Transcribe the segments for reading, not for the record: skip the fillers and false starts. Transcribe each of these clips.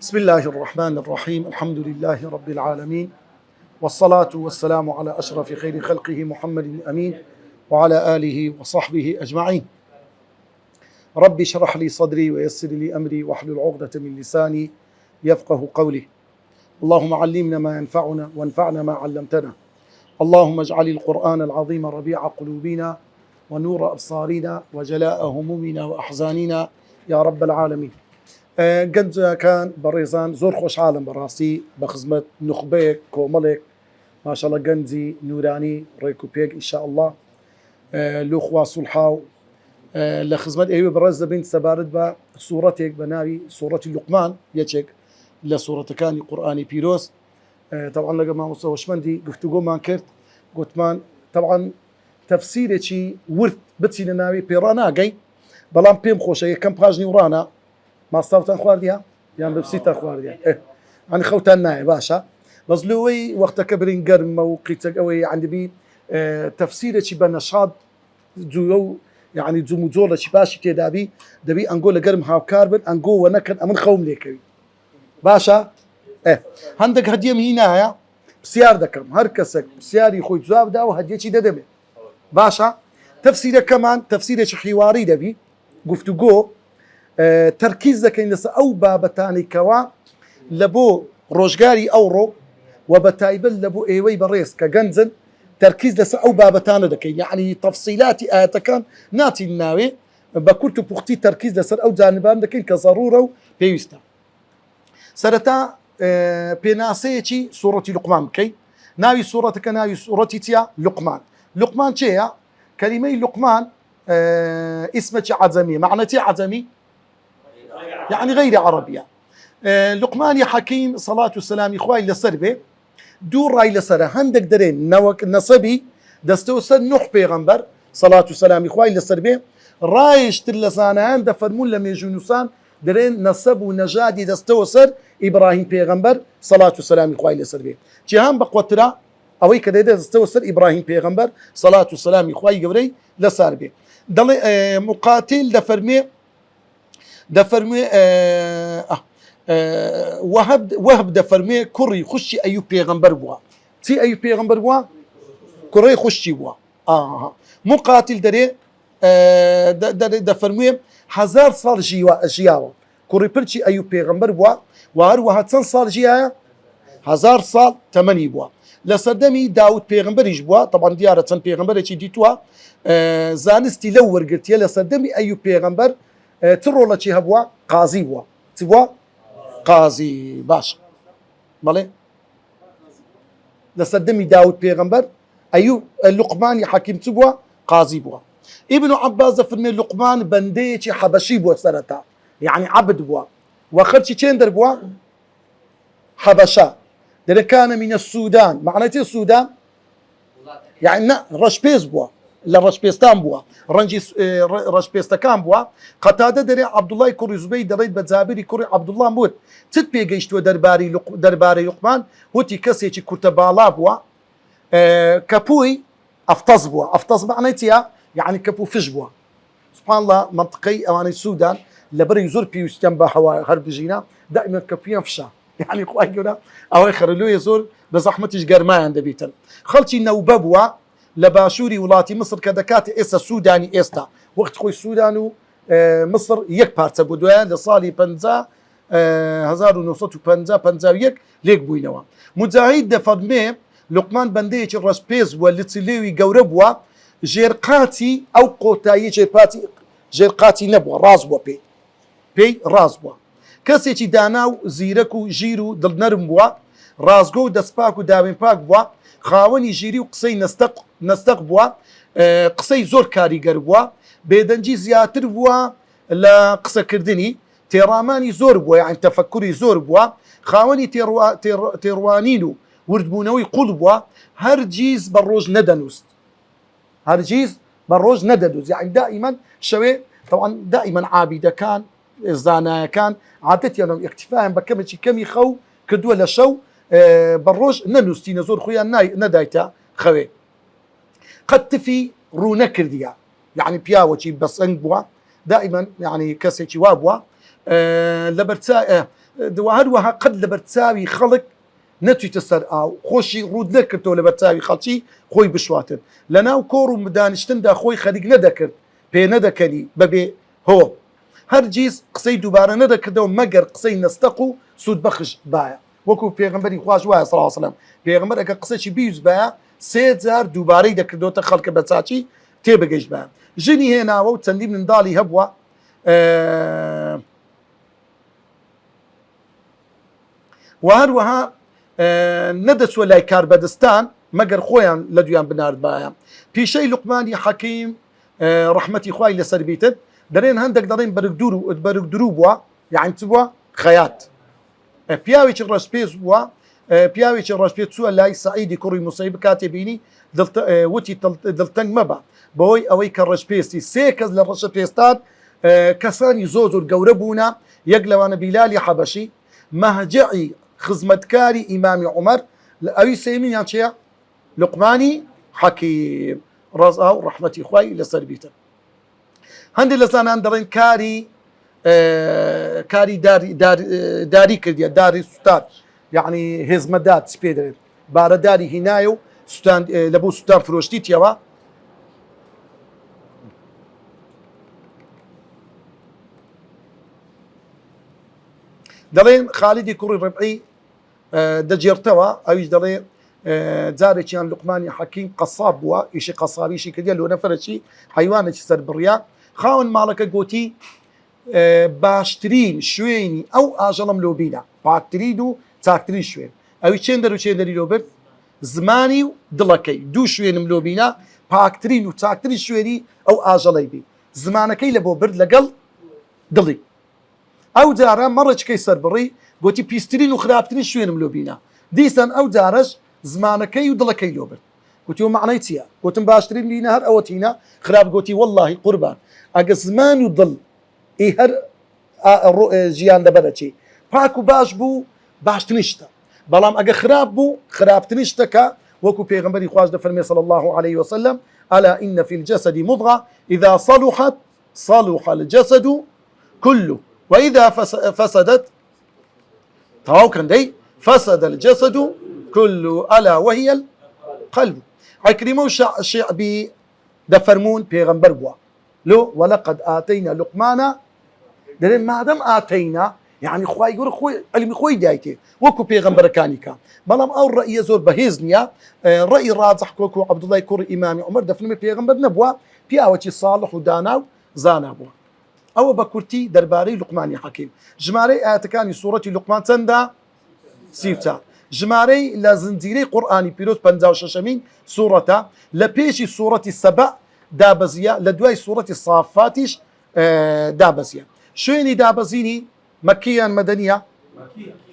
بسم الله الرحمن الرحيم. الحمد لله رب العالمين، والصلاة والسلام على أشرف خير خلقه محمد الأمين وعلى آله وصحبه أجمعين. رب اشرح لي صدري ويسر لي أمري واحلل عقدة من لساني يفقه قولي. اللهم علمنا ما ينفعنا وانفعنا ما علمتنا. اللهم اجعل القرآن العظيم ربيع قلوبنا ونور أبصارنا وجلاء همومنا وأحزاننا يا رب العالمين. قد كان بريزان زور خوش عالم براسي بخدمة نخبيك كوملك ما شاء الله قندي نوراني ريكو بيك إن شاء الله لوخوا صلحاو لخدمة أيوة برز بنت سبارد با صورتك بناوي صورة لقمان يتشك لصورة كان قرآني بيروس. طبعا لقى ما مستوى شمندي قفتو ما كرت قلت مان طبعا تفسيري شي ورث بتسي لناوي بيرانا جاي بلان بيم خوشة كم باجني ورانا ما استوتن خوارديها يعني ببسيطة خوارديها يعني خوتان ناي باشا لازلوي وقت كبرين قرم موقيتك قوي عندي بي تفسيري شي بنشاط جو يعني جو مجولة شي باشي تدابي دبي انقول قرم هاو كاربن انقو ونكن امن خوم ليكوي باشا عندك هدية من هنا بسيار دكم هركسك بسياري خوي جواب دا وهدية شي ددبي باشا. تفسيره كمان تفسيره حواري دبي قفتو جو تركيز دكين لسا أو بابتاني كوا لبو روجاري أورو وبتايبل لبو إيوي بريس كجنزن تركيز لسا أو بابتاني دكين يعني تفصيلاتي آتكان ناتي الناوي بكلتو بوختي تركيز لسا أو جانبان دكين كضرورة بيوستا سرتا بيناسيتي سورة لقمان كي ناوي سورتك ناوي سورتي تيا لقمان تيا كلمة لقمان اسمه عزمي معناتي عزمي يعني غير عربية. لقمان يا حكيم صلاة والسلام إخواني لسربه دور راي لسره هندك درين نوك نصبي دستوسر نوح بيغمبر صلاة والسلام إخواني لسربه رايش تلسانان دفرمون لم يجونسان درين نصب ونجادي دستوسر إبراهيم بيغمبر صلاة والسلام إخواني لسربه جهان بقوترا أوي كده دستوسر إبراهيم بيغمبر صلاة والسلام إخواني قبري لسربه مقاتل دفرمي وهب دفرمي كوري خشي أيو بيغمبر بوا تي أيو بيغمبر بوا كوري خشي بوا مقاتل دري دفرمي 1000 صال جياوا كوري برشي أيو بيغمبر بوا وهروها 1000 صال جيايا 1000 صال 8 بوا لسردمي داود بيغمبر يجبوا طبعا ديارة بيغمبر يجي ديتوا زانستي لو ورقتي لسردمي أيو بيغمبر ترو لشي هبوا قاضي بوا تبوا قاضي باش مالي لسدمي داود بيغمبر أيو لقمان حكيم تبوا قاضي بوا. ابن عباس فرمي لقمان بنديتي حبشي بوا سنتا يعني عبد بوا وخرشي تشندر بوا حبشا ده كان من السودان معناته السودان يعني رشبيز بوا لرشبيستان بوا رنجي رشبيستكان بوا قتاده دري عبد الله كوري زبيد دريد بزابري كوري عبد الله موت تت بيجيشتو درباري لقمان وتي كسيتي كتبالا بوا كابوي افطز بوا افطز معناتها يعني كابو فج بوا سبحان الله منطقي اواني السودان لبري يزور بيوس جنب غرب جينا دائما كابيان فشا يعني قوايقنا او يخرلو يزور بزحمتش قرما عند بيتن خلتي نوببوا لباشوري ولاتي مصر كدكات إسا سوداني إستا وقت خوي السودان مصر يك بارتا بودويا لصالي بنزا 1950 يك ليك بوينوا مجاهد دفرمي لقمان بنديش الرسبيز واللي تسليوي قوربوا جيرقاتي أو قوتاي جيرقاتي نبوا رازوا بي رازوا كسيتي داناو زيركو جيرو دل نرموا رازقو دسباكو داوين باك بوا خاوني جيري وقصي نستق بوا قصي زور كاريگر بوا بيدنجي زياتر بوا لا قصة كردني تيراماني زور بوا يعني تفكري زور بوا خاوني تيروانينو وردبونوي قول بوا هرجيز بروج ندنوست هرجيز بروج ندنوست يعني دائما شوي طبعا دائما عابدة كان الزانا كان عادتي انهم اكتفاهم بكمل شي كم يخو كدوه لشو بروج ننوستي نزور خويا ندايتا خوي قد تفي رونكر ديا يعني بياوتي بس انبوا دائما يعني كسيتي وابوا لبرتسا وهروها قد لبرتساوي خلق نتوی تسەر ئاو خۆشی ڕوود نەکردەوە لە بەرچاوی خەڵکی خۆی بشواتن لەناو کۆڕ و دانیشتندا خۆی خەریک نەدەکرد پێ نەدەکەنی بەبێ هۆ هەرگیز قسەی دووبارە نەدەکردەوە مەگەر قسەی نەستەق و سوود بەخش بایە وەکو پێغەمبەری خواش وایە صلی الله علیه وسلم پێغەمبەر ئەگە قسەی بیست بایە 3000 دووبارەی دەکردەوەتە خەڵکە بە چاچی تێبگەیشت بایە ژنی هێناوە و چەندی منداڵی هەبووە و هەروەها نەدەچوە لای کاربەدەستان مەگەر خۆیان لە دویان بناردبایە پیشەی لوقمانی حەکیم ڕەحمەتی خوای لەسەر بیتر دەرێن هەندێک دەڵێن بەرگ دروو بووە یعنی چ بووە خەیات پیاوێکی ڕەشپێز بووە پیاوێکی ڕەشپێز چووە لای سەعیدی کوڕی موسەیب کاتێ بینی وتی دڵتەنگ مەبە بەهۆی ئەوەی کە ڕەشپێستی سێ کەس لە ڕەشەپێستان کەسانی زۆر گەورە بوونە یەک لەوانە بیلالی حەبەشی مەهجەعی خزمەتکاری ئیمامی عومەر ئەوی سێمینیان چییە لوقمانی حەکیم ڕەزا و ڕەحمەتی خوای لەسەر بیتن هەندێک لە زانان دەڵێن کاری داری کردیە داری سوتار یعنی هێزمەدات پێ دەرێت بارەداری هینایە و لە بۆ سوتار فرۆشتیتەوە دەڵێن خالیدی کوڕی ڕبعی دەجێرتەوە ئەویش دەڵێ جارێکیان لوقمانی حەکیم قەساب بووە ئیشی قەسابیشی کردیە لۆ نەفەرەکی حیوانێکی سەر بڕیا خاوەن ماڵەکە گوتی باشترین شوێنی ئەو ئاژەڵم لۆ بینە پاکترین و چاکترین شوێن ئەوی چێن دەر و چێندەری لۆ برد زمانی و دڵەکەی دوو شوێنم لۆ بینە پاکترین و چاکترین شوێنی ئەو ئاژەڵەی بی زمانەکەی لە بۆ برد لەگەڵ دڵی ئەو جارە مەڕێچکەی سەر بڕی گوتی پیسترین و خراپترین شوێنم لۆ بینە دیسان ئەو جارەش زمانەکەی و دڵەکەی لۆ برد گوتی و معنەی چییە گوتم باشترین بینە هەر ئەوە تینە خراپ گوتی واللهی قوربان ئەگە زمان و دڵ ئی هەر ژیان دەبەرە چی پاک و باش بوو باشترین شتە بەڵام ئەگە خراپ بوو خراپترین شتەکە وەکو پێغەمبەری خواش دەفەرمێ صلی الله عليه وسلم ألا إن في الجسد مضغة إذا صلحت صلح الجسد كله وإذا فسدت تاو كندي فسد الجسد كله ألا وهي القلب عكرمو شعبي دفرمون بيغمبر بوا لو ولقد آتينا لقمانا دلين ما دام آتينا يعني خواي يقول خوي علمي خوي دايتي وكو بيغمبر كانيكا بلام أو رأي زور بهزنيا رأي راجح كوكو عبد الله كور إمام عمر دفلمي بيغمبر نبوا بياوتي صالح وداناو زانا بوا أو بكرتي درباري لقماني حكيم جماري آتكاني سورة لقمان تندا سيفتا جماري لازنزيري قرآني بيروت بنزاو ششمين سورة لبيشي سورة السبع دابزية لدواي سورة الصافاتش دابزية شويني دابزيني مكية مدنية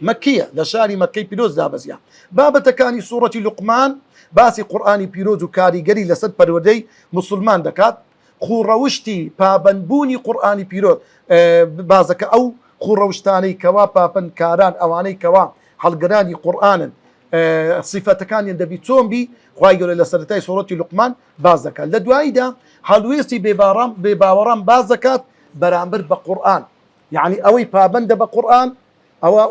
مكية لشاري مكي بيروز دابزية بابتكاني سورة لقمان باسي قرآني بيروز وكاري قري لسد پروردي مسلمان دكات خوڕەوشتی پابەندبوونی قورئانی پیرۆز بازەکە ئەو خوڕەوشتانەی کەوا پاپەندکاران ئەوانەی کەوا هەڵگرانی قورئانن صفەتەکانیان دەبی چۆن بی خوای گەورە لە سەرەتای سوورەتی لوقمان باز دەکات لە دواییدا هەڵوێستی بێباوەڕان باز دەکات بەرامبەر بە قورئان یعنی ئەوەی پابەندە بە قورئان ئەوە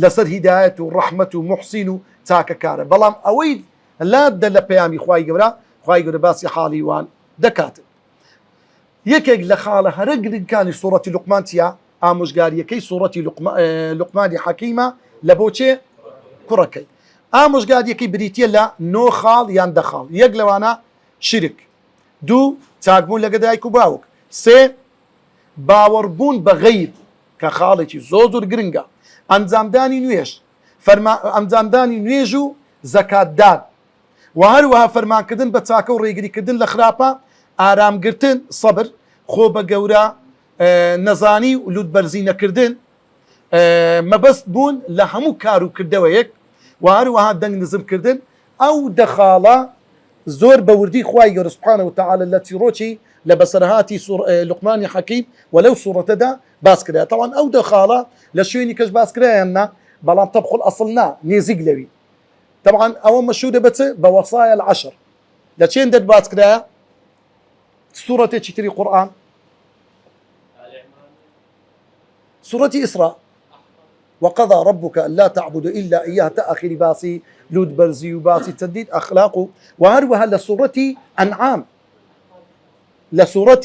لەسەر هیدایەت و ڕەحمەت و موحسین و چاکەکارە بەڵام ئەوەی لادە لە پەیامی خوای گەورە خوای گەورە باسی حاڵی وان دەکاتن یەکێک لە خاڵە هەرە گرنگەکانی سوورەتی لوقمان چیە ئامۆژگاریەکەی سوورەتی لوقمانی حەکیمە لە بۆ چێ کوڕەکەی ئامۆژگاریەکەی بریتیە لە 9 خاڵ یان 10 خاڵ یەک لەوانە شرک دوو چاکبوون لەگە دایک و باوک سێ باوەڕبوون بە غەیب کە خاڵێکی زۆر گرنگە ئەنجامدانی نوێژ ئەنجامدانی نوێژ و زەکاتدان و هەروەها فەرمانکردن بە چاکە و ڕێگریکردن لە خراپە ئارامگرتن سەبر خۆ بە گەورە نەزانی و لوودبەرزی نەکردن مەبەست بوون لە هەموو کار و کردەوەیەک و هەروەها دەنگ نزمکردن ئەو دەخاڵە زۆر بە وردی خوای گەورە سوبحانە وتەعالە لە چیرۆکی لە بەسەرهاتی لوقمانی حەکیم وەلەو سوورەتەدا باس کرا تەوان ئەو دەخاڵە لە شوێنی کەس باس کرایاننا بەڵام تەبخ ئەسڵ نا نێزیک لەوی طبعا أول مشهودة بس بوصايا العشر لشين دد باس كده سورة تشتري قرآن سورة إسراء وقضى ربك ألا تعبدوا إلا إياه تأخير باسي لود برزي وباسي تديد أخلاقه وهروها لسورة أنعام لسورة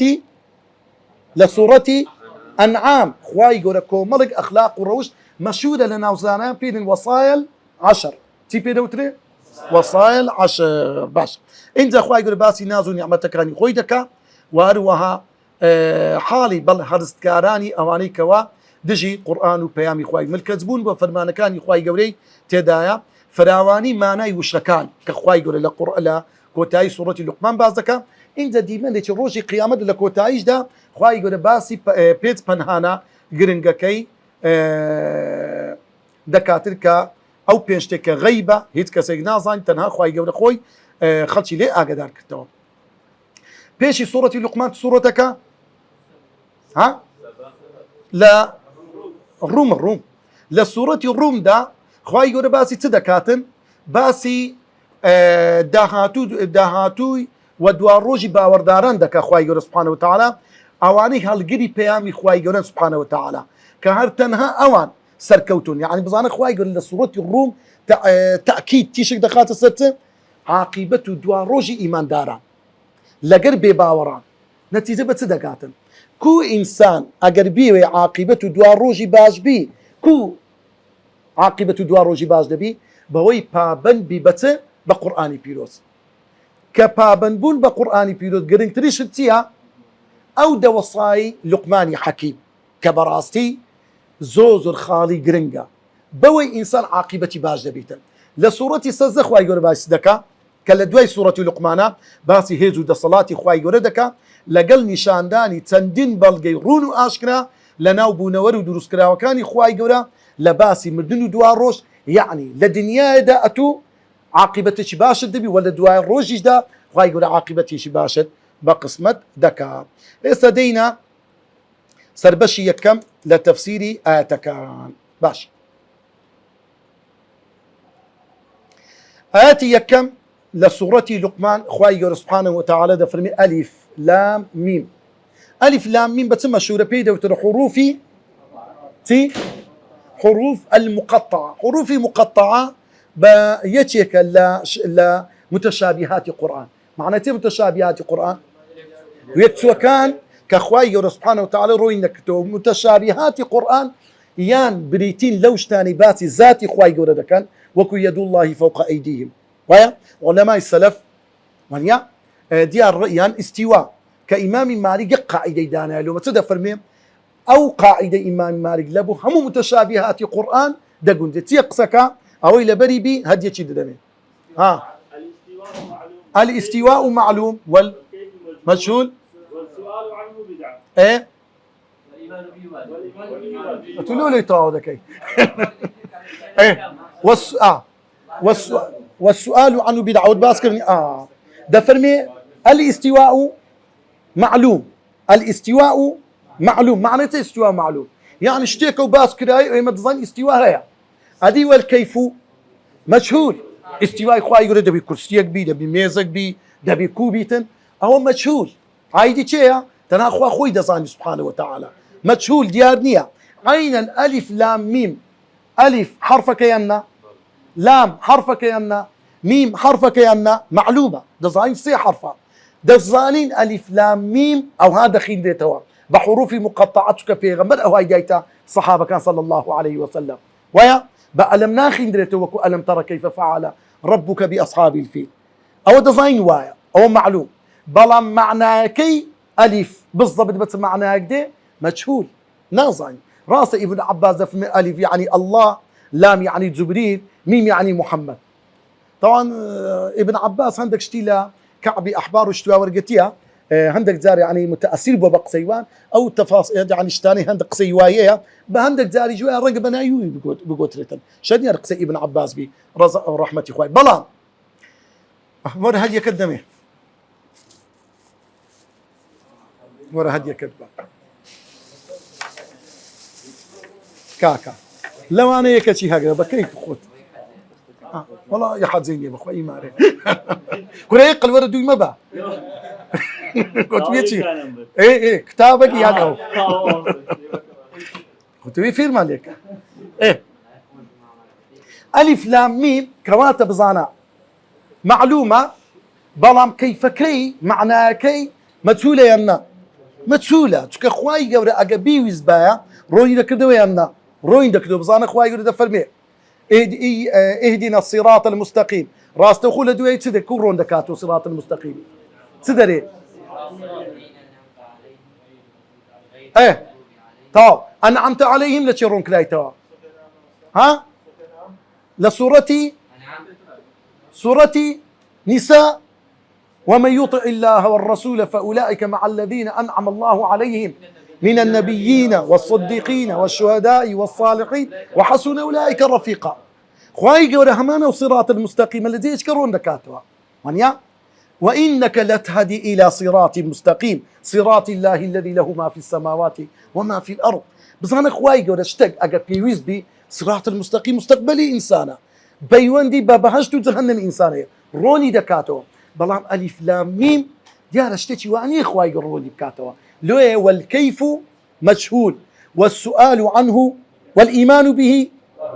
أنعام خواي يقولكو ملك أخلاق وروش مشهودة لنا وزانا بين الوصايل 10 تي بيدوتري وصايل 10 باش انت خواي يقول باسي نازو نعمتك راني خويدك وهروها حالي بل هرستكاراني أواني كوا دجي قرآن وبيامي خواي ملكزبون وفرمانكاني خواي قولي تدايا فراواني ماناي وشركان كخواي قولي لقرآن كوتاي سورة اللقمان بازكا انت ديما ليش روجي قيامت لكوتايش دا خواي قولي باسي بيت بنهانا قرنقكي دكاتركا أو بينشتك غيبة هيت كسيق نازان تنها خواي قولي خوي خلشي ليه أقدر كتو بيشي سورة اللقمان سورتك ها لا الروم لسورة الروم دا خواهي يقول باسي تدكاتن باسي داهاتو ودوار روجي باورداران دكا خواهي يقول سبحانه وتعالى اواني هالقري بيامي خواهي يقول سبحانه وتعالى كهر تنها اوان سركوتون يعني بزانا خواهي يقول لسورة الروم تأكيد تيشك دخات السرطة عاقبته دوار روجي ايمان داران لقر بباوران نتيجة بتدكاتن كو إنسان أجر بيه عاقبته دوار روجي باش بي كو عاقبته دوار روجي باش دبي بوي بابن ببته بقرآن بيروز كبابن بون بقرآن بيروز قرن تريش تيا أو دوصاي لقماني حكيم كبراستي زوزر خالي قرنقا بوي إنسان عاقبتي باش دبيتا لسورة سزخ وايقور باش دكا كلا دوي سورة لقمانا باسي هيزو دا صلاتي خواي وردكا لقل نشانداني تندين بلغي رونو آشكرا لناو بونور ودروس كرا وكاني خواي قورا لباسي مردنو دوار روش يعني لدنيا دا أتو عاقبتي شباشد دبي ولا دوار روش دا خواي قورا عاقبتي شباشد بقسمت دكا استدينا سربشي يكم لتفسيري آتكان باش آتي يكم لسورة لقمان خواي سبحانه وتعالى ده فرمي ألف لام ميم ألف لام ميم بتسمى شورة بيدا وتر حروفي تي حروف المقطعة حروفي مقطعة بيتشيك لا متشابهات القرآن معناتها متشابهات القرآن ويكسو كان كخواي سبحانه وتعالى روي نكتو متشابهات القرآن يان بريتين لوش تاني باتي ذاتي خواي ده كان وكو يد الله فوق أيديهم ويا علماء السلف ونيا ديار رأيان استواء كإمام مالك قاعدة دانا لو ما تدفر ميم أو قاعدة إمام مالك لبو هم متشابهات القرآن دقون دي تيقسكا أو إلى بريبي هدي تشيد دمي ها الاستواء معلوم والمجهول والسؤال عنه بدعة ايه والإيمان به تقولوا لي طاو ذكي ايه والسؤال عنه بدعة وتباسكرني ده فرمي الاستواء معلوم الاستواء معلوم معناته استواء معلوم يعني اشتيكوا باسكراي ما تظن استواء هيا هذه والكيف مجهول استواء خواي يقول دبي كرسيك بي دبي ميزك بي دبي كوبيتن هو مجهول عايدي شيء تنا خوي دزاني سبحانه وتعالى مجهول ديار نية عين الألف لام ميم ألف حرفك ينا لام حرفك ينا ميم حرفك ينا معلومة دزانين سي حرفة دزانين ألف لام ميم أو هذا خين ديتوا بحروف مقطعتك في غمر أو هاي جايتا صحابة كان صلى الله عليه وسلم ويا بألم ناخين ديتوا ألم ترى كيف فعل ربك بأصحاب الفيل أو دزاين وايا أو معلوم بلا معناكي ألف بالضبط بس معناك دي مجهول نازين راس ابن عباس في ألف يعني الله لام يعني جبريل ميم يعني محمد طبعا ابن عباس عندك شتيلا كعبي أحبار وشتوا ورقتيها عندك زار يعني متأثر ببق سيوان أو تفاصيل يعني شتاني عندك قصيواية بهندك زاري جوا رقب نايوي بقوترتن شدني رقصي ابن عباس بي رحمة إخوي بلا ورا هدية كدمه ورا هدية كدبة كاكا لو أنا يكشي هكذا بكيف خود والله يا حد زيني بخوي ماري كنا يقل ورا ما با كنت بيتشي ايه كتابك يعني هو وتوي فيرما لك إيه ألف لام ميم كواتب بزانا معلومة بلام كيف كي معناها كي مجهولة ينا مجهولة تك خواي جورا أجابي وزبايا روين دكدو ينا روين دكدو بزانا خواي جورا دفرمي اهدنا الصراط المستقيم راس تقول دوي تدك كورون دكاتو صراط المستقيم تدري ايه طب أنعمت عليهم لتشرون كلايتوا ها لسورتي سورتي نساء ومن يطع الله والرسول فأولئك مع الذين أنعم الله عليهم من النبيين والصديقين والشهداء والصالحين وحسن أولئك رفيقا خواي قول همانا وصراط المستقيم الذي يشكرون دكاتوا ونيا وإنك لتهدي إلى صراط مستقيم صراط الله الذي له ما في السماوات وما في الأرض بس أنا خواي قول اشتق أقا بيويز بي صراط المستقيم مستقبلي إنسانا بيوندي بابهشتو جهنم إنسانية روني دكاتوا بلام ألف لام ميم ديار اشتكي وأني خواي قول روني بكاتوا لوي والكيف مجهول والسؤال عنه والإيمان به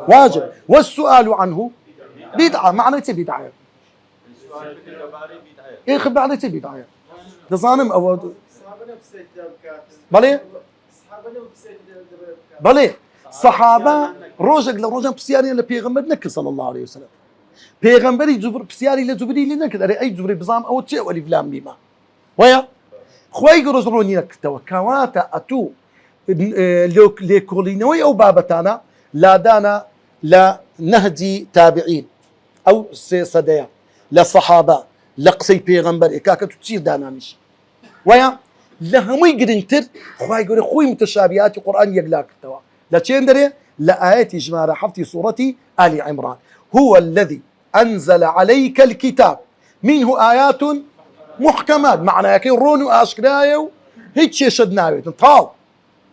واجب والسؤال عنه بدعة معناته بدعة إيه خبر عليه بدعة دزانم أو بلي بلي صحابة روجك لروجان بسياري لبيغمبر نكر صلى الله عليه وسلم بيغمبري جبر بسياري لجبري لنكر أي جبري بزام أو تشيء والف لام ميم ويا خوي جروز روني نكتوا كواتا أتو لكولينوي أو بابتانا لا دانا لا نهدي تابعين أو صديا لصحابة لقصي بيغمبر إكاكا تصير دانا مش ويا لهمي قدنتر خوي يقول خوي متشابهات القرآن يقلاك التوا لا تشندري لا آيات إجمارة حفتي سورة آل عمران هو الذي أنزل عليك الكتاب منه آيات محكمات معنى يكي رونو أشكرايو هيك شيء شدناوي طاو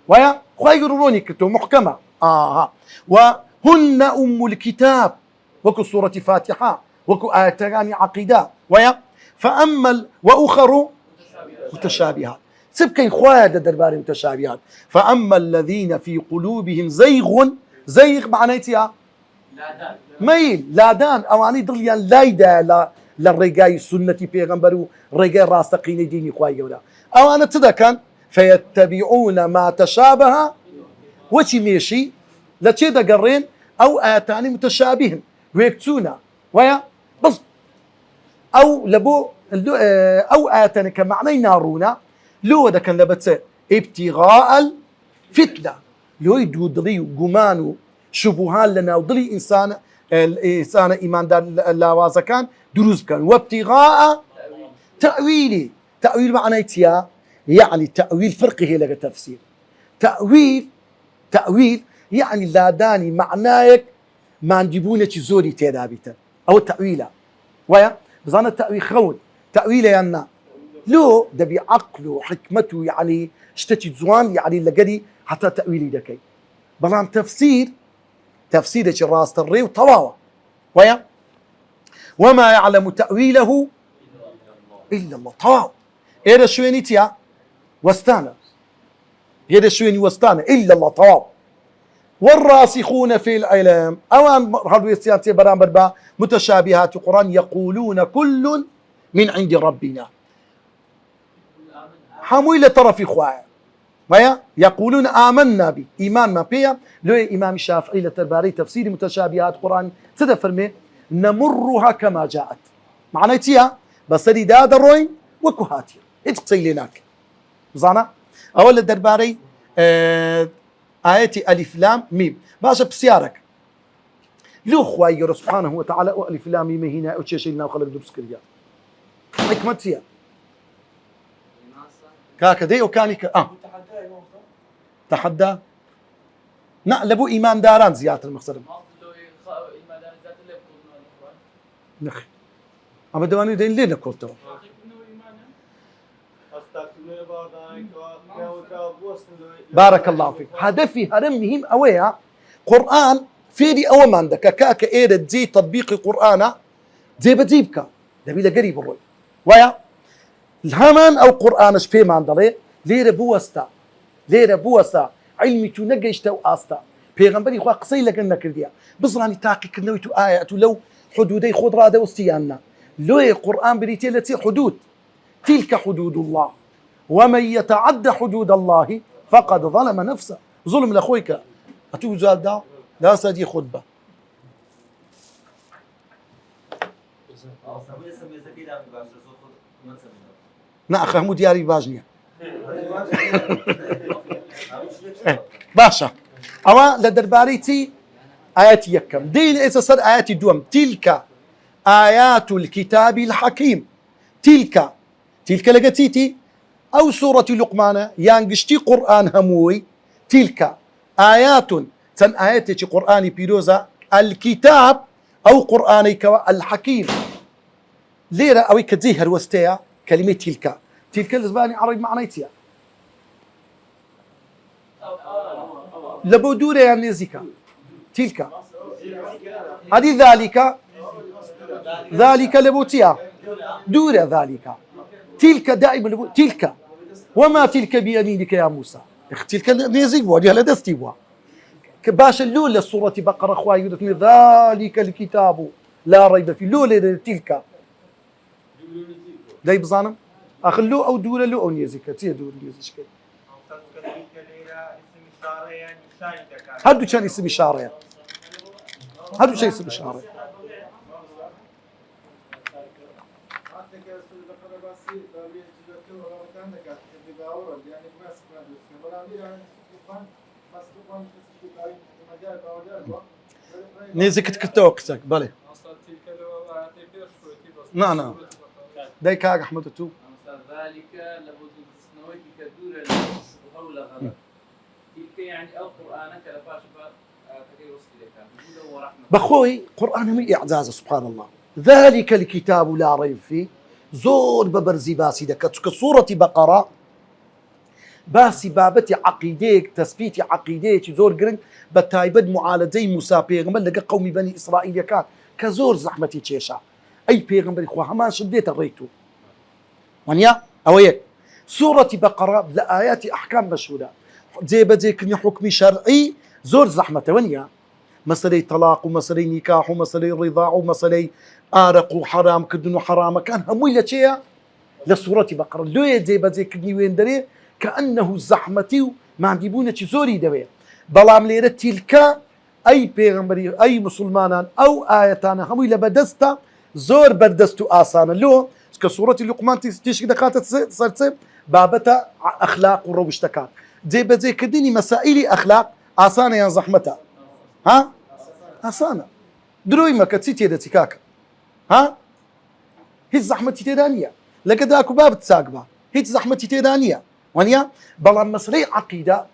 ويا خوي يقول روني كتو محكمة وهن أم الكتاب وكو سورة فاتحة وكو آياتان عقيدة ويا فأما وأخر متشابهات سبكين خوايا درباري متشابهات فأما الذين في قلوبهم زيغ معناتها ميل لادان أواني ضليان لايدا للرجاي سنة بيغمبرو رجاي راستقين ديني خوايا ولا أو أنا تذكر فيتبعون ما تشابه وشي ميشي لتشيدا قرين أو آتاني متشابهن ويكتونا ويا بس أو لبو أو آتاني كمعنى نارونا لو ده كان لبتسه ابتغاء الفتنة لو يدودري قمانو شبهان لنا وضلي إنسان إيمان دار اللوازة كان دروز كان وابتغاء تأويل معنى يتيا يعني تأويل فرقه لك تفسير تأويل يعني لا داني معناك ما نجيبونه زوري تدابيته أو التأويله ويا بظن التأويل خون تأويله يعني لو دبي عقله حكمته يعني اشتتي زوان يعني لقدي حتى تأويلي دكي بلان تفسير الراس تري وطواوة ويا وما يعلم تأويله إلا الله طواو إيه شويني تيا واستانا هذا شويني واستانا إلا الله طواو والراسخون في العلم أوان هذو يستيانتي برامبر با متشابهات القرآن يقولون كل من عند ربنا حمويل طرف خوايا ويا يقولون آمنا به إيمان ما بيا لو إمام الشافعي لترباري تفسير متشابهات القرآن تدفرمي نمرها كما جاءت معناتها بصري داد الروين وكهاتي اتقصي لناك زانا أول الدرباري آياتي ألف لام ميم باشا بسيارك لو خواي سبحانه وتعالى ألف لام ميم هنا وتشيشينا وخلق دبس كريا حكمتها كاكدي وكانك تحدى نقلبوا إيمان داران زيادة المقصد نخي أما دواني دين ليه نكورتوا بارك الله فيك هدفي هرمهم أويا قرآن فيدي أول ما عندك كاك إيرة تزي تطبيق القرآن زي بتجيبك دبيله قريب الرؤي ويا الهمان أو قرآن شفي ما عندنا ليه بوستا علمی تو نەگەیشتە و ئاستا پێغەمبەری خوا قسەی لەگەڵ نەکردیە بزڕانی تاقیکردنەوەی تو ئاەت و لەو حدودەی خۆت ڕادەوەستیاننا لۆیە قورئان بریتێ لە چی حدود تلك حدود الله ومن يتعد حدود الله فقد ظلم نفسه ظلم لأخويك أتوب زاد دا لا سادي خطبة نا أخي حمود ياري باجنيا باشا أما لدرباريتي آيات يكم دين إذا صار آيات دوم تلك آيات الكتاب الحكيم تلك لقتيتي أو سورة لقمان يانقشتي قرآن هموي تلك آيات تن آياتي قرآني بيروزا الكتاب أو قرآني الحكيم ليرة أو كتزيهر وستيا كلمة تلك الزباني عربي معنيتها لبودورة يعني زيكا تلك هذه ذلك لبوتيا دورة ذلك تلك دائما تلك وما تلك بيمينك يا موسى تلك نيزيك بوا هلا دستي بوا باش اللول للسورة بقرة اخوي يقول ذلك الكتاب لا ريب فيه لول تلك داي بزانم اخلو او دولة لو او نيزيك تي دولة نيزيك هادو كان اسم إشارة هادو شيء اسم إشارة نيزك تكتو قصك بالي نعم دايك هاك احمد تو ذلك لابد تسنوي كدور الهول غلط تلك يعني القرآن كلفاش كثير وصل لك بخوي قرآن من إعزاز سبحان الله ذلك الكتاب لا ريب فيه زور ببرزي باسي دكت كسورة بقرة باسي بابتي عقيديك تثبيتي عقيديك زور قرن بتايبد معالجي موسى بيغمبر لقى قومي بني إسرائيل كان كزور زحمتي تشيشا أي بيغمبر إخوة همان شديت الريتو ونيا أويك سورة بقرة لآيات أحكام مشهودة زي بديك حكم شرعي زور زحمته ونيا مسألة طلاق ومسألة نكاح ومسألة رضاع ومسألة آرق وحرام كدن وحرام كان همويلة شيء لسورة بقرة لو يدي بديك وين دري كأنه زحمتي ما عندي بونا زوري دوي بلام ليرة تلك أي بيغمبري أي مسلمان أو آياتنا همويلة بدستا زور بردستو آسانا لو كسورة لقمان تيش كده كانت صارت بابتها أخلاق وروشتكات زي كدني مسائل أخلاق آسانة يا زحمتها ها آسانة دروي ما كتسيتي دا تكاك ها هي زحمة تيدانية لقد أكو باب تساقبها هي زحمة تيدانية ونيا بلا مسألة عقيدة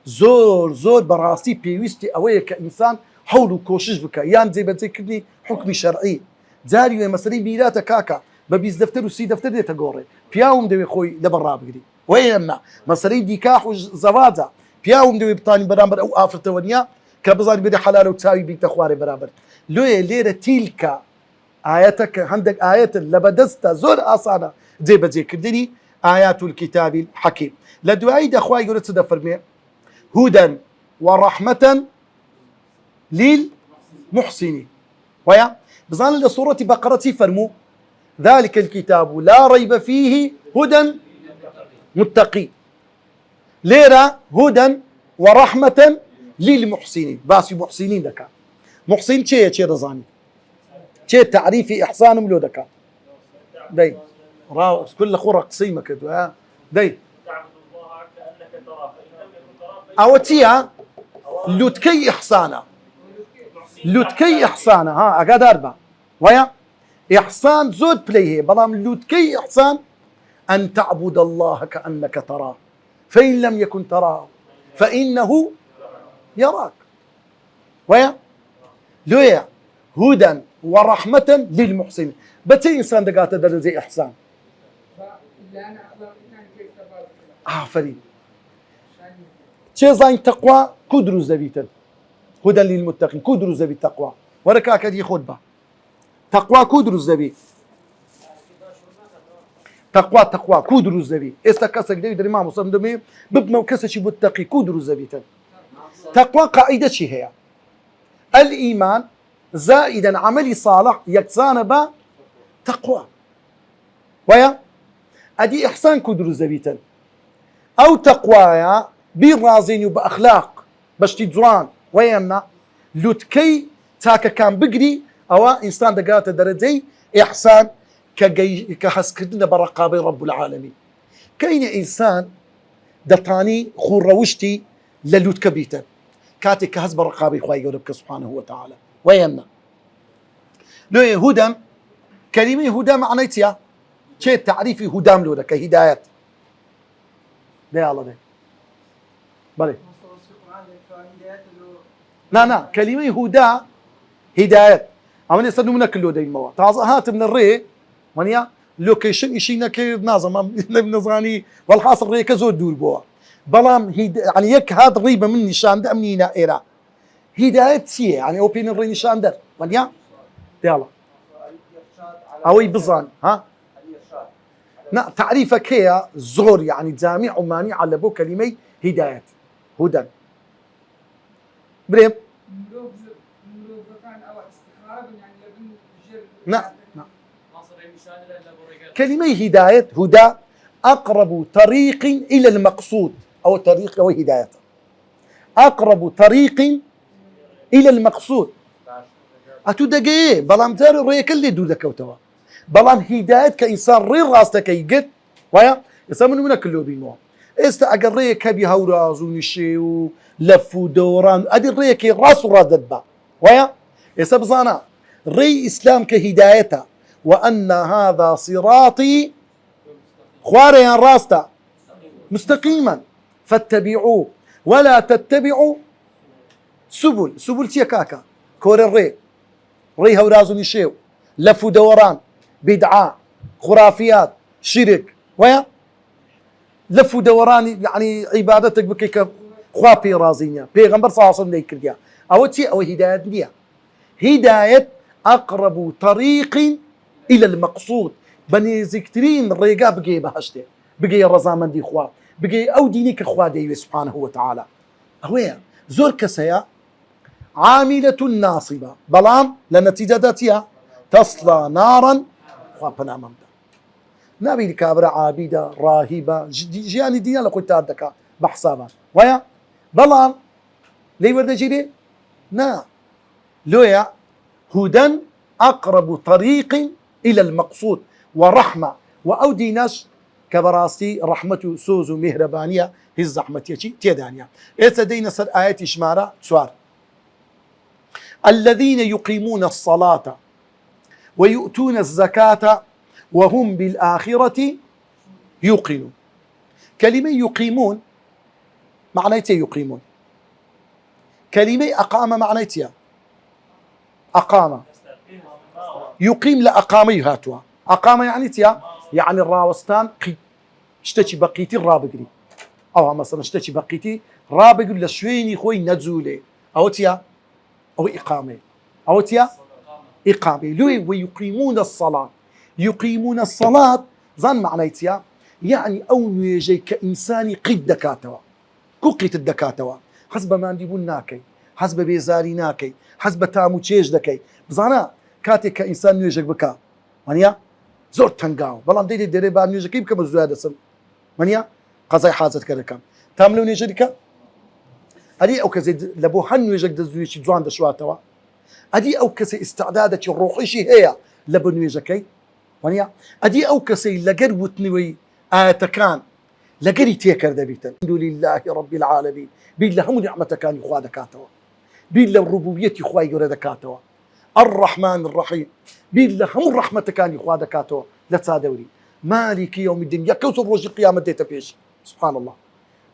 زور براسي بيوستي أوي كإنسان حول كوشش بك يان زي كدني حكم شرعي زاري مسألة بيلاتا كاكا ببيز دفتر وسي دفتر دي تقوري بياهم دوي خوي لبرا بقدي وينما مسألة نكاح وزواجه بياهم دوي بطاني برامبر أو آفرته ونيا كبزاني بدي حلال وتساوي بيك تخواري برابر لوية ليرة تلك آياتك عندك آيات لبدست زور آسانة زي كردني آيات الكتاب الحكيم لدعاء أخوائي يقول تصدفر مين هدى ورحمة للمحسنين ويا بزان لصورة بقرة فرمو ذلك الكتاب لا ريب فيه هدى متقي ليرة هدى ورحمة للمحسنين باسي محسنين دكا محسن شيء رزاني شيء تعريفي إحسان ملو دكا داي راو كل خورة قصيمة كده داي أوتيا لوتكي إحسانا ها أقاد أربعة ويا إحسان زود بليه بلام لوتكي إحسان أن تعبد الله كأنك تراه فإن لم يكن تراه فإنه يراك ويا لويا هدى ورحمة للمحسنين بتي إنسان دقات در زي إحسان فريد شيء زين تقوى كدروا زبيتا هدى للمتقين كدروا زبيت تقوى وركاك دي خطبة تقوى كدروا زبيت تقوا کو دروست دەبی ئێستا کەسێک دەوی دەری مامۆستا دەمێ ببمە و کەسێکی متەقی کو دروست دەبیتن تقوا قاعدة چی هەیە الإيمان زائدا عملي صالح يكسان با تقوى ويا أدي إحسان كدروز زبيتن أو تقوايا بالرازين وبأخلاق باش تجوان ويانا لوتكي تاكا كان بقري أو إنسان دقات درجي إحسان كحسكدنا برقابي رب العالمين كاين إنسان دطاني خروشتي للوت كبيتا كاتي كهزب رقابي خواي يقولك سبحانه وتعالى ويانا لو هدى كلمة هدى معنيتها شيء تعريفي هدام لودا كهدايات ده الله ده بلي لا كلمة هدى هدايات عملي صدق منك اللو ده الموا تعز هات من الري ونيا لوكيشن إشينا كي نازم نظراني والحاصل ري كزود دور بوا بلام يعني يك هذا ريبة من نشان ده منينا إيرا هدايات سي يعني أوبين الري نشان ده ونيا ده الله أوي بزان ها نا تعريفك هي زور يعني جامع ومانع على بو كلمة هداية هدى بريم لا كلمة هداية هدى أقرب طريق إلى المقصود أو طريق أو هداية أقرب طريق إلى المقصود أتودقي بلام تاري ريك اللي دودك وتوا بلام هداية كإنسان ري راستك يقد ويا يسمونه من كله بينه استأجر ريك بهوراز ونشيو لف ودوران أدي ريك راس وراس دبا ويا يسبزانا ري إسلام كهدايته وأن هذا صراطي خواريان راستا مستقيما فاتبعوه ولا تتبعوا سبل تيكاكا كور ري هوراز ونشيو لف ودوران بدعاء خرافيات شرك ويا لف ودوران يعني عبادتك بكيك خوابي رازينيا بيغمبر صلى الله عليه وسلم ليكرديا أو تي أو هداية دنيا هداية أقرب طريق إلى المقصود بني زكترين الريقا بقي بهشته بقي الرزامن دي خواب بقي أو دينيك خواب دي سبحانه وتعالى هويا زور كسيا عاملة ناصبة بلام لنتيجة داتيا تصلى نارا خوابنا ممدا نبي كابرة عابدة راهبة جياني دينا لقلت عندك بحسابا ويا بلام لي ورد جيري نا لويا هدى أقرب طريق إلى المقصود ورحمة وأودي ناس كبراستي رحمة سوز مهربانية هي الزحمة تيدانيا إتدينا سر آيات إشمارة سوار الذين يقيمون الصلاة ويؤتون الزكاة وهم بالآخرة يوقنون كلمة يقيمون معنيتها يقيمون كلمة أقام معنيتها أقام يقيم لأقام يهاتوا أقام يعني تيا يعني الراوستان اشتكي بقيتي الرابقري أو مثلا اشتكي بقيتي رابق لشويني خوي نزولي أو تيا أو إقامة أو تيا إقامة لوي ويقيمون الصلاة يقيمون الصلاة ظن معنيتها يعني أو يجي كإنسان قد دكاتوا كوقيت الدكاتوا حسب ما نديبون ناكي حسب بيزاري ناكي حسب تامو تشيج دكي بزانا كاتي كإنسان نيجك بكا منيا زور تنقاو بلان ديدي ديري بان نيجك يبكا مزوادة سم منيا قضاي حازت كركم تاملو نيجك أدي أو كزي لبو حن نيجك دزويشي جوان دشواتوا أدي أو كسي استعدادك الروحيشي هي لبو نيجكي منيا أدي أو كسي لقر وتنوي آتكان لقري تيكر دبيتا الحمد لله رب العالمين بالله هم نعمتك كان يخوا دكاتوا بالله الربوبية يخوا يقول دكاتوا الرحمن الرحيم بالله هم الرحمة كان يخوا دكاتوا لا تصادوري مالك يوم الدين يكوس الروج القيامة ديتا بيش سبحان الله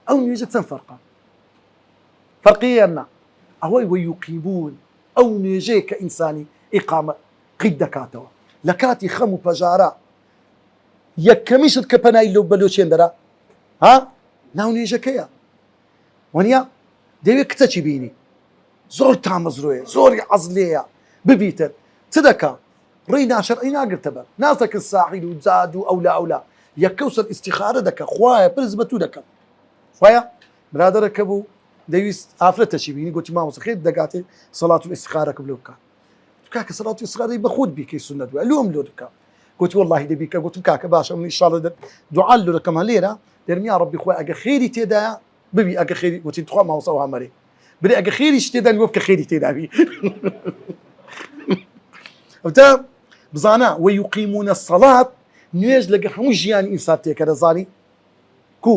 أو نيجت فرقة فرقيا أهوي ويقيمون أو نيجي كإنساني إقامة قد دكاتوا لكاتي خمو بجارة يكميشت كبناي لو بلوشين درا ها ناو نيجا كيا ونيا ديوي كتاچي بيني زور تامزروية زور عزلية ببيتر تدكا رينا شرعينا قرتبر ناسك الساحل وزادوا أولا یەکەوسەر ئیستیخارە دەکە خوایە پرس بە تو دەکەم وایە برادەرەکە بوو دەویست ئافرەتەشی بینی گوتی مامۆستا خێر دەگاتێ سەڵات و ئیستیخارەکەم لێ بکە کاکە سەڵات و ئیستیخارەی بە خۆت بیکەی سونەت وە لۆم لۆ دەکە گوتی وەڵڵاهی دەبیکە گوتم کاکە باشە من ئینشاڵڵا دوعا لۆ دەکەم هەلێرە دەرمی یا ڕەبی خوای ئەگە خێری تێدایە ببی ئەگە خێری گوتی تخوا مامۆستا هەمەرێ برێ ئەگە خێریش تێدا وە بکە خێری تێدابی ئەوتە بزانە وەیوقیمونە الصەڵات نوێژ لەگە هەموو ژیانی ئینسان تێکە دەزانی کو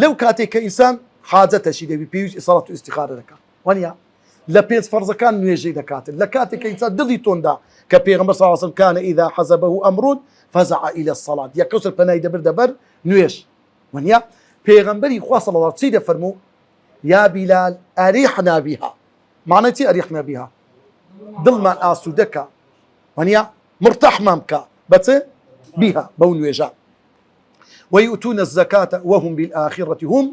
لەو کاتێک کە ئینسان حاجەتەشی دەبی پێویست سەڵات و ئیستیخارە دەکات وانە لە پێنج فەرزەکان نوێژەی دەکاتن لە کاتێک کە ئینسان دڵی تۆندا کە پێغەمبەر صلی الله علیه وسلم کان ئیذا حەزەبەه ئەمرون فەزع إلى الصلاة یەکەوسەر پەنای دەبەر نوێژ وانە پێغەمبەری خوا صلی الله چی دەفەرموو یا بیلال ئەریحنا بیها معنی چی ئەریحنا بیها دڵمان ئاسوودەکە وانە مرتەحمان بکە بەچ بها بەو نوێژە ويؤتون الزكاة وهم بالآخرة هم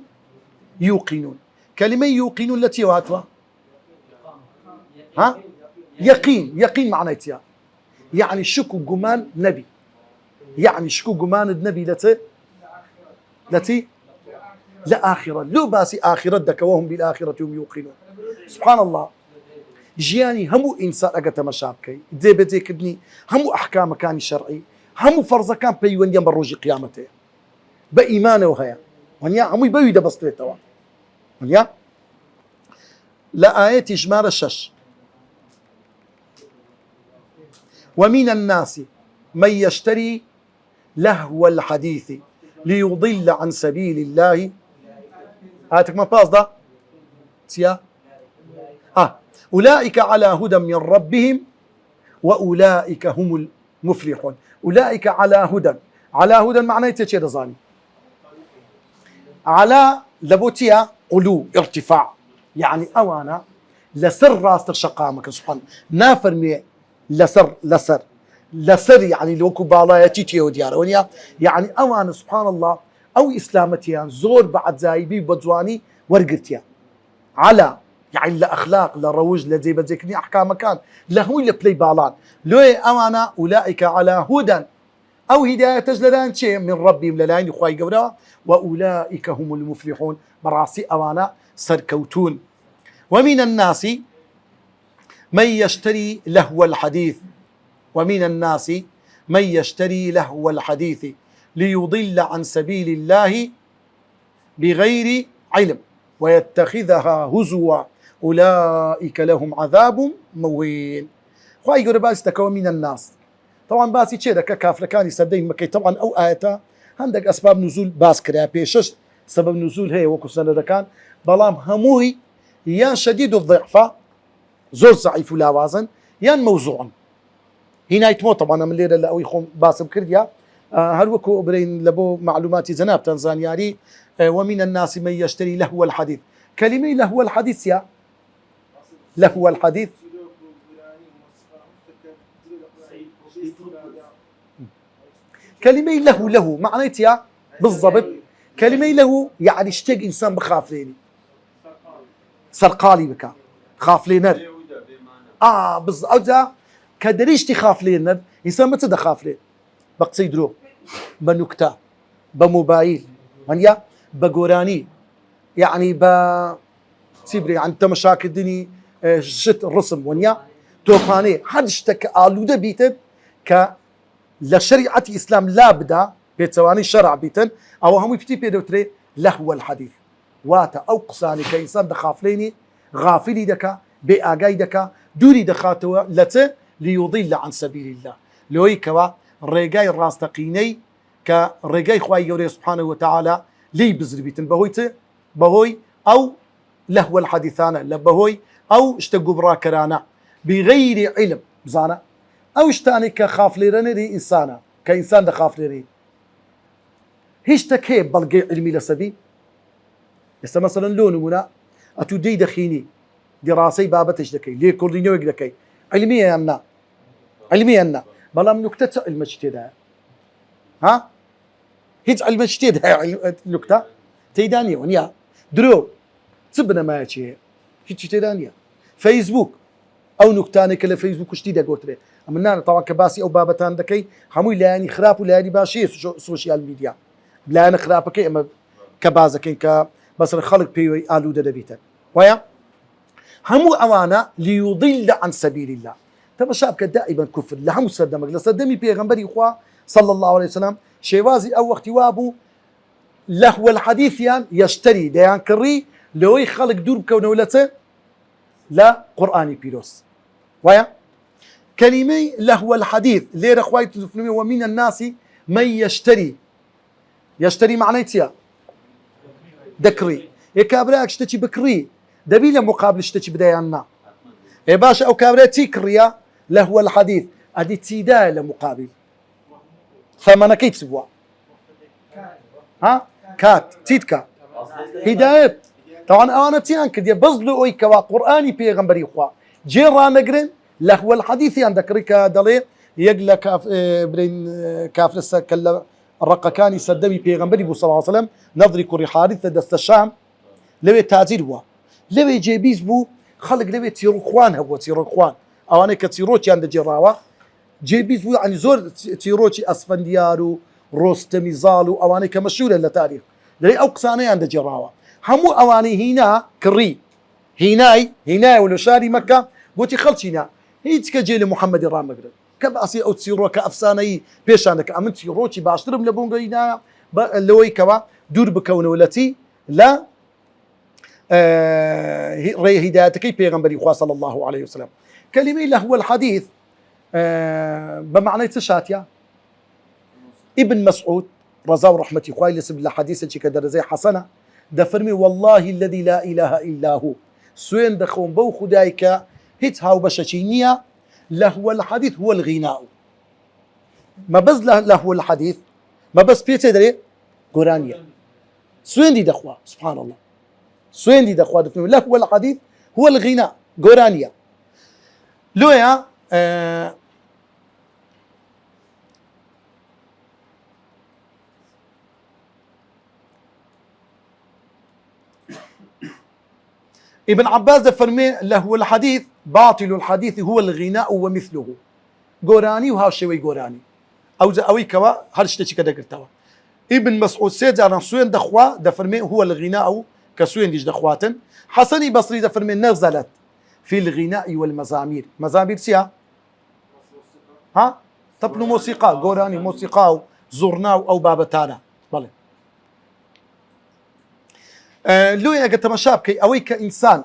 يوقنون كلمة يوقنون التي واتوا ها يقين معناتها يعني شكو جمان نبي يعني شكو جمان النبي التي لآخرة لو باسي آخرة دك وهم بالآخرة هم يوقنون سبحان الله جياني همو إنسان أجت مشابكي دي بدي كدني همو أحكام كان شرعي همو فرض كان بيوان يوم الروج قيامته بإيمانه وهيا ونيا همو يبوي ده بسطريتوا ونيا لا آية إجمار الشش ومن الناس من يشتري لهو الحديث ليضل عن سبيل الله هاتك ما باص ده سيا أولئك على هدى من ربهم وأولئك هم المفلحون أولئك على هدى معناه تشي رزاني على لبوتيا علو ارتفاع يعني أوانا لسر راس الشقامك سبحان نافرمي لسر يعني لوكو بالايتي تيو ديار ونيا يعني أوانا سبحان الله أو إسلامتيان زور بعد زايبي بدواني ورقرتيا على يعني لأخلاق لروج لزي بذكرني أحكام كان لهو لبلاي بالان لو أوانا أولئك على هدى أو هداية تجلدان شيء من ربهم للاين إخوائي قبرا وأولئك هم المفلحون براسي أوانا سركوتون ومن الناس من يشتري لهو الحديث ومن الناس من يشتري لهو الحديث ليضل عن سبيل الله بغير علم ويتخذها هزوا أولئك لهم عذاب مهين خواهي قرر باس تكوى من الناس طبعا باسي تشيرا كافر كان يسدين مكي طبعا أو آياتا عندك أسباب نزول باس كريا بيشش سبب نزول هي وكو سنة كان بلام هموي يان شديد الضعفة زور ضعيف لا وازن يان موضوع هنا يتمو طبعا من الليلة اللي أو يخون باسم كرديا هل وكو برين لبو معلوماتي زناب تنزانياري ومن الناس من يشتري لهو الحديث كلمة لهو الحديث يا لهو الحديث كلمة له معناتها بالضبط كلمة له يعني اشتاق إنسان بخاف ليني سرقالي بك خاف لينر بالضبط كدريش تخاف لينر إنسان متى خاف لين بقصيدرو بنكتة بموبايل ونيا بقوراني يعني سيبري عن مشاكل دني شت الرسم ونيا توفاني حد اشتكى آلودة بيتن ك لشريعة إسلام لا بدا بيتواني شرع بيتن أو هم يفتي بيدوتري لهو الحديث واتا أو قصاني كإنسان دخافليني غافلي دكا بأجاي دكا دوري دخاتوا لته ليضل عن سبيل الله لوي كوا رجاي راستقيني كرجاي خواي يوري سبحانه وتعالى لي بزر بيتن بهوي أو لهو الحديثانا لبهوي أو اشتقوا براكرانا بغير علم بزانا أو اشتاني كخاف ليرنري إنسانا كإنسان دخاف ليري هيش تكيب بلقي علمي لسبي يسا مثلا لون منا أتو دي دخيني دراسي بابتش دكي ليه كوردينيوك دكي علمية أنا بلا من نكتة علم اجتهاد ها هيج علم اجتهاد هاي نكتة تيدانية ونيا درو تبنا ما يشي هيج تيدانية فيسبوك او نكتانك اللي فيسبوك شتي دغوتري امنا طبعا كباسي او بابتان دكي همو لاني خراب ولاني باشي سوشيال ميديا لا انا خرابك اما كبازكين ك بس الخلق بي الو دبيته ويا همو اوانا ليضل عن سبيل الله تبا شابك دائما كفر لهم صدمك لصدمي بيغمبري اخوا صلى الله عليه وسلم شيوازي او وقت وابو لهو الحديث يعني يشتري ديان كري لو يخلق دور بكونولته لا قرآني بيروس ويا كلمة لهو الحديث ليه رخواي تفهمي ومن الناس من يشتري معناتها دكري يكابراك اشتكي بكري دبيله مقابل اشتكي بدياننا يا باشا او كابرا تيكريا لهو الحديث ادي تيدا لمقابل ثمنك كيتسبوا ها كات تيتكا هداية طبعا انا تيان كدي بزلو اي كوا قراني بيغمبري اخوا جيرا نقرن لهو الحديث عندك ريكا دلي يقلا كاف برين كاف لسه كلا الرقا كان يسدمي بيغمبري صلى الله عليه وسلم نظري كوري حادثه دست الشام لو تاجير بوا لو جيبيز بو خلق لو تيروخوان هو تيروخوان او انا كتيروتي عند جراوه جيبيز بو يعني زور تيروتي اسفنديارو روستمي زالو او انا كمشهور للتاريخ لي اوقساني عند جراوه همو اواني هنا كري هناي ولو شاري مكه قلت خلصينا هيك كجيل محمد رامقرن كباسي او تسيرو كافساني بيشانك امنت تيروتي باشترم لبونغينا لوي كوا دور بكونولتي لا ري هدايتك بيغمبري صلى الله عليه وسلم كلمه له هو الحديث بمعنى تشاتيا ابن مسعود رضا رحمتي خوي لسب الحديث اللي كدر زي حسنه دفرمي والله الذي لا اله الا هو سوين دخون بو خدايك هيت هاو بشاشينيا لهو الحديث هو الغناء ما بس لهو الحديث ما بس بيتدري قرانيا سوين دي دخوا سبحان الله سوين دي دخوا دفنوا لهو الحديث هو الغناء قرانيا لويا ابن عباس فرمي له الحديث باطل الحديث هو الغناء ومثله قراني وها شوي قراني او كوا هرشتي كذا قلتوا ابن مسعود سيد انا سوين دخوا دفرمي هو الغناء كسوين ديش دخواتن حسني بصري دفرمي نزلت في الغناء والمزامير مزامير سيا ها طب موسيقى قراني موسيقى زرناو او بابتانا بله لويا قلت مشابكي اوي كانسان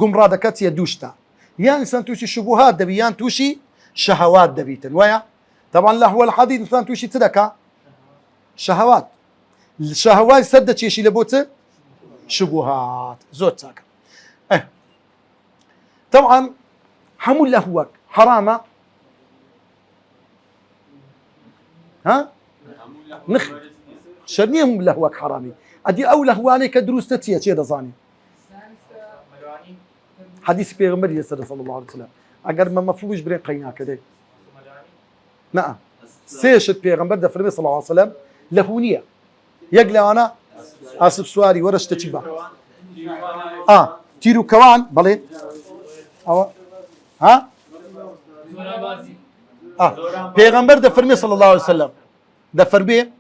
قمرا دكات يدوشتا يا انسان توشي شبهات دبيان توشي شهوات دبيتن ويا طبعا لا هو الحديث انسان توشي تدكا شهوات الشهوات سدت شي لبوته شبهات زوت ساكا طبعا حمول لهوك حرامه ها نخ شرنيهم لهوك حرامي ادي او لهواني كدروس تتيه شي دزاني حديث بيغمبر صلى الله عليه وسلم اگر ما مفهوش برين قينا كده نعم سيش بيغمبر ده فرمي صلى الله عليه وسلم لهونيه يقلي انا اسب سواري ورش تشبا تيرو كوان بلي ها بيغمبر ده فرمي صلى الله عليه وسلم ده فرمي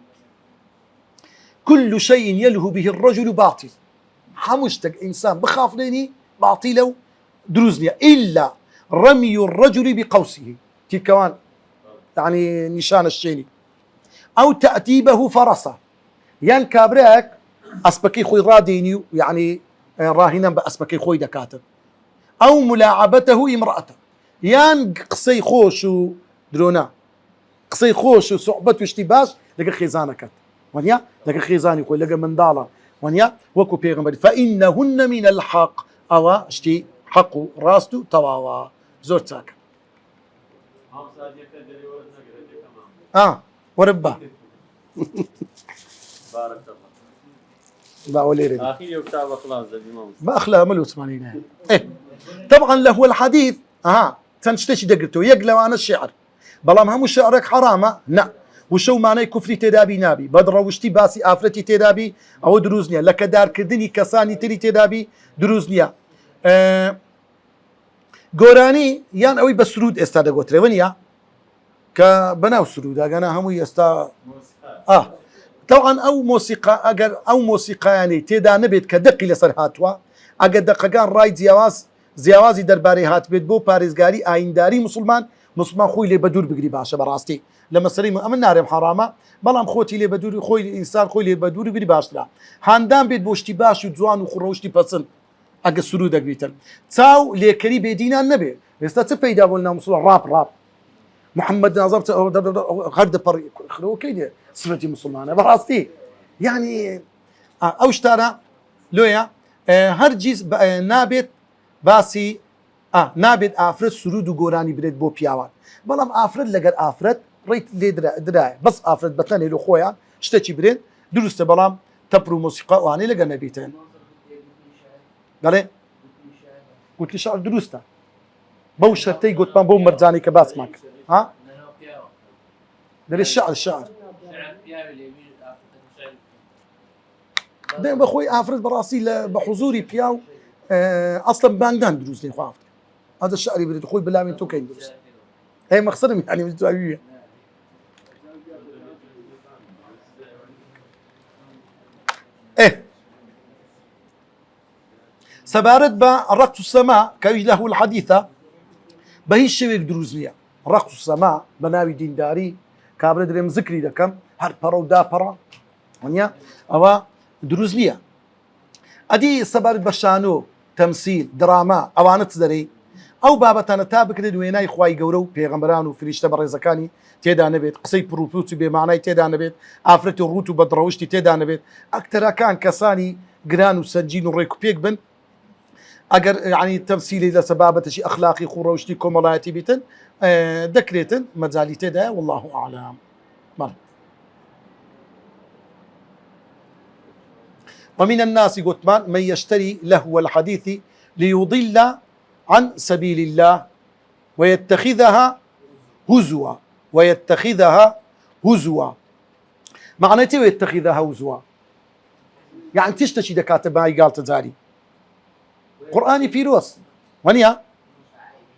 كل شيء يلهو به الرجل باطل حمشتك انسان بخاف ليني باطله دروزنيا الا رمي الرجل بقوسه تلك كمان يعني نشان الشيني او تأتيبه فرسه يان كابراك اسبكي خوي رادينيو يعني راهنا باسبكي خوي دكاتب او ملاعبته امراته يان قصي خوش درونا قصي خوش وصعبته اشتباش لقى خزانكت ونيا لقى خزاني يقول لقى منداله ونيا وكو بيغمبر فانهن من الحق او اشتي حقو راستو تواوا زور ساك وربا بارك الله باوليري اخي كتاب اخلاص الامام ما اخلاق ملو اسمانينا طبعا له الحديث تنشتش دقرتو يقلو انا الشعر بلام هم شعرك حرامه لا وشو معنى كفري تدابي نابي بدر وشتي باسي افرتي تدابي او دروزنيا لك دار كردني كساني تري تدابي دروزنيا گۆرانی یان ئەوەی بە سرود ئێستا دەگوترێ وەنیە کە بەناو سروداگەنە هەمووی ئێستا طبعا ئەو مۆسیقا ئەگەر ئەو مۆسیقایانی تێدا نەبێت کە دەقی لەسەر هاتووە ئەگەر دەقەکان ڕای جیاوازی دەربارەی هاتبێت بۆ پارێزگاری ئاینداری مسلمان خۆی لێ بە دوور بگری باشە بەڕاستی لە مەسەری ئەمە نارێم حرامە بەڵام خۆتی لێ بە دووری خۆی ئینسان خۆی لێ بە دووری بگری باشترا هاندان بێت بۆ شتی باش و جوان و خوڕەوشتی پەسند ئەگە سرود دەگریتن چاو لێکەری بێدینان نەبێ ئێستا چ پەیدا بۆ ناو مسلمان ڕاپ محمد نازم هەر دەپەڕی خرەوەکەی دێ سفەتی مسلمانە بەڕاستی یعنی ئەو شتانە لۆیە هەرگیز نابێت باسی نابێت ئافرەت سرود و گۆرانی برێت بۆ پیاوان بەڵام ئافرەت لەگەر ئافرەت ڕێیت لێ درایە بەس ئافرەت بەتەنێر و خۆیان شتێکی برێت دروستە بەڵام تەپر و مۆسیقا وانەی لەگەر نەبیتن بەڵێ گوتی شعر دروستە بەو شەرتەی گوتمان بۆ مەرجانی کە باسمان کرد دەبێت شعر دەی بەخۆی ئافرەت بەڕاستی بە حوزوری پیا و ئەسڵەن بانگدان دروست لێ خوافت هذا الشعر بريد خوي بالله من توكين درس هي مخسر يعني من الزاويه سبارت با رقص السماء كي له الحديثة بهي الشويك دروزنية رقص السماء بناوي دين داري كابر دريم ذكري دكم هر برا ودا برا ونيا أو دروزنية أدي سبارت بشانو تمثيل دراما أوانت دري ئەو بابەتانە تا بکرێت وێنای خوای گەورە و پێغەمبەران و فریشتە بەڕێزەکانی تێدا نەبێت قسەی پرۆپوت و بێمانای تێدا نەبێت ئافرەتی ڕوت و بەدڕەوشتی تێدا نەبێت ئەکتەرەکان کەسانی گران و سەرنجین و ڕێک و پێک بن ئەگەر یعنی تەمسیلی لەسەر بابەتەشی ئەخلاقی خوڕەوشتی کۆمەڵایەتی بیتن دەکرێتن مەجالی تێدایە والله ئاعلم ومن الناس قتمان من يشتري لهو الحديث ليضل عن سبيل الله ويتخذها هزوا معناته ويتخذها هزوا يعني تشتشي دكاتب معي قال تزاري قرآني بيروس ونيا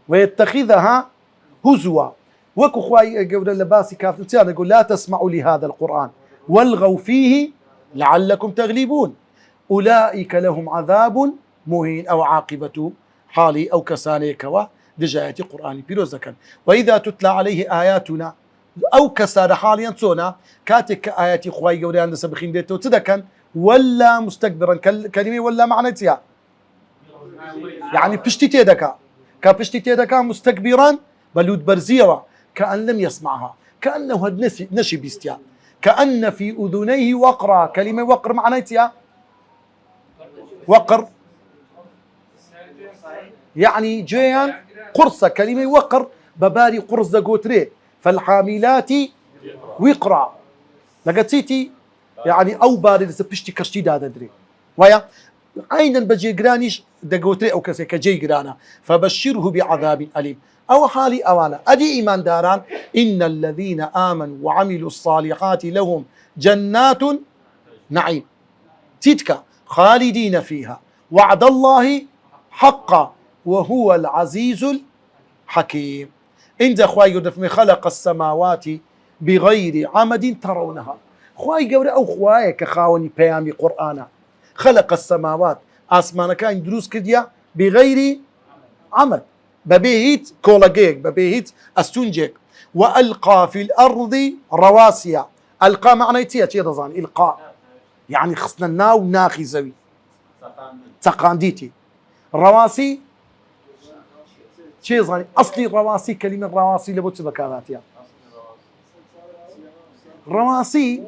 ويتخذها هزوا وكو خواي قبل اللباسي كافر يقول لا تسمعوا لهذا القرآن والغوا فيه لعلكم تغلبون أولئك لهم عذاب مهين أو عاقبة حالي أو كساني كوا دجاية قرآن بيروزكن وإذا تتلى عليه آياتنا أو كسار حاليا صونا كاتك آياتي خواي قوريان نسبخين ديتو تدكن ولا مستكبرا كلمة ولا معناتها يعني بشتي تيدكا كبشتي تيدكا مستكبرا بلود برزيرة كأن لم يسمعها كأنه نشي بيستيا كأن في أذنيه وقرا كلمة وقر معناتها وقر يعني جيان قرصة كلمة وقر بباري قرص دقوتري فالحاملات وقرا لقيتي يعني أو باري لسه بشتي كشتي دادا دري ويا عينا بجي جرانيش دقوتري أو كسي كجي جرانا فبشره بعذاب أليم أو حالي أوانا أدي إيمان داران إن الذين آمنوا وعملوا الصالحات لهم جنات نعيم تلك خالدين فيها وعد الله حقا وهو العزيز الحكيم إن خواي قدف خلق السماوات بغير عمد ترونها خواي قوري أو خواي كخاوني بيامي قرآن خلق السماوات آسمانا كان دروس كديا بغير عمد ببيهيت كولاجيك ببيهيت استونجيك وألقى في الأرض رواسيا ألقى معنى تيا تظن إلقاء يعني خصنا الناو ناخي زوي تقانديتي رواسي شيء ظني أصلي رواسي كلمة رواسي لبوت بكاناتها رواسي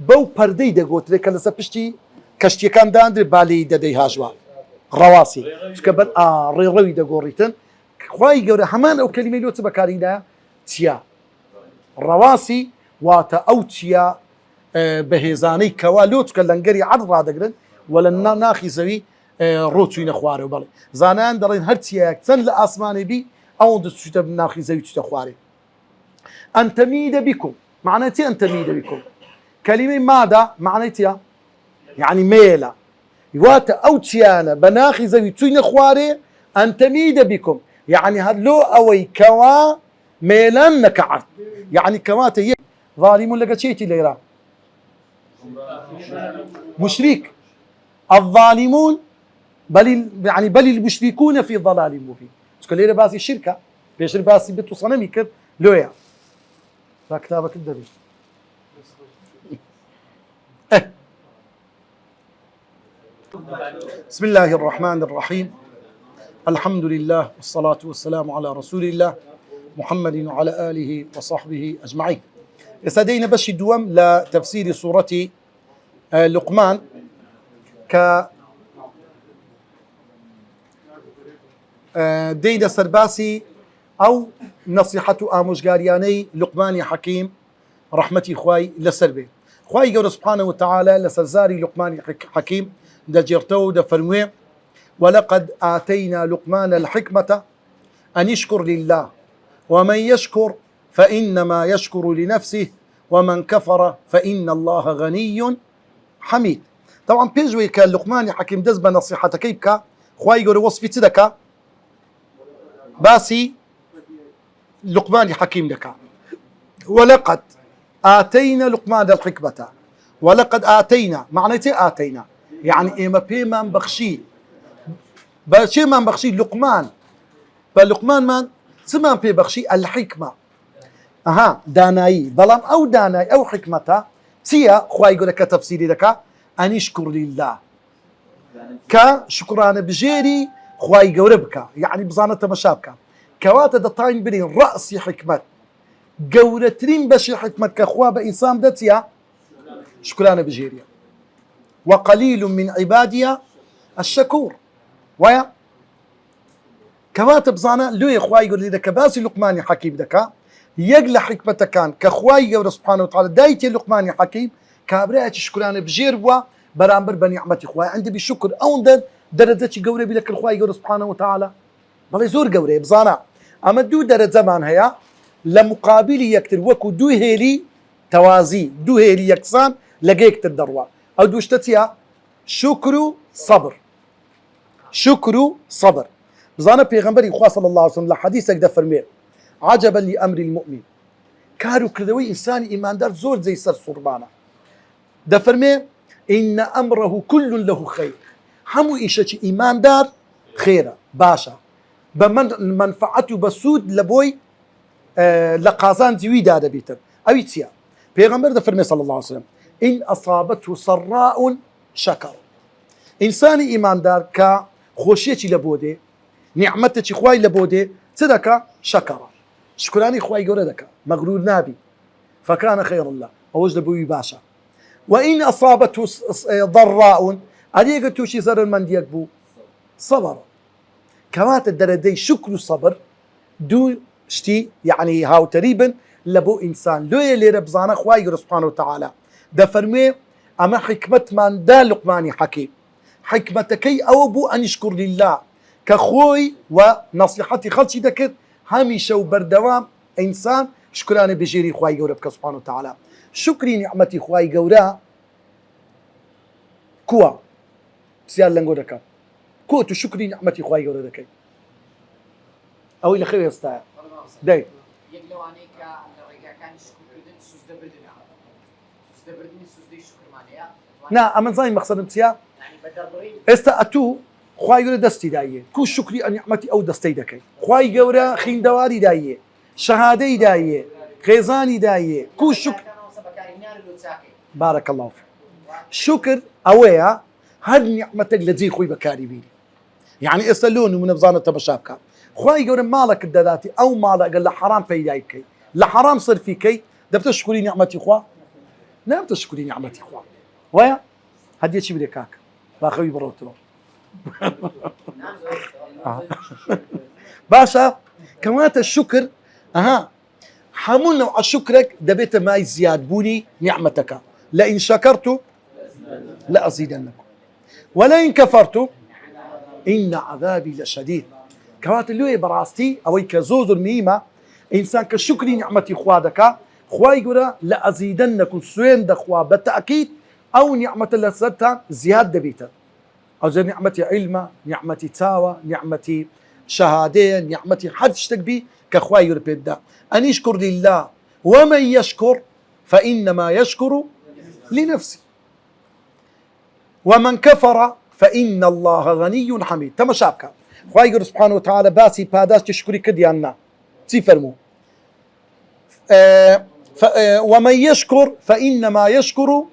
بو پردەی دەگوترێت کە لەسەر پشتی کەشتیەکان دادرێت بالێی دەدەی هاژوە ڕەواسی چکە بەر ڕێڕەوی دەگۆڕیتن خوای گەورە هەمان ئەو کەلیمەی لۆ چ بەکاریدایە چیا ڕەواسی واتە ئەو چیا بەهێزانەی کەوا لۆچکە لەنگەری عەرض ڕادەگرن وە لە ناخی زەوی ڕۆچوینە خوارەوە بەڵێ زانایان دەڵێن هەر چیایەک چەند لە ئاسمانی بی ئەوەندە چوتە ناخی زەوی چوتە خوارێ ئەنتەمیدە بیکم معناتی ئەنتەمیدە بیکم كلمة ماذا معناتها يعني ميلة وات أو تيانا بناخي زوي توين خواري أن تميد بكم يعني هلو أوي كوا ميلان نكعت يعني كوات هي ظالم لقشيتي ليرا مشرك الظالمون بل المشركون في ضلال مبين تقول لي باسي الشركة بيش باسي بيتو صنمي كذ لويا فكتابك الدري بسم الله الرحمن الرحيم الحمد لله والصلاة والسلام على رسول الله محمد وعلى آله وصحبه أجمعين. استدينا بش الدوام لتفسير سورة لقمان ديدا سرباسي أو نصيحة آموشگارياني لقمان حكيم رحمتي خواي لسربي خواي قول سبحانه وتعالى لسرزاري لقمان حكيم دا جيرتو دا فرموه ولقد آتينا لقمان الحكمة أن يشكر لله ومن يشكر فإنما يشكر لنفسه ومن كفر فإن الله غني حميد. طبعا بيجوي كان لقمان حكيم دزب نصيحة كيبك خواي يقول وصفي تدك باسي لقمان حكيم لك ولقد آتينا لقمان الحكمة ولقد آتينا معناته آتينا يعني إما بيمان بخشي بشي من بخشي لقمان فلقمان من سمان بي بخشي الحكمة داناي بلام أو داناي أو حكمته تيا خواي يقول لك تفسيري لك أن يشكر لله كشكران بجيري خواي يقربك يعني بزانة مشابك كواتا دطاين برين رأسي حكمت قورترين بشي حكمت كخواب إنسان دتيا شكران بجيري وقليل من عبادي الشكور ويا كواتب زانا لو يخواي يقول لي دك باسي لقماني حكيم دكا يقلى حكمته كان كخواي يقول سبحانه وتعالى دايتي لقماني حكيم كابرات شكران بجيروا برامبر بنعمتي خواي عندي بشكر اوندن درجتي قوري بلك الخواي يقول سبحانه وتعالى بغي زور قوري بزانا اما دو درجة زمان هيا لمقابل يكتر وكو دو هيلي توازي دو هيلي يكسان لقيك تدروا او دو اشتتيا شكر صبر شكر صبر بزانا بيغمبري خواه صلى الله عليه وسلم لحديثك ده فرمي عجبا لأمر المؤمن كارو كردوي إنسان إيمان دار زور زي سر صربانا ده فرمي إن أمره كل له خير همو إيشة إيمان دار خيرا باشا بمن منفعته بسود لبوي لقازان ديوي دادا بيتر أو تيا بيغمبر ده فرمي صلى الله عليه وسلم إن أصابته سراء شكر إنسان إيمان دار كا خوشيتي لبودي نعمتك خواي لبودي صدق شكر شكراني خواي قردك مغرور نابي فكان خير الله أوجد بوي باشا وإن أصابته ضراء أليق توشي زر المنديك بو صبر كوات الدردي شكر صبر دو شتي يعني هاو تقريبا لبو إنسان لو يلي ربزانا خواي سبحانه وتعالى ده فرمي أما حكمة من دا لقماني حكيم حكمتكي أو بو أن يشكر لله كخوي ونصيحتي خلشي دكت هميشه وبردوام إنسان شكراني بجيري خواي قوربك سبحانه وتعالى شكري نعمتي خواي قورا كوا سيال لنقودك كوا تشكري نعمتي خواي قورا دكي أو إلى خير يستاهل داي يقلو عليك كان يشكر كدن سوز دبردنا سوز دبردني سوز دي شكر ماليا نا أمن زين مقصد امتيا يعني بدربرين استأتو خواي قورا دستي داية كو شكري أن نعمتي أو دستي دكي خواي قورا خين دواري داية شهادي داية خيزاني داية كو شكر بارك الله فيك شكر أويا هل نعمتك لزي خوي بكاري بيلي يعني اسألوني من بزانة تبشابك خواي قورا مالك الداداتي أو مالك قال حرام في دايكي لحرام صر فيكي ده بتشكري نعمتي خوا لا بتشكري نعمتي خوا ويا هدي شي بدكاك باخوي بروتو باشا كمان الشكر حملنا على شكرك دبيت ماي زياد بوني نعمتك لئن شكرت لأزيدنكم ولئن كفرت إن عذابي لشديد كوات اللي براستي أو كزوز الميمة إنسان كشكري نعمتي خوادك خواي يقول لأزيدنكم سوين دخوا بالتأكيد أو نعمة لسرتها زياد دبيتها أو زي نعمتي علمة نعمتي تاوى نعمتي شهادة نعمتي حد تشتكبي كخواي يربيدا أن يشكر لله ومن يشكر فإنما يشكر لنفسه ومن كفر فإن الله غني حميد. تم شابك خواي سبحانه وتعالى باسي باداش تشكري كديانا تفرمو ومن يشكر فإنما يشكر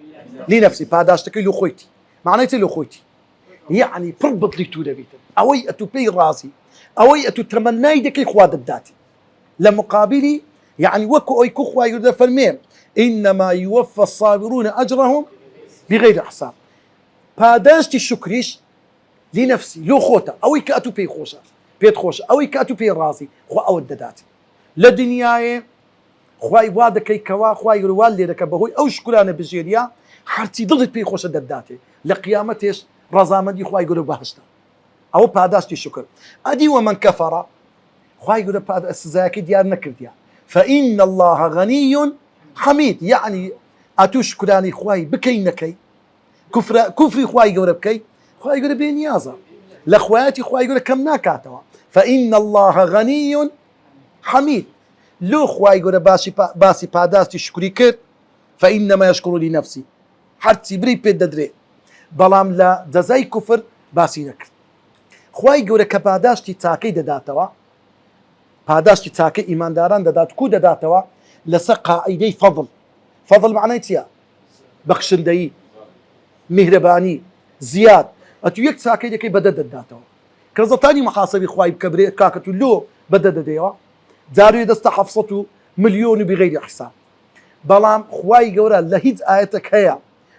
لنفسه باداش تكيلو خويتي معناته له خويتي يعني بربط لي تودا بيت أوي أتو بي راسي أوي أتو تمناي دكي خواد الداتي لمقابلي يعني وكو أي كخوا يرد فرمين إنما يوفى الصابرون أجرهم بغير حساب. باداش الشكريش لنفسي لو خوتا أوي كأتو بي خوشا بيت خوشا أوي كأتو بي راسي خو أو الداتي لدنياي خواي وادا كي كوا خواي روالي لك بهوي أو شكرانة بجيريا حرتي ضدت بي خوشا دداتي لقيامتش رزامدي خواي يقولوا بهشتا أو باداشتي الشكر أدي ومن كفر خواي يقولوا باد السزاكي ديار نكرديا فإن الله غني حميد يعني أتشكراني خواي بكي نكي كفري خواي يقولوا بكي خواي يقولوا بينيازا لأخواتي خواي يقولوا كم ناكاتوا فإن الله غني حميد لو خواي يقولوا باسي باداشتي الشكري كر فإنما يشكر لنفسي حرتي بري بيد دري بلام لا جزاي كفر باسي نكر خواي گەورە کە پاداشتی چاکەی دەداتەوە پاداشتی چاکەی ئیمانداران دەدات کو دەداتەوە لەسەر قاعیدەی فەضل معنای چییە؟ بەخشندەیی میهرەبانی زیاد ئەتو یەک چاکەی دەکەی بەدە دەداتەوە کە زەتانی محاسەبی خوای بکە برێ کاکەت و لۆ بەدە دەدەیەوە جاروی دەستە 700 ملیۆن و بغەیری حساب بەڵام خوای گەورە لە هیچ ئاەتێک هەیە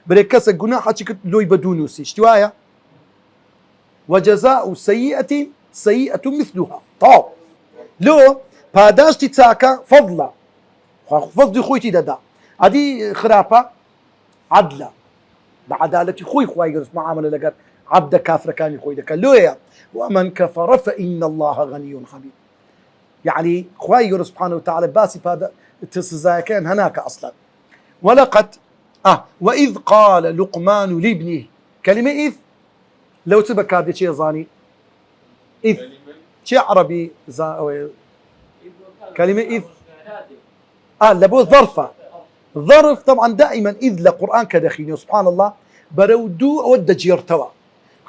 برێ کەسە گوناحێکی کرد لۆی بەدوو نووسی شتی وایە وجزاء سيئة سيئة مثلها طب لو پاداشتی چاکە فضلا فضلی خویتی دەدا ئەدی خراپە عدلە بعدالەتی خۆی خوای گەورە معاملە لەگەر عەبدە کافرەکانی خۆی دەکات لۆیە ومن كفر فإن الله غني حميد يعني خوای گەورە سبحانه وتعالى باسي سزایەکان هەناکە أصلا ولقد وإذ قال لقمان لابنه كلمة إذ لو تبقى كادي شيء زاني إذ شيء عربي كلمة إذ لبو ظرفة ظرف طبعا دائما إذ لقرآن كدخيني سبحان الله برودو أود جيرتوا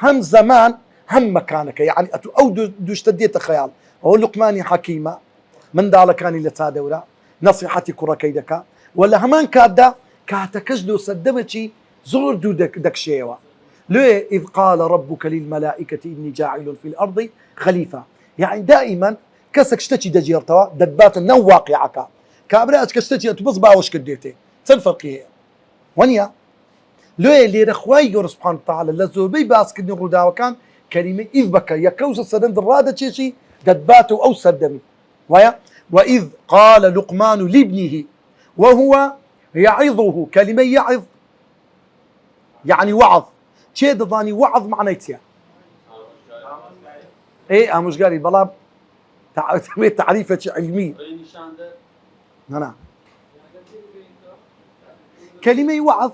هم زمان هم مكانك يعني أو دوش تديت خيال أو لقماني حكيمة من دالكاني لتادولا نصيحتي كرة كيدك ولا همان كادا كاتكجدو سدمتي زور دو دك شيوا ليه إذ قال ربك للملائكة إني جاعل في الأرض خليفة يعني دائما كسك اشتكي دجيرتوا دبات النو واقعك كابرات كشتكي تبص باوش كديتي تنفرقيه ونيا ليه اللي رخواي سبحانه وتعالى لزوبي باسك النغردا وكان كلمة إذ بك يكوز السدن درادة شيء دباته أو سدمي وإذ قال لقمان لابنه وهو يعظه كلمة يعظ يعني وعظ شيء ضاني وعظ معناتها ايه مش قاري بلا تعريفة علمي نعم كلمة وعظ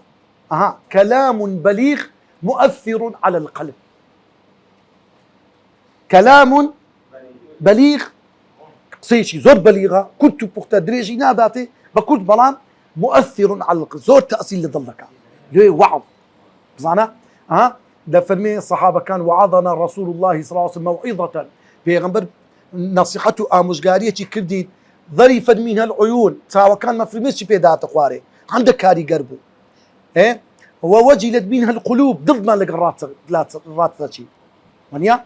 كلام بليغ مؤثر على القلب كلام بليغ قصيشي زور بليغة كنت بختدريجي ناداتي بكنت بلان مؤثر على القلب زور تأثير لضلك ليه وعظ بزانا ده فرمي الصحابة كان وعظنا رسول الله صلى الله عليه وسلم موعظة بيغمبر نصيحته آموزقارية كردي ظريفا منها العيون سواء كان ما فرميش بيدات أخواري عندك كاري قربو ووجلت منها القلوب ضد ما لقى الرات ونيا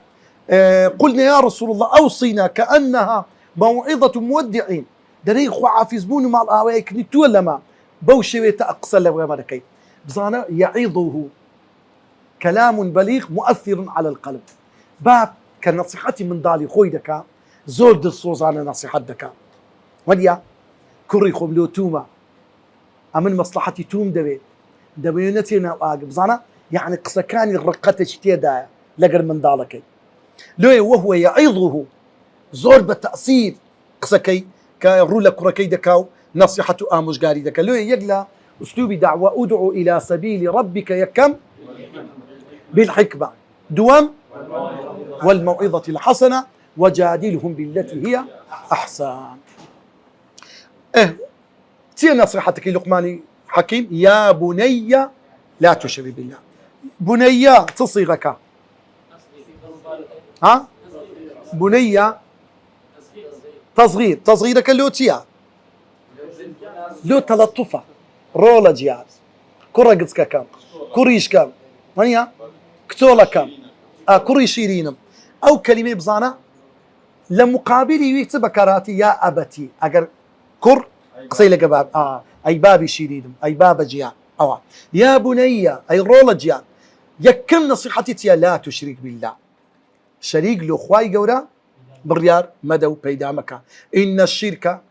قلنا يا رسول الله أوصينا كأنها موعظة مودعين دري خو عافزبون مع الآوائك نتو ولا ما بوشي تأقصى لو ما لكي بزانا يعظه كلام بليغ مؤثر على القلب باب كنصيحتي من دالي خوي دكا زود الصوزانة نصيحة دكا وديا كوري خملو توما أمن مصلحتي توم دبيونتنا واقب زانا يعني قسكاني الرقة شتي دايا لقر من دالكي لو وهو يعظه زور بالتأثير قسكي كرولا كركي دكاو نصيحة آموش قاري دكا لو يقلا أسلوب دعوة أدعو إلى سبيل ربك يكم بالحكمة دوام والموعظة الحسنة وجادلهم بالتي هي أحسن. تي نصيحتك لقمان حكيم: يا بني لا تشرك بالله. بني تصيغك، ها بني تصغيرك لو تيا لو تلطفة رولا جيار كرة كم كريش كم هنيا كتولا كم كري شيرينم أو كلمة بزانا لمقابله يكتب كراتي يا أبتي أجر كر قصيلة جباب أي بابي شيرينم أي بابا جيار يا بني أي رولا جيار يكم نصيحتي تيا لا تشرك بالله شريك لو خواي جورا بريار مدو بيدا مكان إن الشرك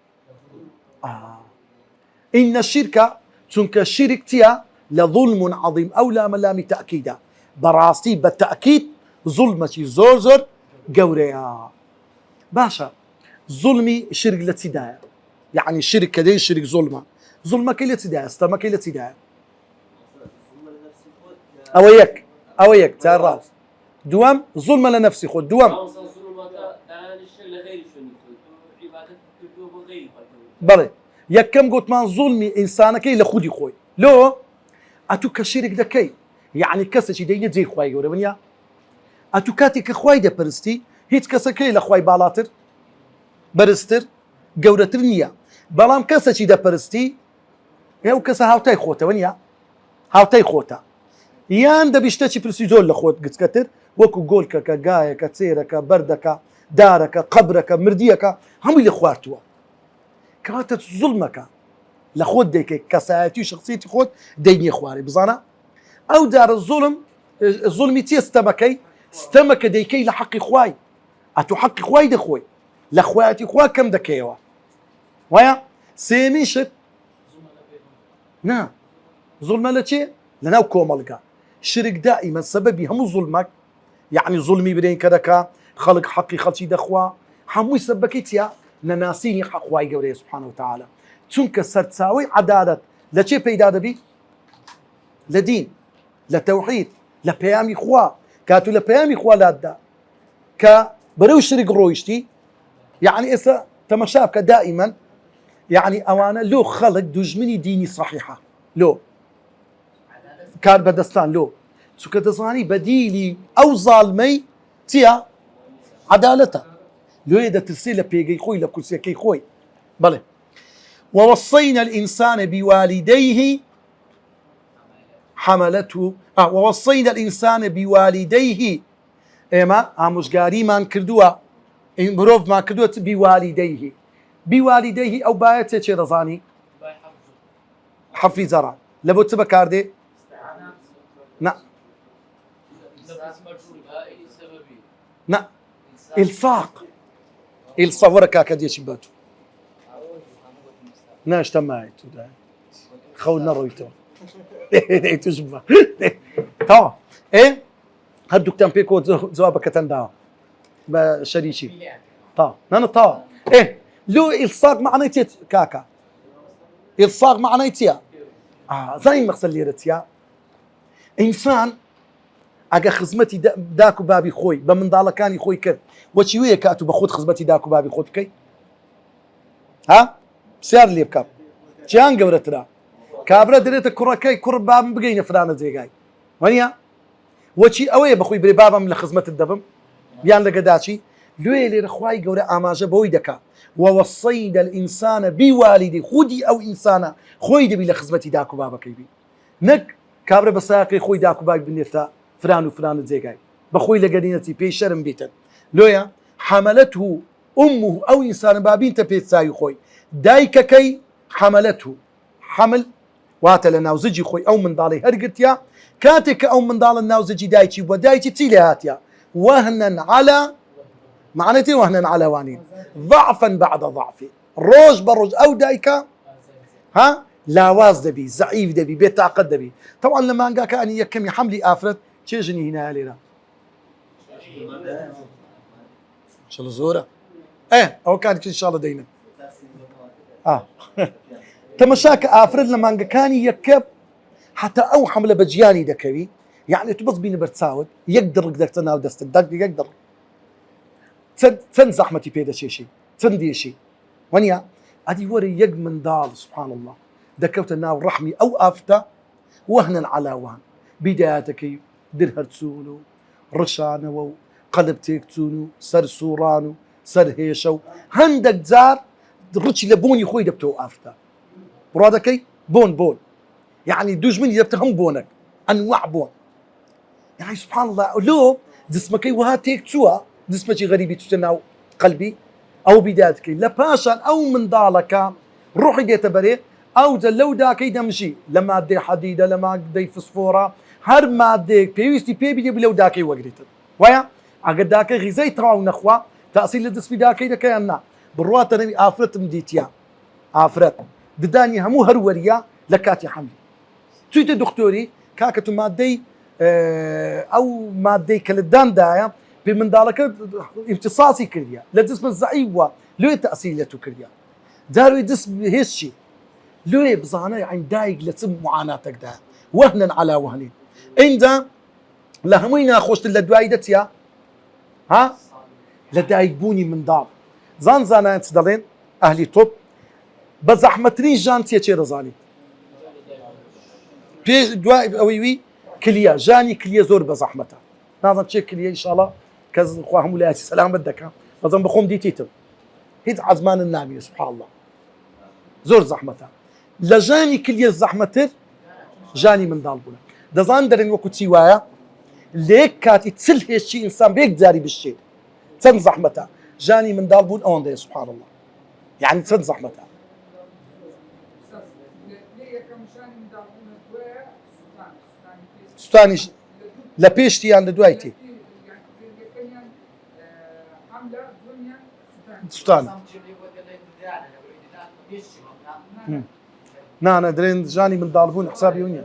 تنك الشرك تيا لظلم عظيم أو لا ملام تأكيدا براستي بالتأكيد ظلمة زور جوريا باشا ظلمي شرك لتدايا يعني الشرك كدين شرك ظلمة كي لتدايا استمك كي لتدايا أويك تعرف دوام ظلم لنفسي خود دوام بله يكم قلت ما ظلمي إنسانك لخودي خوي لو أتو كشرك دكي يعني كسر ديني زي خوي يقول بنيا أتو كاتك خوي ده برستي هيت كسر كي لخوي بالاتر برستر جورتر نيا بلام كسر ده برستي يو كسر هاوتاي خوته بنيا هاوتاي خوته يان ده بيشتكي برسيزول لخوت قد كتر وكو قولك كجايك كتيرك بردك دارك قبرك مرديك هم اللي خواتوا كانت ظلمك لخود ديك كسايتي شخصيتي خود ديني خواري بزانا او دار الظلم تي استمك ديكي لحق خواي اتو حق خواي دخوي لاخواتي خوا كم دكيوا ويا سيميشت نا ظلم لتي لنا كوملقا شرك دائما سببي هم ظلمك يعني ظلمي بدين كدكا خلق حقي خلشي دخوا حموي سبكيتيا نناسيني حق واي قوري سبحانه وتعالى تنك سرتساوي عدالة لشي بيدا دبي لدين لتوحيد لبيامي خوا كاتو لبيامي خوا لادا كبرو شرق رويشتي يعني إسا تمشابك دائما يعني أوانا لو خلق دجمني ديني صحيحة لو كان بدستان لو سوكا تزاني بديلي أو ظالمي تيا عدالته لو يدا ترسيل بيجي خوي لكل كي خوي بله ووصينا الإنسان بوالديه حملته ووصينا الإنسان بوالديه إما مشجاري ما كردوا بروف ما كردوا بوالديه أو بايته شيء رزاني حفي زرع لبو تبكاردي نا الصاق الصورك كدي شباتو ناش تماي تودا خونا رويتو تجمع تمام ايه هدوك تنبيكو جوابك تندا بشريشي طا نانا طا ايه لو الصاق معناتي كاكا الصاق معناتي زي مغسل ليرتيا انسان اگه خزمتي داكو بابي خوي بمن ضالكاني خوي كر وشي ويا كاتو بخود خزمتي داكو بابي خود كي ها سيار لي بكاب جان قبرتنا كابرا دريت كركي كر باب بقينا فلانه زي جاي ونيا وشي اوي بخوي بري بابا من خزمه الدبم بيان لقداشي لويلي رخواي قورا اماجه بويدكا ووصينا الانسان بوالدي خودي او انسانه خوي دبي لخزمتي داكو بابا كيبي نك كابرا بساقي خوي داكو بابا بنيتا فلان وفلان زي جاي بخوي لقدينتي بي شرم بيتن لويا حملته امه او انسان بابين تبيت ساي خوي دايكا كي حملته حمل واتل ناوزجي خوي او من ضالي هرقتيا كاتك او من ضال الناوزجي دايتي ودايتي تيلياتيا وهنا على معناتي وهنا على وانين ضعفا بعد ضعف روج بروج او دايكا ها لاواز دبي زعيف دبي بيت عقد دبي طبعا لما انقا كان يكمي حملي افرت تشجني هنا لينا شو الزوره ايه او كانت ان شاء الله دينا تمشاك افرد لما انقا كان يكب حتى او حمله بجياني دكوي يعني تبص بين برتساود يقدر تناو دست الدق يقدر چەند زەحمەتی پێ دەچێشی چەند دێشی وەنیە ئەدی وەرە یەک منداڵ سبحان الله دەکەوتە ناو ڕەحمی ئەو ئافتە وەهنن عەلا وەهن بیدایەتەکەی در هەرچوون و ڕشانەوە و قەلب تێکچوون و سەر سوڕان و سەر هێشە و هەندێک جار ڕچی لە بۆنی خۆی دەبتەوە ئافتە ڕادەکەی بۆن يعني دوژمنی دەبتە هەم بۆنێک ئەنواع بۆن يعني سبحان الله لۆ جسمەکەی وها تێک چووە جسمەکی غەریبی چوتە ناو قەلبی ئەو بیدایەتەکەی لە پاشان ئەو منداڵەکە ڕوحی دێتە بەرێ ئەوجە لەو داکەی دەمشی لە مادەی حەدیدە لە مادەی فسفۆرە هەر مادەیەک پێویستی پێ بدێ لەو داکەی وەگریتن وایە ئەگەر داکە غیزەی تەواو نەخوا تەئسیر لە دەستی داکەی دەکەیان نا بڕواتە نەوی ئافرەتم دیتیا ئافرەت ددانی هەموو هەروەریە لە کاتی حەملی چوویتە دکتۆری کاکە تو مادەی ئەو مادەی کە لە داندایە پێ منداڵەکە ئیمتیساسی کردیە لە جسمە زەعیف وە لێ تەئسیر لە تو کردیە جاروی جسم هێشی لێ بزانە عین دایک لە چ معاناتێکدا وەهنن عەلا وەهنین ئینجا لە هەمووی ناخۆشتر لە دوایی دەچیا ها لە دایکبوونی منداڵ زانایان چ دەڵێن ئەهلی تۆپ بە زەحمەترین ژان چێ دەزانیت پێش دوای ئەوەی وی کلیە ژانی کلیە زۆر بە زەحمەتە نازانم چێ کلیە ئینشاءڵڵا کەس خوا هەموو لایەتی سەلامەت دەکەم بەزەم بەخۆم دیتیتم هیچ عەزمانم نامێ سوبحان الله زۆر زەحمەتە لە ژانی کلیە زەحمەتر ژانی منداڵ بوونە دەزان دەرێن وەکو چی وایە لە یەک کاتی چل هێشتی ئینسان بە یەک جاری بشتێت چەند زەحمەتە ژانی منداڵ بوون ئەوەندەیە سوبحان الله یعنی چەند زەحمەتە سوستانیش لە پێشتی یان لە دوای تی سوستان نانە درێن ژانی منداڵ بوون حسابی ونیە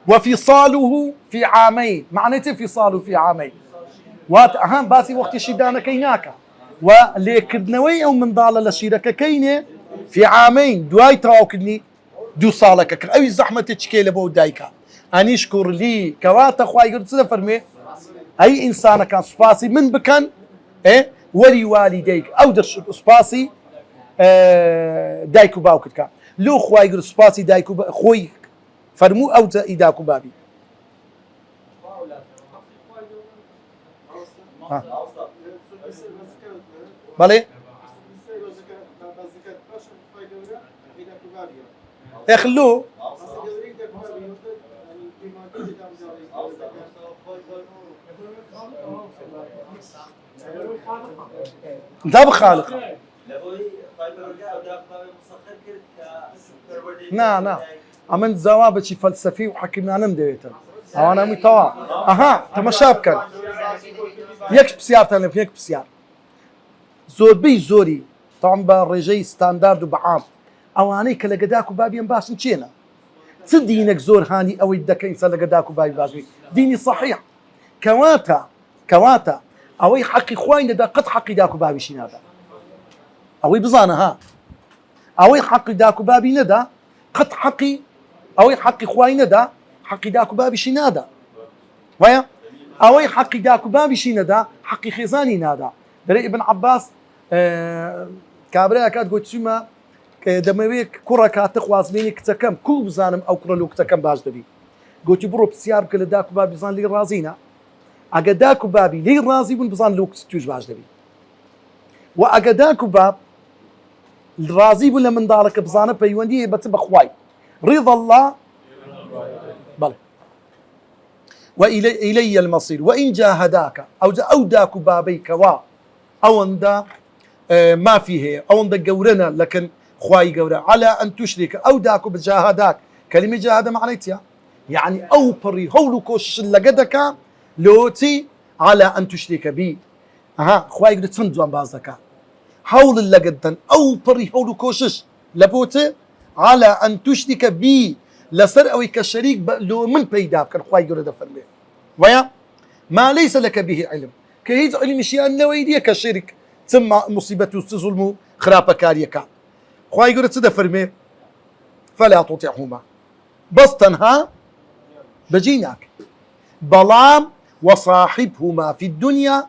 وفصاله في عامين معناته فصاله في عامين وات اهم باسي وقت شدانك هناك ولكدنوي او من ضال لشيرك كينه في عامين دواي تراوكني دو صالك اي زحمه تشكيله بو دايكا اني اشكر لي كوات اخوي قلت فرمي اي انسان كان سباسي من بكن ولي والديك او در سباسي دايكو باوكتك لو اخوي قلت سباسي دايكو خوي فرمو او ايداكو بابي بله اخلو انت بخالق نا ئەمن جوابێکی فەلسەفی و حەکیمانەم دەوێتن ئەوانە هەمووی تەواو ئەها تەماشا بکەن یەک پرسیارتان لێ یەک پرسیار زۆربەی زۆری تەواو بە ڕێژەی ستاندارد و بەعام ئەوانەی کە لە گەداک و بابیان باشن چێنە چ دینێک زۆر هانی ئەوەی دەکەین سەر لە گەداک و بابی باشوی دینی صەحیح کەواتە ئەوەی حەقی خوای نەدا قەت حەقی داک و بابیشی نادا ئەوەی بزانە ها ئەوەی حەقی داک و بابی نەدا قەت حەقی ئەوەی حەقی خوای نەدا حەقی داک و بابیشی نادا وایە ئەوەی حەقی داک و بابیشی نەدا حەقی خێزانی نادا دەرێ ئیبن عەباس کابرای کات گوت چوومە دەمەوێت کوڕە کاتە خوازبێنی کچەکەم کوو بزانم ئەو کوڕە لەو کچەکەم باش دەبی گوتی بڕۆ پرسیار بکە لە داک و بابی بزان لێی ڕازینە ئەگە داک و بابی لێی ڕازی بوون بزان لەو کچ توش باش دەبی و ئەگە داک و باب ڕازی بوون لە منداڵەکە بزانە پەیوەندی بەچ بەخوای رضا الله بلى وإلي المصير وإن جاهداك أو داك بابيك أو أندا ما فيه أو أندا جورنا لكن خواي جورا على أن تشرك أو داك بجاهداك كلمة جاهد معناتها يعني أو بري هولو كوش لقدك لوتي على أن تشرك بي خواي يقول تندوان بازك حول اللقدن أو بري هولو كوشش لبوتي على أن تشرك بي لسر أو كشريك لو من بيداب كان خواي يقول هذا فرمي ويا ما ليس لك به علم كهيز علم شيء أن ويديه كشريك ثم مصيبته تظلمه خراب كاريكا خواي يقول هذا فرمي فلا تطيعهما بس تنها بجيناك بلام وصاحبهما في الدنيا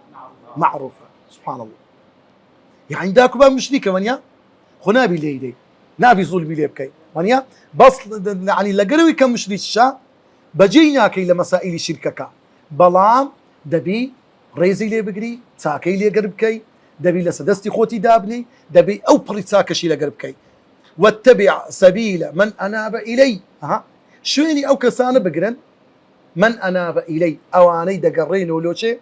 معروفا. سبحان الله. يعني داكو بقى مشركة ونيا خنابي ليدي نابي ظلمي ليبكي ونيا بس يعني لقروي كم مشركة بجينا كي لمسائل شركك بلام دبي ريزي لي بقري ساكي لي قربكي دبي لسدستي خوتي دابني دبي او بريتساكشي لقربكي واتبع سبيل من اناب الي. ها شويني او كسانه بقرن من اناب الي اواني دقرين ولوشي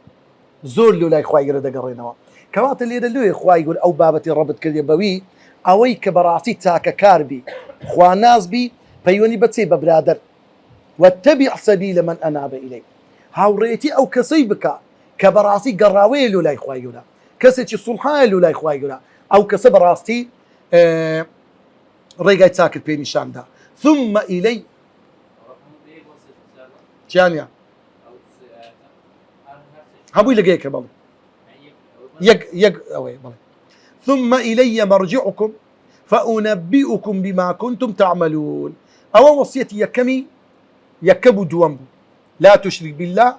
زور لو لا اخوي يرد دقرينوا كوات اللي يدلو اخوي يقول او بابتي ربط كل يبوي اوي كبراسي تاك كاربي اخوا ناس بي فيوني بتسي ببرادر واتبع سبيل من اناب الي. هاوريتي او كسيبك كبراسي قراوي لو لا اخوي يقول كسيتي صلحان لو لا اخوي يقول او كسب راستي ريقاي ساكت بيني شاندا ثم الي جانيا هبوي لقيك بالله أوي بالله. ثم الي مرجعكم فانبئكم بما كنتم تعملون. او وصيتي يكمي يكبوا دوامبو لا تشرك بالله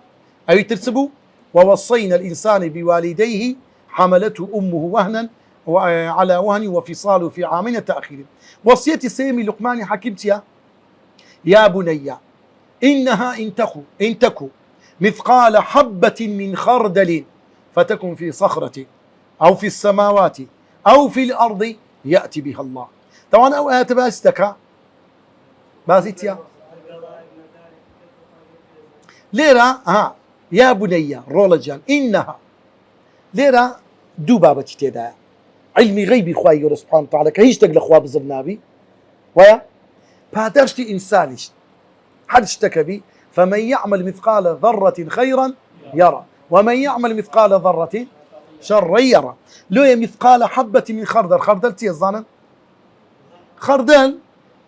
اي ترسبوا. ووصينا الانسان بوالديه حملته امه وهنا على وهن وفصاله في عامين تاخير. وصيتي سيمي لقمان حكمتيا يا بني انها ان تكو مثقال حبة من خردل فتكن في صخرة او في السماوات او في الارض ياتي بها الله. طبعا او ايات باستكا بازيتيا ليرا ها يا بني رولجان انها ليرا دو بابتي تيدا علمي غيبي خواي سبحانه وتعالى كهيش تقل خوا بزرنابي ويا بادرشتي انسانيش حد اشتكى بي فمن يعمل مثقال ذرة خيرا يرى ومن يعمل مثقال ذرة شرا يرى. لو مثقال حبة من خردل خردل تي الظانن خردل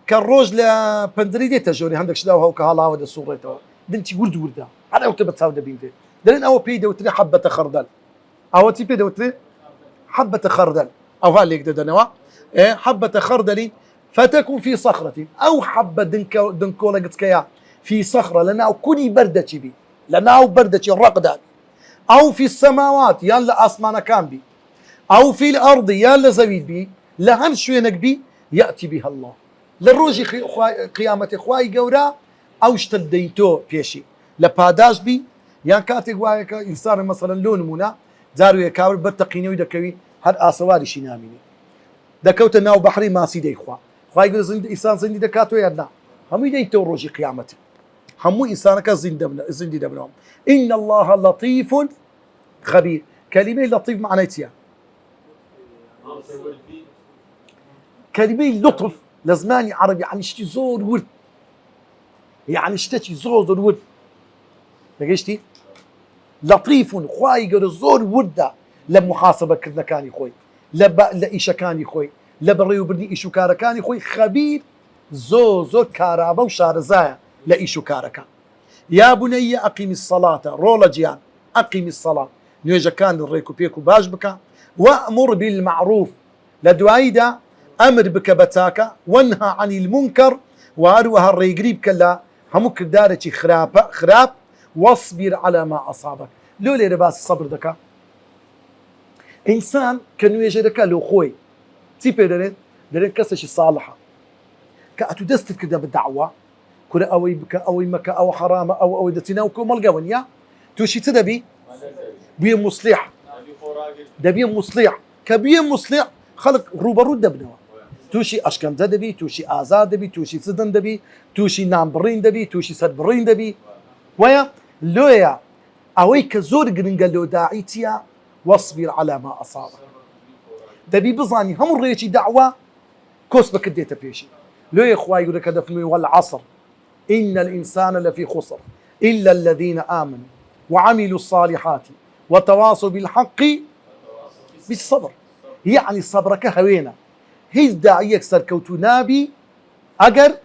كالروج لبندريدي تجوني عندك شداوها وكهلا ودا صورته بنتي ولد ولدا انا وتبت ساودا بينتي دلين او بيدو تري حبة خردل او تي بيدو تري حبة خردل او هاليك دنوا حبة خردل فتكون في صخرة او حبة دنكولا قتكيا في صخرة لنا كوني بردتي بي لنا بردتي الرقدة او في السماوات يلا اسمان كان بي او في الارض يلا زويد بي لهن شوينك بي ياتي بها الله للروجي قيامة اخواي قورا او اشتديتو بيشي لباداش بي يان كاتي وايك انسان مثلا لون منا زارو يكاور برتقيني ودكوي هاد اسواري شي ناميني دكوت ناو بحري ما سيدي اخوا خواي يقول زند انسان زندي دكاتو يدنا هم يديتو روجي قيامتي هم انسانك زندي دبنهم. ان الله لطيف خبير. كلمه لطيف معناتها كلمه لطف لزماني عربي يعني اشتي زور ورد يعني اشتي زور ورد لقيتي لطيف خواي يقول زور ورده لمحاسبه كنا كان خوي لإيش كان خوي لبري وبرني إيشو كار كان خوي خبير زور كارابا وشارزايا لإيشو كار كان. يا بني أقيم الصلاة رولجيان أقيم الصلاة نيجا كان الريكو بيكو باش بكا وأمر بالمعروف لدوايدا أمر بك بتاكا وانهى عن المنكر واروها الريقريب كلا همك دارتي خراب واصبر على ما أصابك. لولي رباس الصبر دكا إنسان كانوا يجدك لو خوي تيبي درين كسش الصالحة كأتو دستت كده بالدعوة كل أوي بك أوي مكة أو حرام أو دتناوكم الجوانيا توشي تدبي بيم مصلح دبي مصلح كبي مصلح خلق روبرو دبنوا توشي أشكن دبي توشي آزاد دبي توشي سدن دبي توشي نام برين دبي توشي سد برين دبي ويا لويا أوي كزور جرينجلو داعيتيا واصبر على ما أصابك دبي بظاني هم الريتي دعوة كوسبك اديت بيشي لو يا اخواي يقول لك هذا في والعصر ان الانسان لفي خسر الا الذين امنوا وعملوا الصالحات وتواصوا بالحق بالصبر. يعني صبرك هوينا هي داعيك سركوتو نابي اجر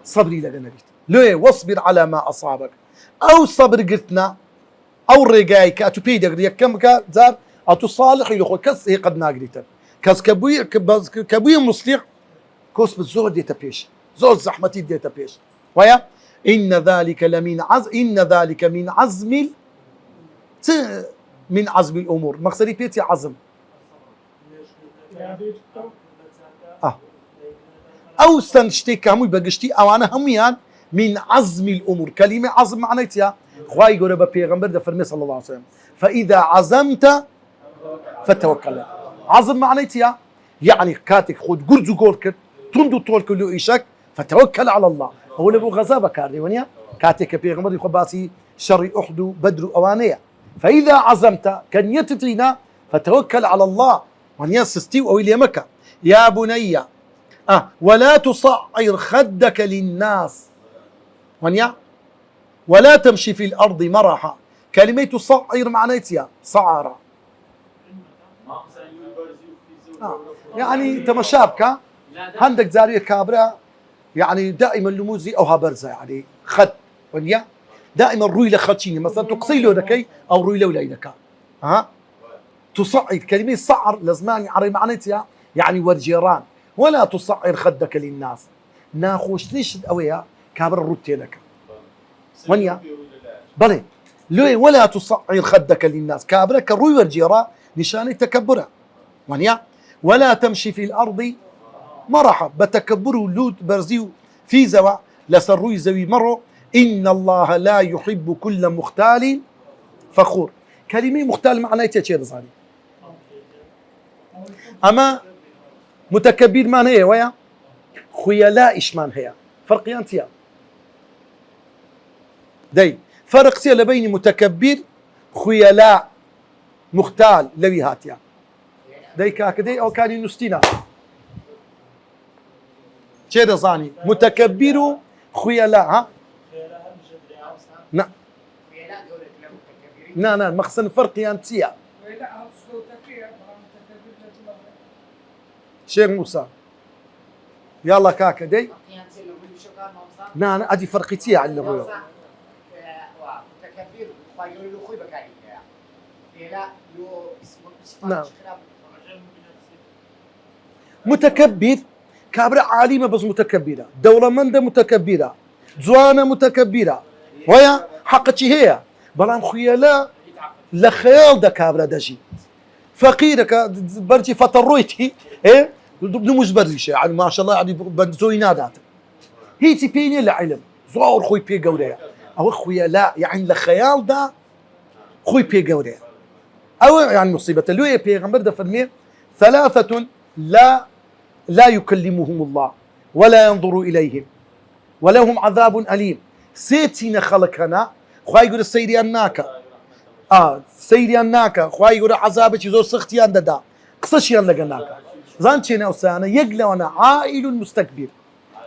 صبري لجنبيت لو واصبر على ما اصابك او صبر قلتنا او رجاي كاتو بيدك كم كزار أتو صالح يلخو كس هي قد ناقريتن كس كبوي مصلح كوس بالزور ديتا بيش زور زحمتي ديتا بيش ويا إن ذلك من عزم من عزم الأمور مقصدي بيتي عزم أو سنشتي كاموي بقشتي أو أنا هميان من عزم الأمور كلمة عزم معناتها خواي يقول بيغمبر ده فرمي صلى الله عليه وسلم فإذا عزمت فتوكل عزم معناتها يعني كاتك خود قرزو قولك تندو طولك لو إيشك فتوكل على الله هو لبو غزابة كاردي ونيا كاتك بيغمبر يخباسي شر أحدو بدر أوانية فإذا عزمت كان يتترينا فتوكل على الله ونيا سستيو أو إلي مكة يا بني ولا تصعر خدك للناس ونيا ولا تمشي في الأرض مرحا كلمة تصعر معناتها صعر يعني تمشابكة عندك زارية كابرة يعني دائما لموزي أو هابرزة يعني خد ونيا دائما روي لخدشيني مثلا تقصي له لكي أو روي له لك تصعر كلمة صعر لزمان عري معناتها يعني ورجيران ولا تصعر خدك للناس ناخوش ليش أويا كابر روتي لك ونيا بلي لو ولا تصعر خدك للناس كابر كروي ورجيرا نشان تكبره ونيا ولا تمشي في الأرض مرحا بتكبروا لود برزيو في زوا لسروي زوي مرو إن الله لا يحب كل مختال فخور كلمة مختال معناها تشير زاني أما متكبر من هي ويا خيلاء إيش من هي فرق ينتيا داي فرق سيا بين متكبر خيلاء مختال لوي هاتيا داي كاكدي أو كان ينستينا شيء زاني متكبر خيلاء نعم لا مقصد فرق ينتيا شيخ موسى يلا كاكا دي ادي فرقتي على الرؤيا نعم متكبر كابرة عالمة بس متكبرة دولة مندة متكبرة زوانة متكبرة ويا حقتي هي بلان خيالا لخيال دا كابرة دجي فقيرك برجي فطرويتي ايه نموز بريشة يعني ما شاء الله يعني بنزوي نادات هي تبيني لعلم زور خوي بي قوريا او خويا لا يعني لخيال دا خوي بي قوريا او يعني مصيبة لو يا بيغمبر ده فرمي ثلاثة لا يكلمهم الله ولا ينظر إليهم ولهم عذاب أليم سيتينا خلقنا خواي يقول السيري الناكا سيري الناكا خواي يقول عذابك يزور سختي عند دا قصشي لقناكا زانتينا وسانا يقلى وانا عائل مستكبر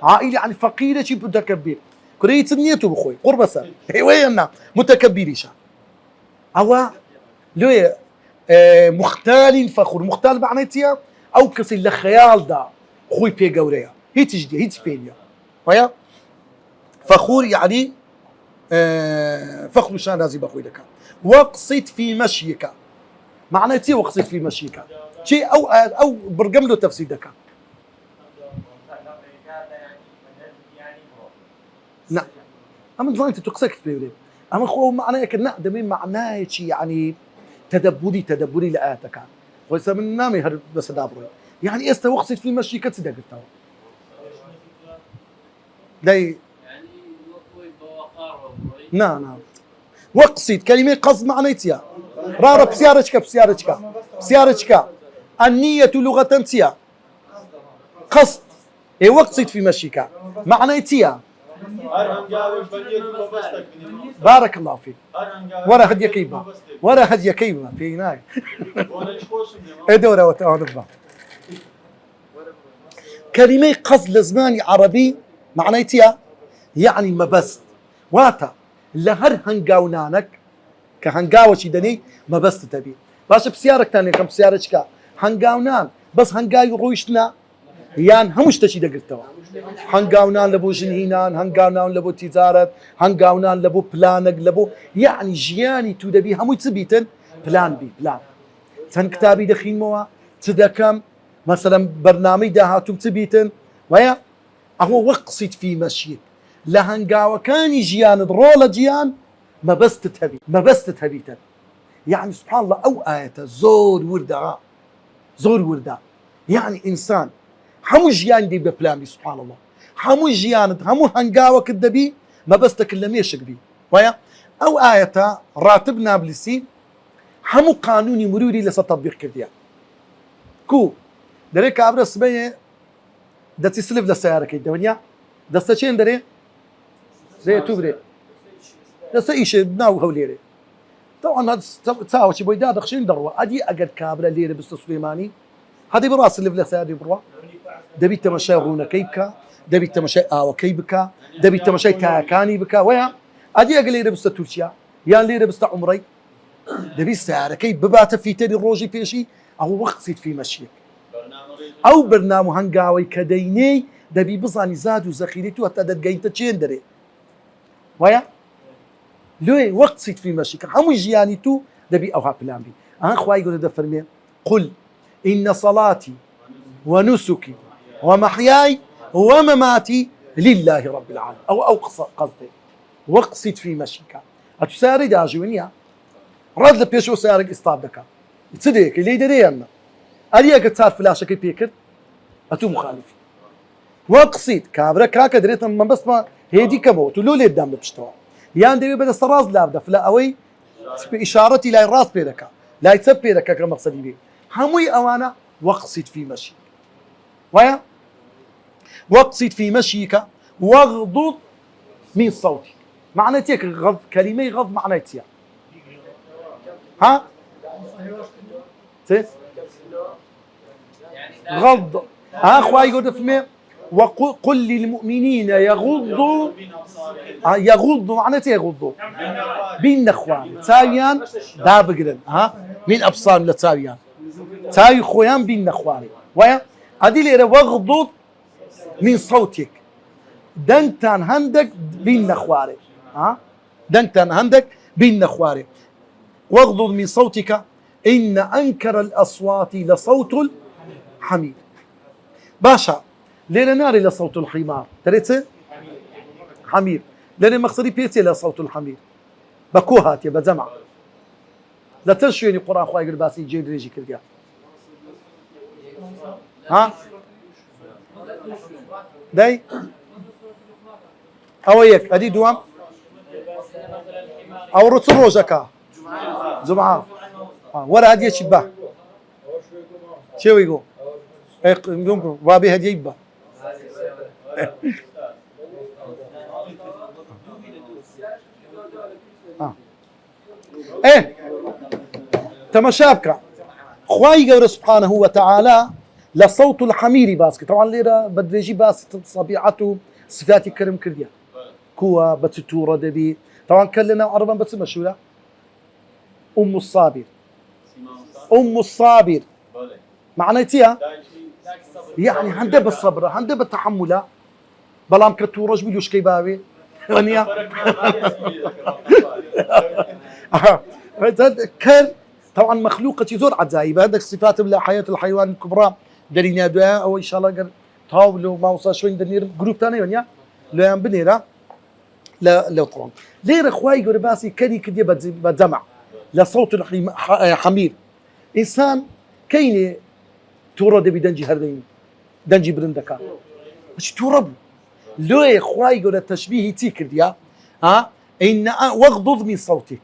عائل يعني فقير شي متكبر كريت نيته بخوي قربسا وينا متكبريشا او لو مختال فخور مختال معناتها او كسي لخيال دا خوي بي قوريا هي تجدي هي تبينيا ويا فخور يعني فخر شان لازم بخوي لك واقصد في مشيك معناتها واقصد في مشيك شيء او برقم له تفسير دكا نعم اما ظنيت تقصك بيقول اما خو معناه كنا دمين معناه شيء يعني تدبري لآتك ويسمى نامي هر بس دابري يعني استوقصت في مشي كتصدق التو داي يعني وقوي بوقار نعم وقصد كلمة قصد معناتها رارا بسيارتك النية لغة تيا قصد اي وقصد في مشيك معناتها بارك الله فيك ورا هدي كيبا في هناك ادورة وتعرفها كلمة قصد لزماني عربي معناتها يعني مبست واتا لهر هنقاونانك كهنقاوة شدني مبست تبي باش بسيارك تاني كم بسيارتك هنقاونان بس هنقاي رويشنا يعني همش تشي دقلتوا هنقاونان لبو جنهينان هنقاونان لبو تجارة هنقاونان لبو بلانك لبو يعني جياني تو دبي همو تثبيتن بلان تن كتابي دخين موا تدكم مثلا برنامج ده هاتم تثبيتن ويا هو وقصد في مشيك لهنقاوة كان جيان رول جيان ما بس تتهبيتن يعني سبحان الله أو آية زور وردة زور وردة يعني إنسان همو جيان دي ببلاني سبحان الله همو جيان همو هنقاوة كدبي ما بس تكلميش بي ويا أو آية راتبنا بلسين همو قانوني مروري لسا تطبيق كرديا كو دريك عبر السبية دا تسلف لسيارة كي دونيا دستا چين دري دري تو بري دستا إيش ناو هوليري طبعا هذا تساوي شي بويداد خشين دروا أدي أقد كابرة ليرة بس سليماني هذه براس اللي في سيارة بروا دبي تمشي غونا كيبكا دبي تمشي آوا كيبكا دبي تمشي تاكاني بكا ويا أدي أقل ليرة بس تورشيا يان ليرة بس عمري دبي سيارة كي ببات في تاني روجي فيشي أو وقت في مشيك أو برنامج هنقاوي كديني دبي بزاني زاد وزخيرته حتى دتجين تشين دري ويا لوي وقت في مشيك همو جياني تو دبي أوها بلان بي أنا خواي يقول ده فرمي قل إن صلاتي ونسكي ومحياي ومماتي لله رب العالمين أو قصدي وقصد في مشيك أتساري داجونيا رد لبيشو سارق إصطابك تصدق اللي يدري أنا أليا قد صار فلاشة كي بيكر أتو مخالفي وقصد كابرا كاكا دريت من بس ما هيدي كبو تلو لي الدم بشتوا يعني دبي بدا الراس لابدا فلا أوي بإشارتي لا الراس بيدك لا يتسب بيدك كمقصدي بيه هموي أوانا واقصد في مشيك ويا واقصد في مشيك واغضض من صوتك معناتك غض كلمة غض معناتها ها غض أخوة يقول فمي وقل للمؤمنين يغضوا يغضوا معناته يغضوا بين اخوان تاويان دابقرن ها من ابصار لتاويان تاوي خويان بين اخواني ويا هذه اللي واغضض من صوتك دنتان هندك بين اخواري ها دنتان هندك بين اخواري واغضض من صوتك ان انكر الاصوات لصوت الحمير باشا لين ناري لصوت الحمار تريت حمير لين مقصدي بيتي لصوت الحمير بكوهات يا بجمع لا تشويني قرآن خواهي قل باسي جيد ريجي كرقا ها داي او يك ادي دوام او رتل روجكا جمعة ورا هدية شبه شو يقول يمكن وابي هدية يبه ايه تمشابك خواي قول سبحانه وتعالى لصوت الحمير باسك طبعا ليرة بدريجي باس طبيعته صفاتي كرم كرديا كوا بتتورة دبي طبعا كلنا عربا بس مشهورة أم الصابر أم الصابر معناتها يعني هنده بالصبر هنده بالتحمل بلام كتورج بيلوش كيباوي غنيا كر طبعا مخلوقة زور عجائب هذا صفات بلا حياة الحيوان الكبرى درينا دعاء او ان شاء الله تاولو ما وصل شوي ندير جروب ثاني ونيا لو يام بنيرا لا لو طبعا لير اخواي قول باسي كدي كدي بجمع لصوت الحمير انسان كاين تورد بدنجي هردين دنجي برندكا مش تورب لو يا اخواي قول التشبيه تيكر ديا ها ان واغضض من صوتك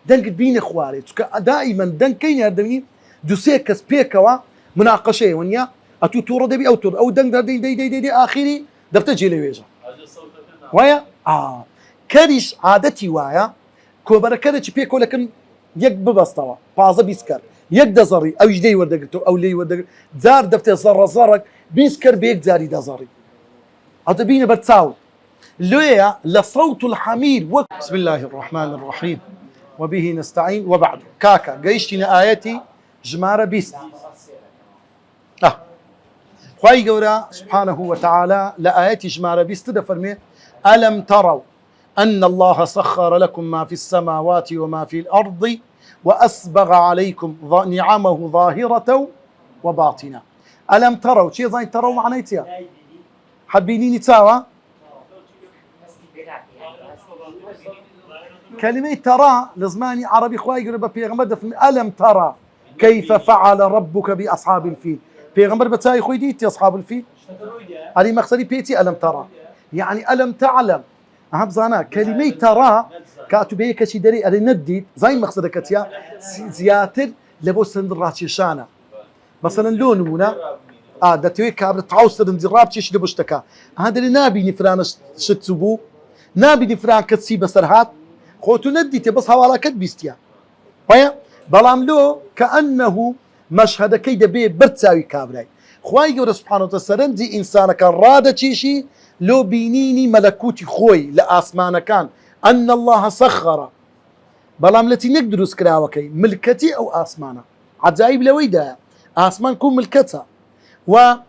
دنك بين اخواري دائما دنك كاين هردين دوسيك سبيكوا مناقشه ونيا اتو تورد بي او تور او دنك دي دي دي, دي اخري درتجي لويجا ويا كريش عادتي وايا كوبركه تشبيكو لكن يك ببسطوا بازا بيسكر يك دزري او يجدي وردقتو او لي وردق زار دفتي زرك بيسكر بيك زاري دزري هذا بينا بتساوي لويا لصوت الحمير بسم الله الرحمن الرحيم وبه نستعين وبعد كاكا قيشتنا آياتي جمارة بيست خواهي قورا سبحانه وتعالى لآياتي جمارة بيست دفرمي ألم تروا أن الله سخر لكم ما في السماوات وما في الأرض وأسبغ عليكم نعمه ظاهرة وباطنة ألم تروا شيء زين تروا معنيتها حبيني نتاوى كلمة ترى لزماني عربي خواي يقول ببيغمبر دفن ألم ترى كيف فعل ربك بأصحاب الفيل بيغمبر بتاعي خوي ديتي أصحاب الفيل هذه مقصدي بيتي ألم ترى يعني ألم تعلم أهم زانا كلمة ترى كاتبه كشي دري ألي ندي زي مقصدك كتيا زياتر لبو سندراتي شانا مثلا لونونا دتوي كابر تعوصر انزراب تشي دبشتكا هذا اللي نابي نفران شتسبو نابي نفران كتسي بسرهات خوتو نديتي بس حوالا كتبيستيا ويا بلاملو كأنه مشهد كيد بي برتساوي كابراي خواي يقول سبحانه وتعالى سرنزي إنسان كان رادة تشيشي لو بينيني ملكوتي خوي لآسمان كان أن الله سخر بلام التي نقدر سكراوكي ملكتي أو آسمانا عجائب لويدا آسمان كون ملكتها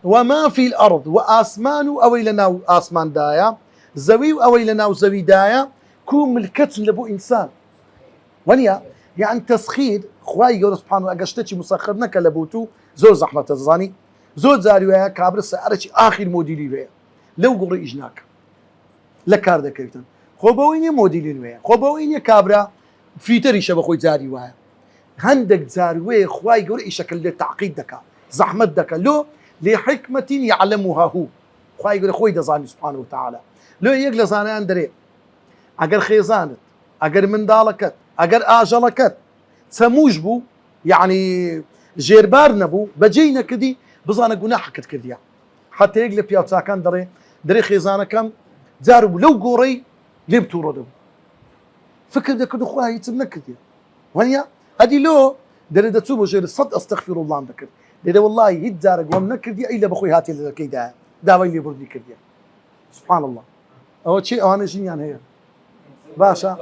وما في الأرض وآسمان أويلنا آسمان دايا زوي أويلنا زوي دايا كون ملكت لبو إنسان ونيا يعني تسخير خواي يقول سبحانه وأقشتشي مسخرنا كلبوتو زور زحمة الزاني زور زاريوها كابر السعرة آخر موديلي ويا لو قري إجناك لكار ذكرتن خوبويني موديلين ويا خوبويني كابرا في تريشة بخوي زاري ويا هندك زاري ويا خواي يقول شكل تعقيد دكا زحمة دكا لو لحكمة يعلمها هو خواي يقول خوي دزاني سبحانه وتعالى لو يقل زاني أندري أجر خيزانت أجر من دالكت أجر آجلكت سموج بو يعني جيربار نبو بجينا كدي بزانا جناح كديا حتى يقلب يا تساكن دري خيزانة كم زارب لو قوري لم توردو فكر ده كده خواي يتسمى كديا وهي هذه لو دري ده تسوبه جير الصد أستغفر الله عندك ده والله يتزارق ومنكر دي إلا بخوي هاتي اللي كيدا داوي اللي بردي كديا سبحان الله أول شيء أنا شيء يعني هي باشا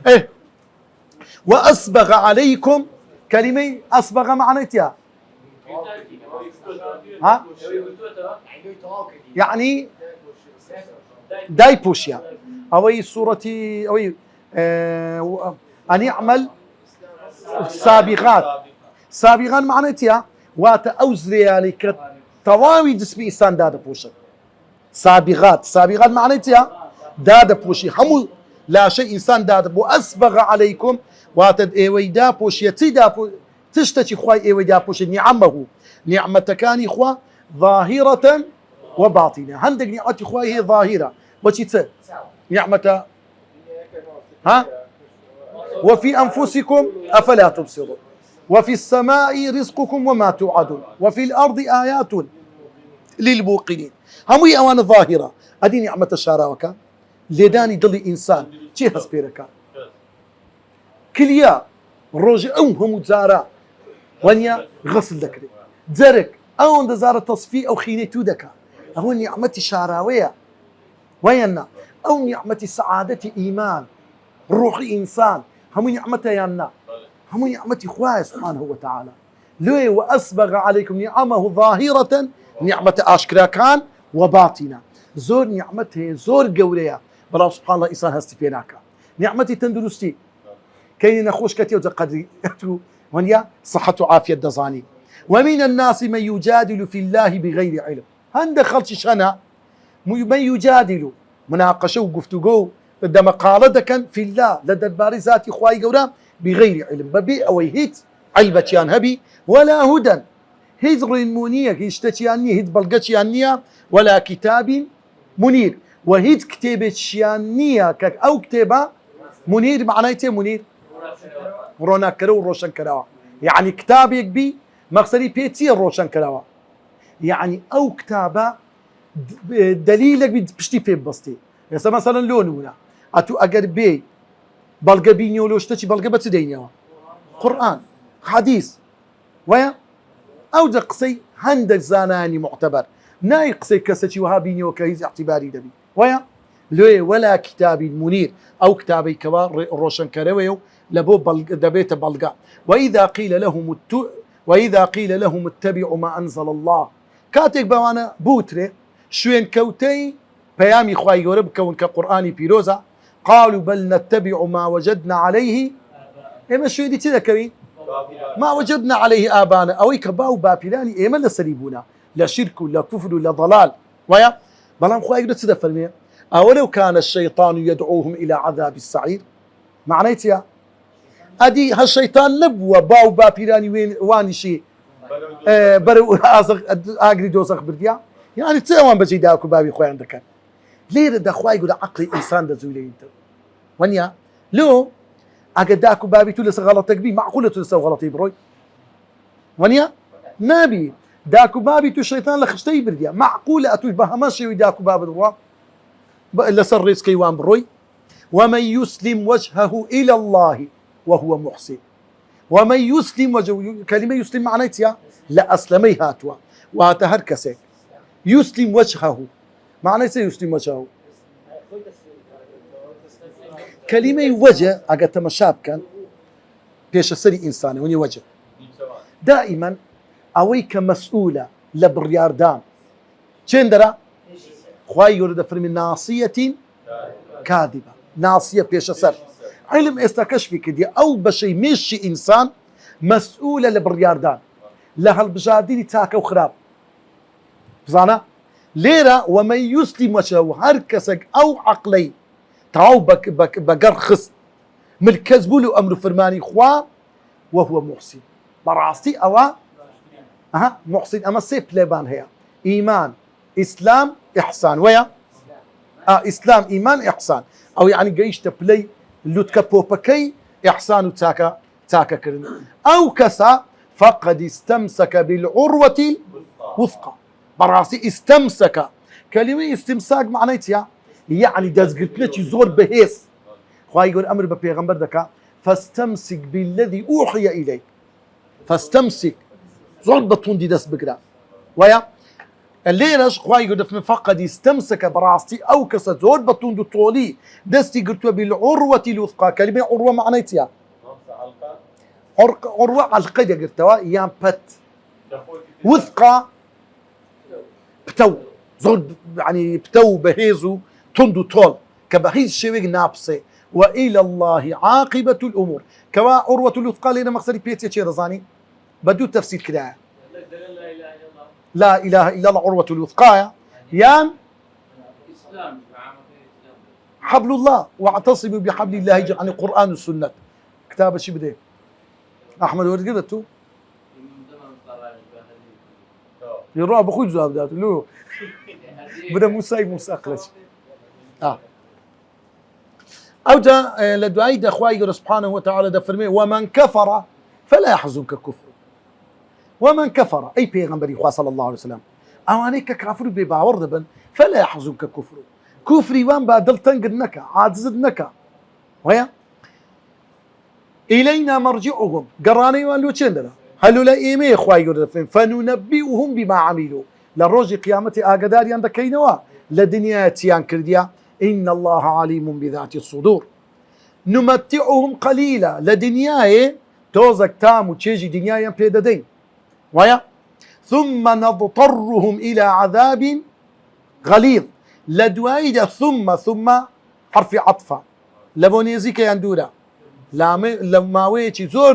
إيه وأسبغ عليكم كلمة أسبغ معناتها ها يعني دايبوشيا أوي صورتي أوي أن يعمل سابغات معناتها وتأوزري يعني كتواوي جسمي إنسان دادا بوشا سابغات معناتها دادا بوشي حمو لا شيء إنسان دادا وأسبغ عليكم واتد إيوي دا بوشي تشتكي خواي إيوي دا بوشي نعمة كان إخوة ظاهرة وباطنة عندك نعمة إخوة هي ظاهرة وشي تصير نعمة ها وفي أنفسكم أفلا تبصرون وفي السماء رزقكم وما توعدون وفي الأرض آيات للموقنين همي أوان ظاهرة هذه نعمة الشاراوكا لداني ضلي إنسان شي هسبيركا كليا روج هم زارا ونيا غسل ذكري زرك أو زارا تصفي أو خينيتو دكا هو نعمة الشاراوية وينا أو نعمة سعادة إيمان روح إنسان هم نعمة يانا هم نعمة إخوة سبحانه وتعالى ليه وأسبغ عليكم نعمه ظاهرة نعمة أشكرا كان وباطنة زور نعمته زور قوليا بلا سبحان الله إنسان هستي فيناك نعمتي تندرستي كي نخوش كتير قدري ونيا صحة وعافية دزاني ومن الناس من يجادل في الله بغير علم هند خلص شنا من يجادل مناقشة وقفتقو لدى مقالة كان في الله لدى البارزات إخوائي قولا بغير علم ببي أو هيت علبتيان هبي ولا هدى هيت غريمونية هيشتتيانية هيت بلغتيانية ولا كتاب منير وهيت كتابتيانية أو كتابة منير معناته منير رونا كرو روشن كراوا يعني كتابك بي مقصدي بيتي روشن كراوا يعني أو كتابة دليلك بشتي في بسطي مثلا لونونا أتو أجر بي بلغ بينيو لوشتشي بلغ بتدينيو قرآن حديث ويا أو دقسي هندك زاناني معتبر ناي قسي كسشي وهابينيو كهيز اعتباري دبي ويا لوي ولا كتاب منير أو كتابي كبار روشن كرويو لبو دبيت بلغا وإذا قيل لهم اتبعوا ما أنزل الله كاتك بوانا بوتري شوين كوتي بيامي خواي يورب كون كقرآني بيروزا قالوا بل نتبع ما وجدنا عليه إما شو يدي كذا كوي ما وجدنا عليه آبانا أو يكباو بابلاني إما لسليبونا لا شرك لا كفر لا ضلال ويا بلام خواي يقول تسدى فرمية أولو كان الشيطان يدعوهم إلى عذاب السعير معنيتها أدي هالشيطان نبوة باو بابيراني وين واني شيء برو أجري دوزخ برديا يعني تسوان بجي داكو بابي خوي عندك ليه ده خوي يقول عقلي إنسان ده زولي أنت ونيا لو أجد داكو بابي تولس غلطك بي معقولة تولس غلطي بروي ونيا نبي داكو بابي تو الشيطان لخشتي برديا معقولة أتوش بهماشي وداكو باب الروا إلا سر ريسكي وان بروي ومن يسلم وجهه إلى الله وهو محسن ومن يسلم وجهه كلمة يسلم معناتها لا أسلمي هاتوا وهتهركسك يسلم وجهه معناتها يسلم وجهه كلمة وجه أجت مشابكا بيش السري إنساني وني وجه دائما أويك مسؤولة لبرياردان شندرا خواي يريد فرم ناصية كاذبة ناصية بيش السر علم استكشفي كدي أو بشي مشي إنسان مسؤولة لبرياردان لها البجادين تاكا وخراب بزانا ليرة ومن يسلم وجهه هركسك أو عقلي تعو بقرخص من الكذب أمر فرماني خوا وهو محسن براستي أوا محسن أما سيب لبان هي إيمان إسلام إحسان ويا إسلام إيمان إحسان أو يعني جيش تبلي لوتكا بوبكي إحسان تاكا كرن أو كسا فقد استمسك بالعروة وثقة براسي استمسك كلمة استمساك معناتها يعني دازقلت زور بهيس خواهي يقول أمر ببيغمبر دكا فاستمسك بالذي أوحي إليك فاستمسك زور بطون دي داس بقرا ويا الليلش خواهي يقول فقد استمسك براسي أو كسا زور بطون دو طولي دستي قلتوا بالعروة الوثقى كلمة عروة معناتها عروة علقة قلتوا يام بت وثقة بتو زور يعني بتو بهيزو تندو طول كبهيز شويق نابسي وإلى الله عاقبة الأمور كوا عروة الوثقى لنا مقصدي بيتي شي رزاني بدو تفسير كده لا إله إلا الله عروة الوثقى يان إسلام حبل الله واعتصموا بحبل الله يعني القرآن والسنة كتاب شي بده أحمد ورد قلتو يروح بخوج زاب ذاته لو بدا موسى أقلش أوجا لدعاء دخواي سبحانه وتعالى دفرمي ومن كفر فلا يحزنك كفر ومن كفر أي بيغمبري صلى الله عليه وسلم أوانيك كافر بباور دبن فلا يحزنك كفر كفري وان بادل تنقدنك عاجزدنك ويا إلينا مرجعهم قراني وان لو تشندنا هلو لا إيمي خواي دفرمي فننبئهم بما عملوا للروج قيامتي آقداري عندك كينوا لدنيا تيان كرديا إن الله عليم بذات الصدور نمتعهم قليلا لدنياي توزك تام وتشيجي دنياي بيددين ويا ثم نضطرهم إلى عذاب غليظ لدوايد ثم حرف عطفة لبونيزيك يندورا لما ويتي زور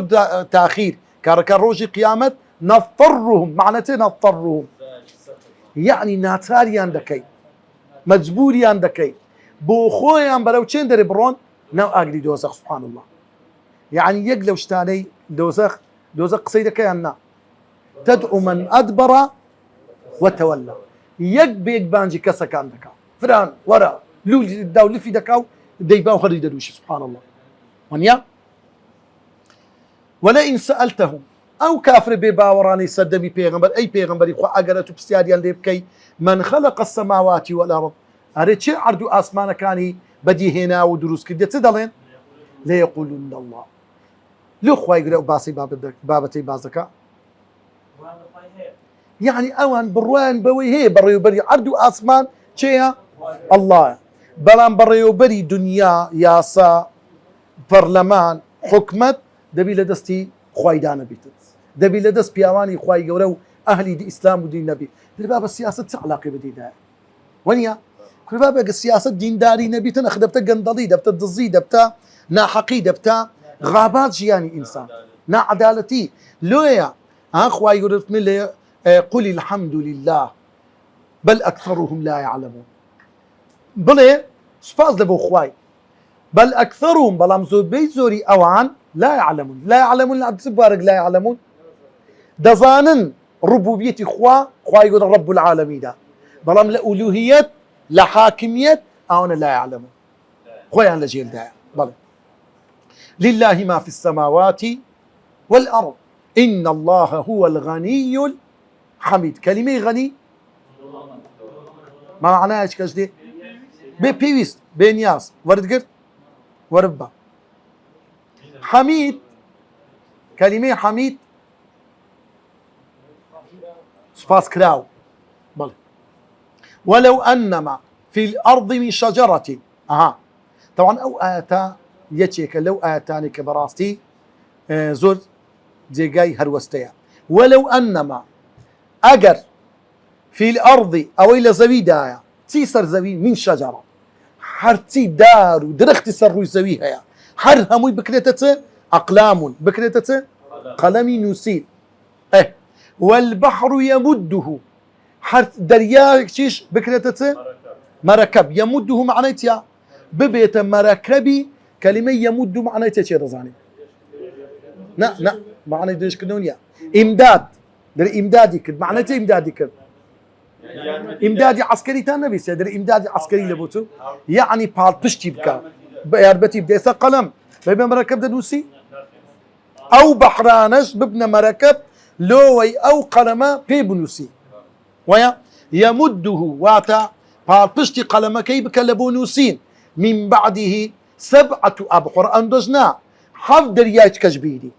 تأخير كاركا روجي قيامت نضطرهم معناته نضطرهم يعني ناتاري عندكي مجبوري عندكي بو خويا بلو تشين دري برون نو اجري دوزخ سبحان الله يعني يقلو شتاني دوزخ قصيدك يانا تدعو من ادبر وتولى يقبيك بانجي كسك عندك فران ورا لولي الدولة في دكاو ديباو خريد دوشي سبحان الله ونيا ولئن سألتهم أو كافر بباوراني سدمي بيغمبر أي بيغمبر يخو أقرأتو بستياريان ليبكي من خلق السماوات والأرض أريد عردو آسمان كاني بدي هنا ودروس كده تدلين ليقولون الله لو خواي يقرأ باسي بابتي بازكا يعني أوان بروان بوي هي بريو بري عردو آسمان شيء الله بلان بريو بري دنيا ياسا برلمان حكمت دبي لدستي خواي دانا بيتت دبي لدست بيواني خواي يقرأ أهلي دي إسلام ودين نبي الباب السياسة علاقة بدينها ونيا كل باب السياسة دين داري نبي تنخ دبتا قندلي دبتا دزي دبتا ناحقي دبتا غابات جياني إنسان نا عدالتي لويا أخوة يقول قل الحمد لله بل أكثرهم لا يعلمون بلي سباز لبو خواي بل أكثرهم بلام زود زوري أوان لا يعلمون لا يعلمون عبد سبارك لا يعلمون دزانن ربوبية خوا يقول رب العالمين دا بلام لألوهية لحاكمية أونا لا يعلمون خويا لجيل دا بل لله ما في السماوات والأرض إن الله هو الغني الحميد كلمة غني ما معناها ايش كذا بيويست بينياس ورد قرد وربا حميد كلمة حميد سباس كراو بل ولو أنما في الأرض من شجرة طبعا أو آتا يتشيك لو آتاني كبراستي زور جيجاي هروستيا ولو أنما أجر في الأرض أو إلى زوي دايا تيسر زوي من شجرة حرتي دار ودرختي سروا زويها حر هموي بكرتته أقلام بكرتته قلمي نسيل والبحر يمده حرت دريا شيش بكرتته مركب يمده معناتها ببيت مركبي كلمة يمد معناتها شيء رزاني لا معنى ديش كنونيا إمداد در إمدادي كد معناته إمدادي كد إمدادي عسكري تانا بيس در إمدادي عسكري لبوتو يعني بالبشتي بكا بيربتي بديسا قلم بيبقى مركب دنوسي أو بحرانش ببنى مركب لوي أو قلمة بيبنوسي ويا يمده واتا بالبشتي قلمة كي بكلبونوسين من بعده 7 أبحر أندجنا حف درياج كجبيدي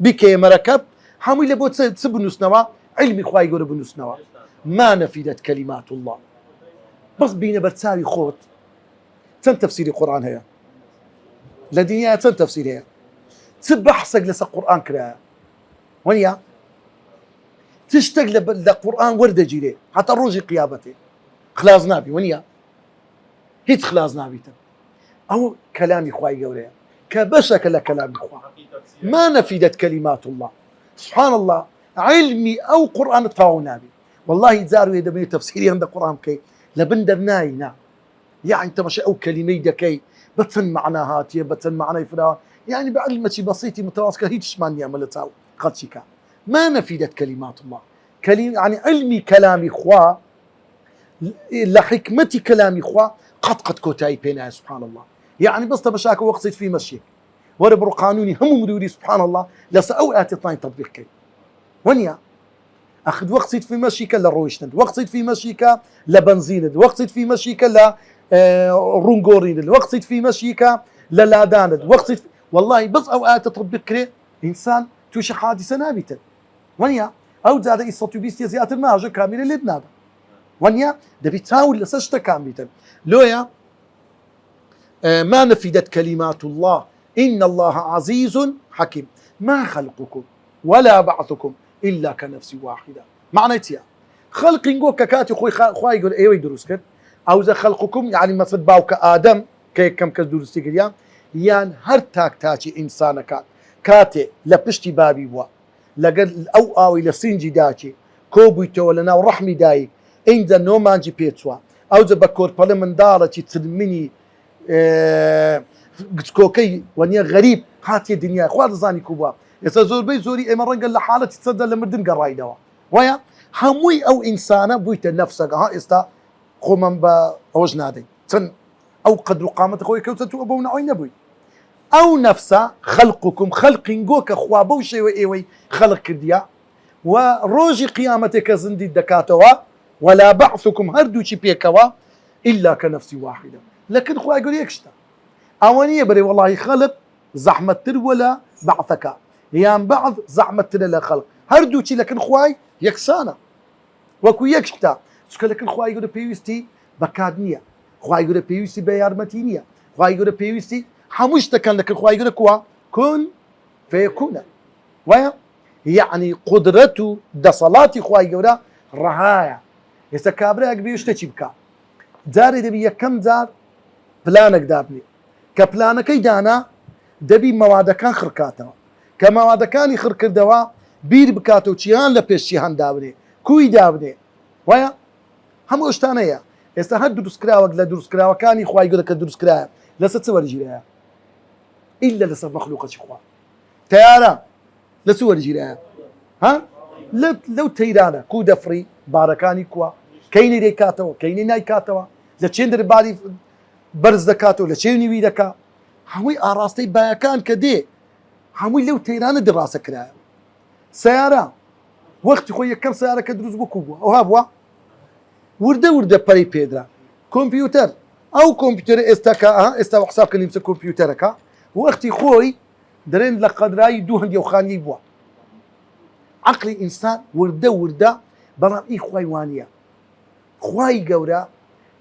بكي مركب حمي لبوت سبنوسنوا علمي خواي يقول بنوسنوا ما نفدت كلمات الله بس بينا برتساوي خوت تم تفسير القرآن هي لدنيا تم تفسير هي تبحثك لسا قرآن كراها ونيا تشتغل لقرآن ورد جيري حتى الروج قيابته خلاص نابي ونيا هيت خلاص نابي أو كلامي خواي يقول كبشك لكلام خواي ما نفدت كلمات الله سبحان الله علمي أو قرآن طاو نابي والله يزاروا يدبني تفسيري عند القرآن كي لبندبناينا يعني انت مش او كلمه دكي بتن معناها هاتيه بتن معناها فلان يعني بعلمتي بسيطي متواصل هيتش ماني عملتها قد ما نفدت كلمات الله يعني علمي كلامي خوا لحكمتي كلامي خوا قد كوتاي بينا سبحان الله يعني بس تبشاك وقصد في مشيك وربر قانوني هم مدوري سبحان الله لس اوقات اثنين تطبيق كي ونيا اخذ وقت في مشيك لرويشتند وقت في مشيك لبنزين وقت في مشيك ل رونغورين وقت في مشيك للادان وقت والله بس اوقات تطبيق كري انسان توش حادثه نابته ونيا او زاد قصه بيستي زيات الماجه كامله اللي بنادى ونيا ده بتاول لسشت كامله لويا ما نفدت كلمات الله إن الله عزيز حكيم ما خلقكم ولا بعثكم إلا كنفس واحدة معناتها خلق نقول كاتي خوي يقول ايوه يدرس كده او اذا خلقكم يعني ما صدباو كآدم كي كم كدرس تقريان يعني هر تاكتاشي انسان كاتي لبشتي بابي بوا لقد او الى سنجي داشي كوبيتو لنا ورحمي داي انزا نو مانجي بيتسوا او اذا بكور من دارتي تسلمني كوكي ونيا غريب هاتي الدنيا خوات زاني كوبا يسزور بي زوري امرن قال لحاله تصدى لمردن قراي دوا ويا هموي او انسانه بويت نفسك ها استا خمن با اوجنادي تن او قدر قامت خوي كوتو ابو نعوي نبوي او نفسه خلقكم خلق نقوك اخوا بوشي وي خلق كرديا وروجي قيامتك زندي الدكاتوا ولا بعثكم هردو شي بيكوا الا كنفس واحده لكن خويا يقول يكشتا اوانيه بري والله خلق زحمه ولا بعثك يان بعض زحمه لا خلق هردو شي لكن خويا يكسانا وكو يكشتا لكن خويا يقول بيوستي بكادنيا خويا يقول بيوستي بيارمتينيا خويا يقول بيوستي حمشت كان لكن خويا يقول كوا كن فيكون ويا يعني قدرته ده صلاتي خويا يقول رهايا يستكابرها بيشتكي بكا داري دبي كم دار بلانك دابني كبلانك دانا دبي مواد كان خركاته كمواد كان يخرك الدواء بير بكاتو تشيان لبيشيان دابني كوي دابني ويا هم اشتانيا ئێستا هەر دروستکراوەک لە دروستکراوەکانی خوای گەورە کە دروستکرایە لەسەر چ وەرگیرەیە ئیلا لەسەر مەخلووقەتی خوا تەیارە لە چ وەرگیرەیە ها لەو تەیرانە کو دەفڕی بارەکانی کووە کەینی دەیکاتەوە کەینی نایکاتەوە لە چێن دەرباری بەرز دەکاتەوە لە چێو نیوی دەکات هەمووی ئاراستەی بایەکان کە دێ هەمووی لەو تەیرانە دڕاستە کرایە سیارە وەختی خۆی یەکەم سیارەکە دروست بکو بووە ئەوها بووە وردە وردە پەرەی پێدرا کۆمپیوتەر ئەو کۆمپیوتەر ئێستا حسابکەنیم چ کۆمپیوتەرەکە وەختی خۆی دەرێن لە قەدرایی دوو هەندێوخانی بووە عقلی ئینسان وردە وردە بەڵام ئی خوای وانە خوای گەورە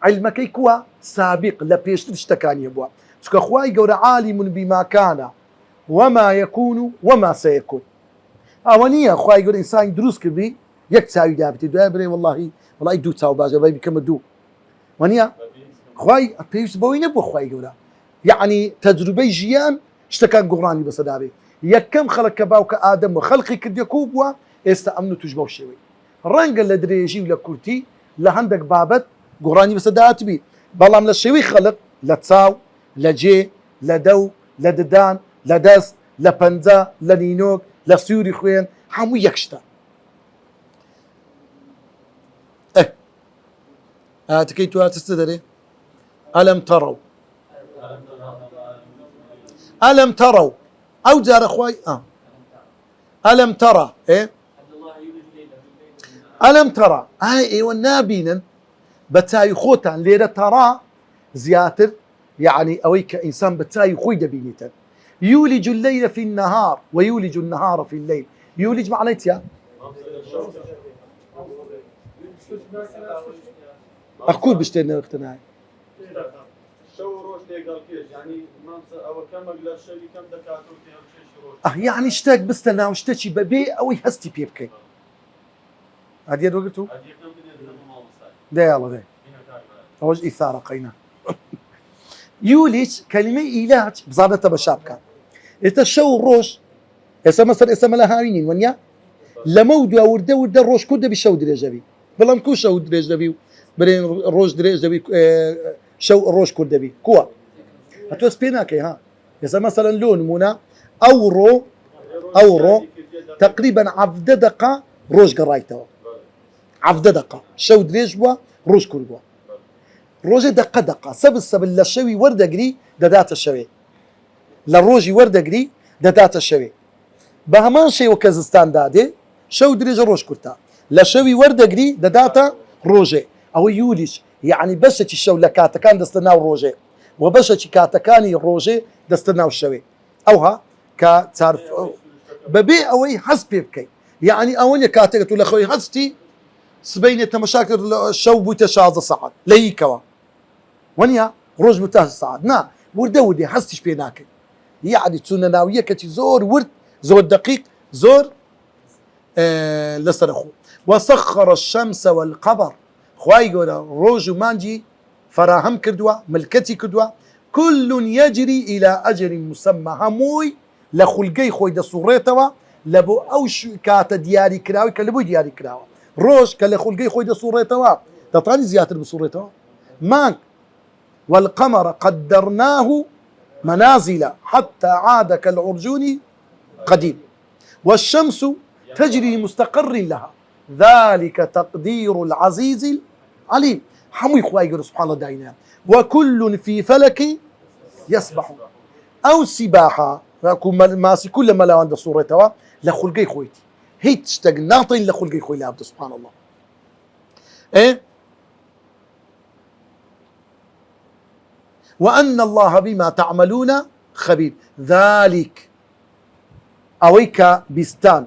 علمەکەی کووە سابق لە پێشتر شتەکانی بووە چکە خوای گەورە عالم بما كان وما يكون وما سيكون ئەوە نییە خوای گەورە ئینسانی دروست کردی یەک چاوی دابێتی دوای بڵێ وەڵی دوو چاو باشە بای بکەمە دوو وانە خوای پێویست بەوەی نەبووە خوای گەورە یعنی تەجروبەی ژیان شتەکان گۆڕانی بەسەدابێت یەکەم خەڵک کە باوکە ئادەم و خەڵقی کردێکوو بووە ئێستا ئەمن و توش بەو شێوەی ڕەنگە لە درێژی و لە کورتی لە هەندێک بابەت گۆڕانی بەسەداتبی بەڵام لە شێوەی خەڵق لە چاو لە جێ لە دەو لە ددان لە دەست لە پەنجە لە نینۆک لە سووری خوێن هەموو یەک شتە ئاتەکەی تو هاتە دەرێ ئەلەم تەڕەو ئەو جارە خوای ئەلەم تەڕە ئەلەم تەڕە ئێوە نابینن بە چاوی خۆتان لێرە تەڕا زیاتر يعني ئەوەی کە ئینسان بە چاوی خۆی دەبینیتن يولج الليل في النهار ويولج النهار في الليل يولج معناتها أقول بشتري اقتناعي يعني اشتاق بستنا واشتكي ببي أو يهستي بيبكي هذه وقلتوا ده يلا ده أوج إثارة قينا يولج كلمة إيلاج بزارة بشابكة إتشو الروش مثلا اسم لها هاوينين ونيا لمود ورده الروش كده بشو درجبي بلام كو شو درجبي برين الروش درجبي شو الروش كده بي كوا هتوس بيناكي ها مثلا لون منا أورو تقريبا عفد دقة روش قرايته عفد دقة شو درجبوا روش كربوا روجي دقة سب للشوي وردة قري دات الشوي للروجي وردة قري دات الشوي بهمان شيء وكازستان دادي شو دريج روج كرتا لشوي وردة قري دات روجي أو يوليش يعني بشتي الشو لكاتكان دستناو روجي وبشتي كاتكاني روجي دستناو الشوي أوها كتعرف ببي أوي حسب بكي يعني أولي كاتك تقول أخوي حسبتي سبينة مشاكل الشو بوتشاز صعد ليكوا ونيا روج متاز صعد نا وردي حستش بيناك يعني تسونا ناوية كتي زور ورد زور دقيق زور لسرخو وسخر الشمس والقمر خواي قولا روج مانجي فراهم كردوا ملكتي كردوا كل يجري إلى أجر مسمى هموي لخلقي خوي دا صوريتوا لبو أوش كاتا دياري كراوي كلبو دياري كراوي روش كاللي خلقي خوي دا صوريتوا تطاني زيادة بصوريتوا مانك والقمر قدرناه منازل حتى عاد كالعرجون قديم والشمس تجري مستقر لها ذلك تقدير العزيز العليم حموي خواي سبحان الله داينا وكل في فلك يسبح أو سباحة ماسي كل ما لا عند صورتها لخلقي خويتي هي تشتاق ناطين لخلقي خوي لابد سبحان الله إيه وأن الله بما تعملون خبير ذلك أويك بستان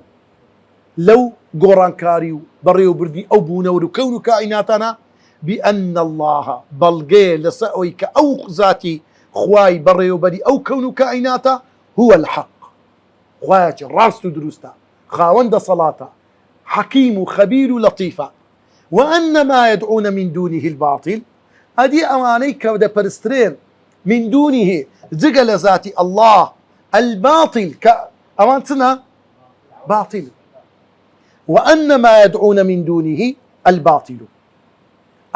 لو قران كاريو بريو بردي أو بونور كون كائناتنا بأن الله بلغي لسأويك أو ذاتي خواي بريو بدي أو كون كائناتا هو الحق خوايك راس دروستا خاوند صلاة حكيم خبير لطيفة وأن ما يدعون من دونه الباطل أدي أمانيك ودا برسترين من دونه زقل ذاتي الله الباطل كأمانتنا باطل وأن ما يدعون من دونه الباطل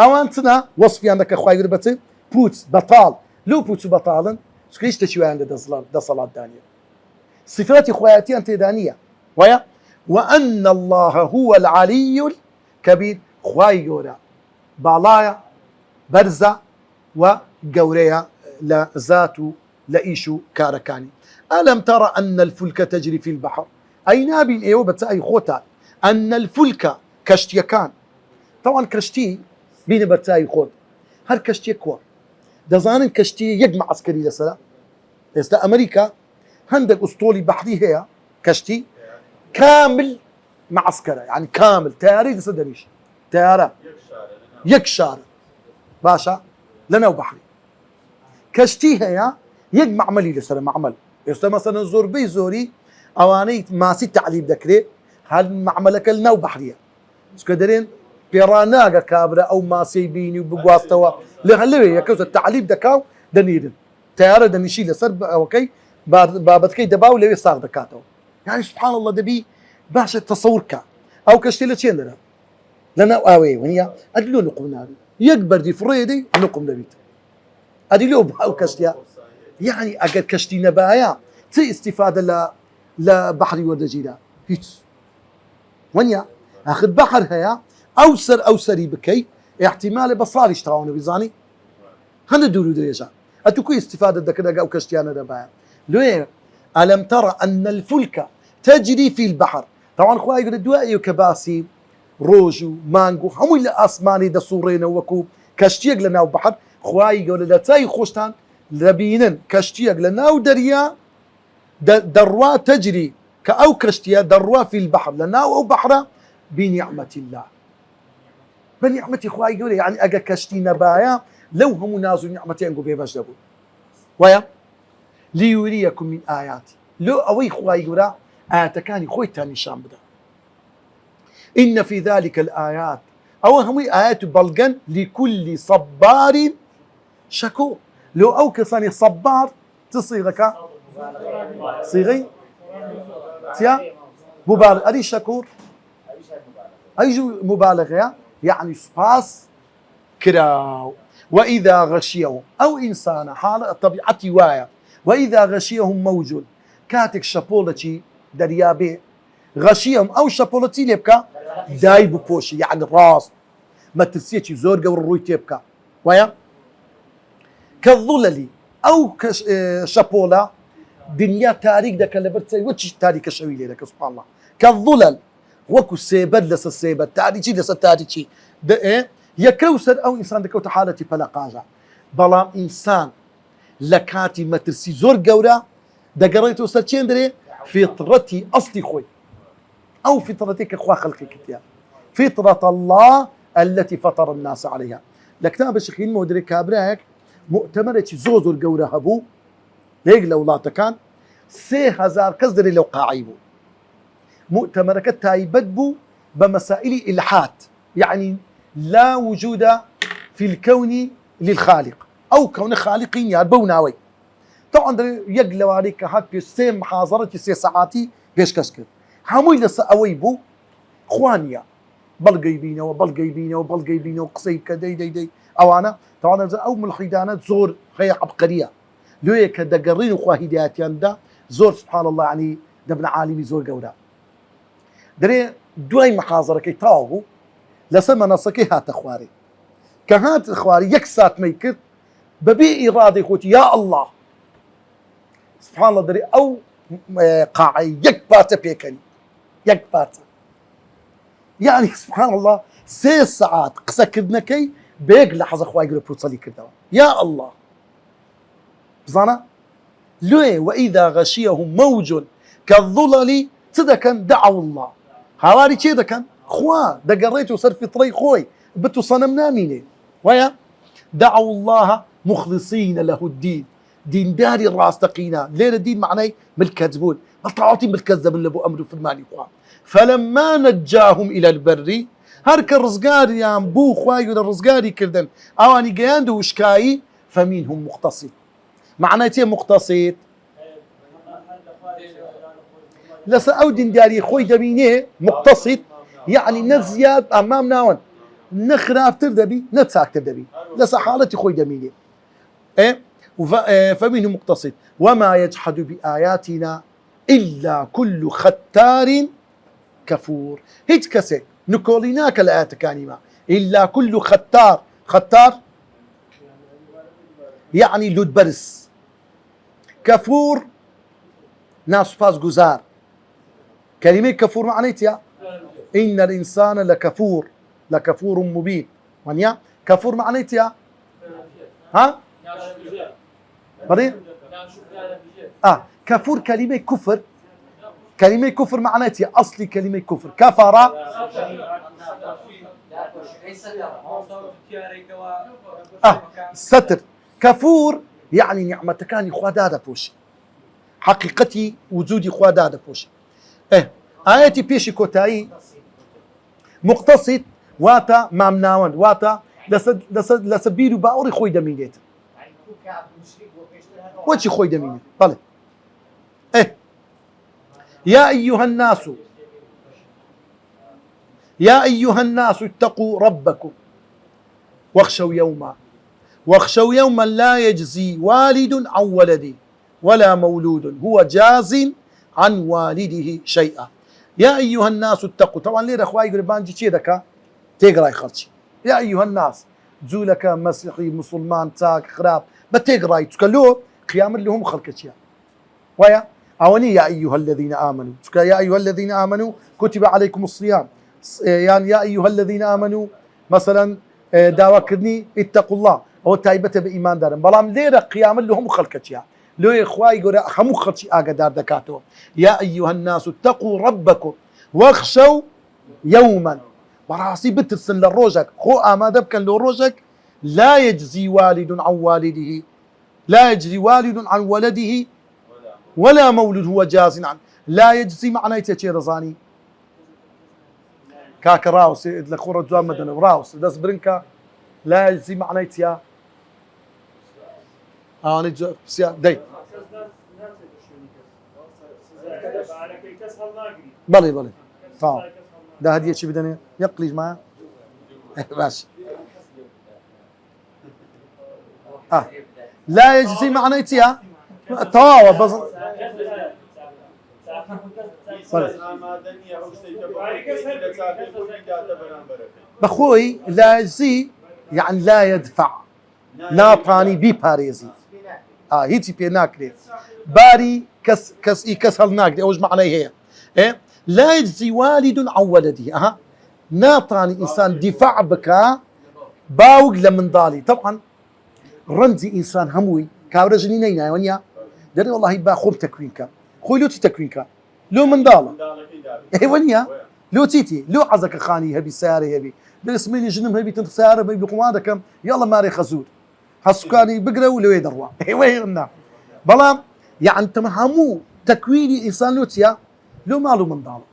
ئەوان چنە وەصفیان دەکە خوای گەورە بەچ پوچ بەتاڵ لەو پوچ و بەتاڵن چکە هیچ شتێکیان لە دەسەڵاتدانیە صفاتی خوایەتیان تێدا نییە وایە وأن الله هو العلي الكبير خوای گەورە باڵایە بەرزە و گەورەیە لە زات و لە ئیش و کارەکانی ئەلم ترى أن الفلك تجري في البحر ئەی نابین ئێوە بە چای خۆتان أن الفلك کەشتیەکان طبعا کەشتی بینە بەر چای خۆت هەر کەشتێک کووە دەزانن کەشتی یەک مەعسکەری لەسەرە ئێستا ئەمریکا هەندێک ئوستۆلی بەحری هەیە کەشتی كامل معسكرة يعني كامل تياري لسه دەریش تیارە یەک شارە باشە لەناو بەحری کەشتی هەیە یەک معمەلی لەسەر معمەل ئێستا مەسەلەن زۆربەی زۆری ئەوانەی ماسی تعلیب دەکرێت هەر معمەلەکە لەناو بەحریە چکە دەرێن پێڕان ناگە کابرا ئەو ماسی بینی و بگواستەوە لەوێ یەکەوتە تعلیب دەکا و دەنیرن تیارە دەنیشی لەسەر ئەوەکەی بابەتەکەی دەبا و لەوێ ساغ دەکاتەوە يعني سبحان الله دەبی باشە تەسەورکە ئەو کەشتی لە چێن دەرە لەناو ئاوەیە وەنیە ئەدی لۆ نقم نابی یەک بەردی فڕێدەی نقم دەبیت ئەدی لۆ ئەو کەشتیە يعني ئەگەر کەشتی نەبایە چ ئیستیفادە لە بەحری وەردەگیرە هیچ وەنیە ئاخر بەحر هەیە ئەو سەری بکەی احتیمالە بە ساڵیش تاوانە بیزانی هەندە دوور و درێژە ئەتو کوی ئیستیفادە دەکرد ئەگە ئەو کەشتیانە دەبایە لێ ألم ترى أن الفلك تجري في البحر طبعا خواهي يقول دوائي وكباسي روجو مانجو همو اللي أسماني دا صورينا وكو كشتيق لناو بحر خواهي يقول دا تاي خوشتان لبينن كشتيق لناو دريا دروا تجري كأو كشتيا دروا في البحر لناو أو بحرة بنعمة الله بنعمة خواهي يقول يعني أجا كشتي نبايا لو هم نازو نعمتين قو بيباش دابو ويا ليريكم من آياتي لو أوي خواهي يقول آياتكاني خوي تاني شام بدا إن في ذلك الآيات أو هم آيات بلغن لكل صبار شكور لو أو كصاني صبار تصيغك صيغي تيا مبالغ أدي شكور أيجو مبالغة يعني سباس كراو وإذا غشيهم أو إنسان حالة طبيعتي وايا وإذا غشيهم موج كاتك شابولتي دريابي غشيهم أو شابولتي ليبكا دايبو بوشي يعني راس ما ترسيتي زور قبل الروي تيبكا ويا كالظللي أو شابولا دنيا تاريخ دك اللي برتسي وتش تاريخ الشويلي لك سبحان الله كالظلل وكو سيبد لس السيبد تاريخي لس تاريخي ده إيه يكوسر أو إنسان دكوت حالتي فلا قاجع بلام إنسان لكاتي ما ترسي زور قورا دقريتو سرچين دري فطرتي أصلي خوي أو فطرتك أخوة خلقي كتيا فطرة الله التي فطر الناس عليها لكتاب الشيخين مودري كابراك مؤتمرة زوزور قورا هبو ليق لو لا تكان 3000 كزدري لو قاعيبو مؤتمرة كتايبد بو بمسائل إلحاد يعني لا وجود في الكون للخالق أو كون خالقين ياربو ناوي طبعا يقلوا عليك هاك سي محاضرة 6 ساعاتي بيش كشكل هموي لسا أويبو خوانيا بلقيبينا وبلقيبينا وبلقيبينا وقصيك دي أو أنا طبعا أو من الخيدانات زور هي عبقرية لو هيك دقرين وخواهدات يندا زور سبحان الله يعني دبن عالمي زور قولا دري دوي محاضرة كي تاوهو لسما نصكي هات أخواري كهات أخواري يكسات ميكت ببي إرادة خوتي يا الله سبحان الله دري أو قاعي يك بارتا بيكني يك بارتا يعني سبحان الله 6 ساعات قسا كدنكي بيك لحظة خواهي يقولوا بروتصلي كدوا يا الله بزانا لوي وإذا غشيهم موج كالظلل تدكن دعوا الله هواري كي دكن خوا دقريتو صار في طريق خوي بتو صنم ناميني ويا دعوا الله مخلصين له الدين دين داري الراس تقينا ليلة دين معناه بالكذبون الطاعتين بالكذب اللي ابو امره في المال فلما نجاهم الى البر هرك الرزقاري يا بو خواي الرزقاري كردن اواني جاندو وشكاي فمنهم مقتصد معناته مقتصد لسا او دين داري خوي دمينه مقتصد يعني نزياد امام ناون نخرافتر دبي نتساكتر دبي لسا حالتي خوي دميني فمنهم مقتصد وما يجحد بآياتنا إلا كل ختار كفور هيك كسي نكوليناك الآيات كانما إلا كل ختار يعني لودبرس كفور ناس فاز جزار كلمة كفور معناتها إن الإنسان لكفور مبين ونيا كفور معناتها ها بعدين كفور كلمة كفر معناتها أصلي كلمة كفر كفر ستر كفور يعني نعمة كان خوادادا بوشي حقيقتي وجودي خوادادا بوشي آياتي بيشي كوتاي مقتصد واتا مامناون واتا لسبيلو باوري خوي دمينيت وشي خوي دمينيت طلع يا أيها الناس اتقوا ربكم واخشوا يوما لا يجزي والد عن ولده ولا مولود هو جاز عن والده شيئا يا أيها الناس اتقوا طبعا ليه أخوائي قربانجي شي دكا تقرأي خرشي يا أيها الناس زولك مسيحي مسلمان تاك خراب بتقرأي تكلو قيام اللي هم خلقتيا ويا أولي يا أيها الذين آمنوا يا أيها الذين آمنوا كتب عليكم الصيام يعني يا أيها الذين آمنوا مثلا داوكرني اتقوا الله هو تايبة بإيمان دارم بلام ليرة قيام اللي هم خلقتيا لو إخوائي يقول هم خلقتي دار دكاتو يا أيها الناس اتقوا ربكم واخشوا يوما وراسي بترسن للروجك خو آماده بكن لروجك لا يجزي والد عن والده لا يجزي والد عن ولده ولا مولود هو جاز عنه لا يجزي معناته شي رزاني كاك راوس لخورة جوان مدن راوس داس برنكا لا يجزي معناته أنا داي بلي طبعا ده هدية شي بدنا يقلج معاه ماشي لا يجزي معناته طاوة بس بخوي لا يجزي يعني لا يدفع ناطاني بباريزي هيتي بيناكلي باري كسل ناكلي اوج معناه هي لا يجزي والد عن ولده ناطاني انسان دفاع بك باوق لمن ضالي طبعا رمزي انسان هموي كاورجني نينا ونيا دري والله با خوب تكوينك خوي لو تكوينك لو من ضاله ونيا لو تيتي لو عزك خاني هبي ساري هبي بالاسمين جنم هبي تنسار هبي بقمادكم يلا ماري خزور هسكاني بقرا ولو يدروا وينا بلام يعني تمهمو تكويني انسان لوتيا لو مالو من ضاله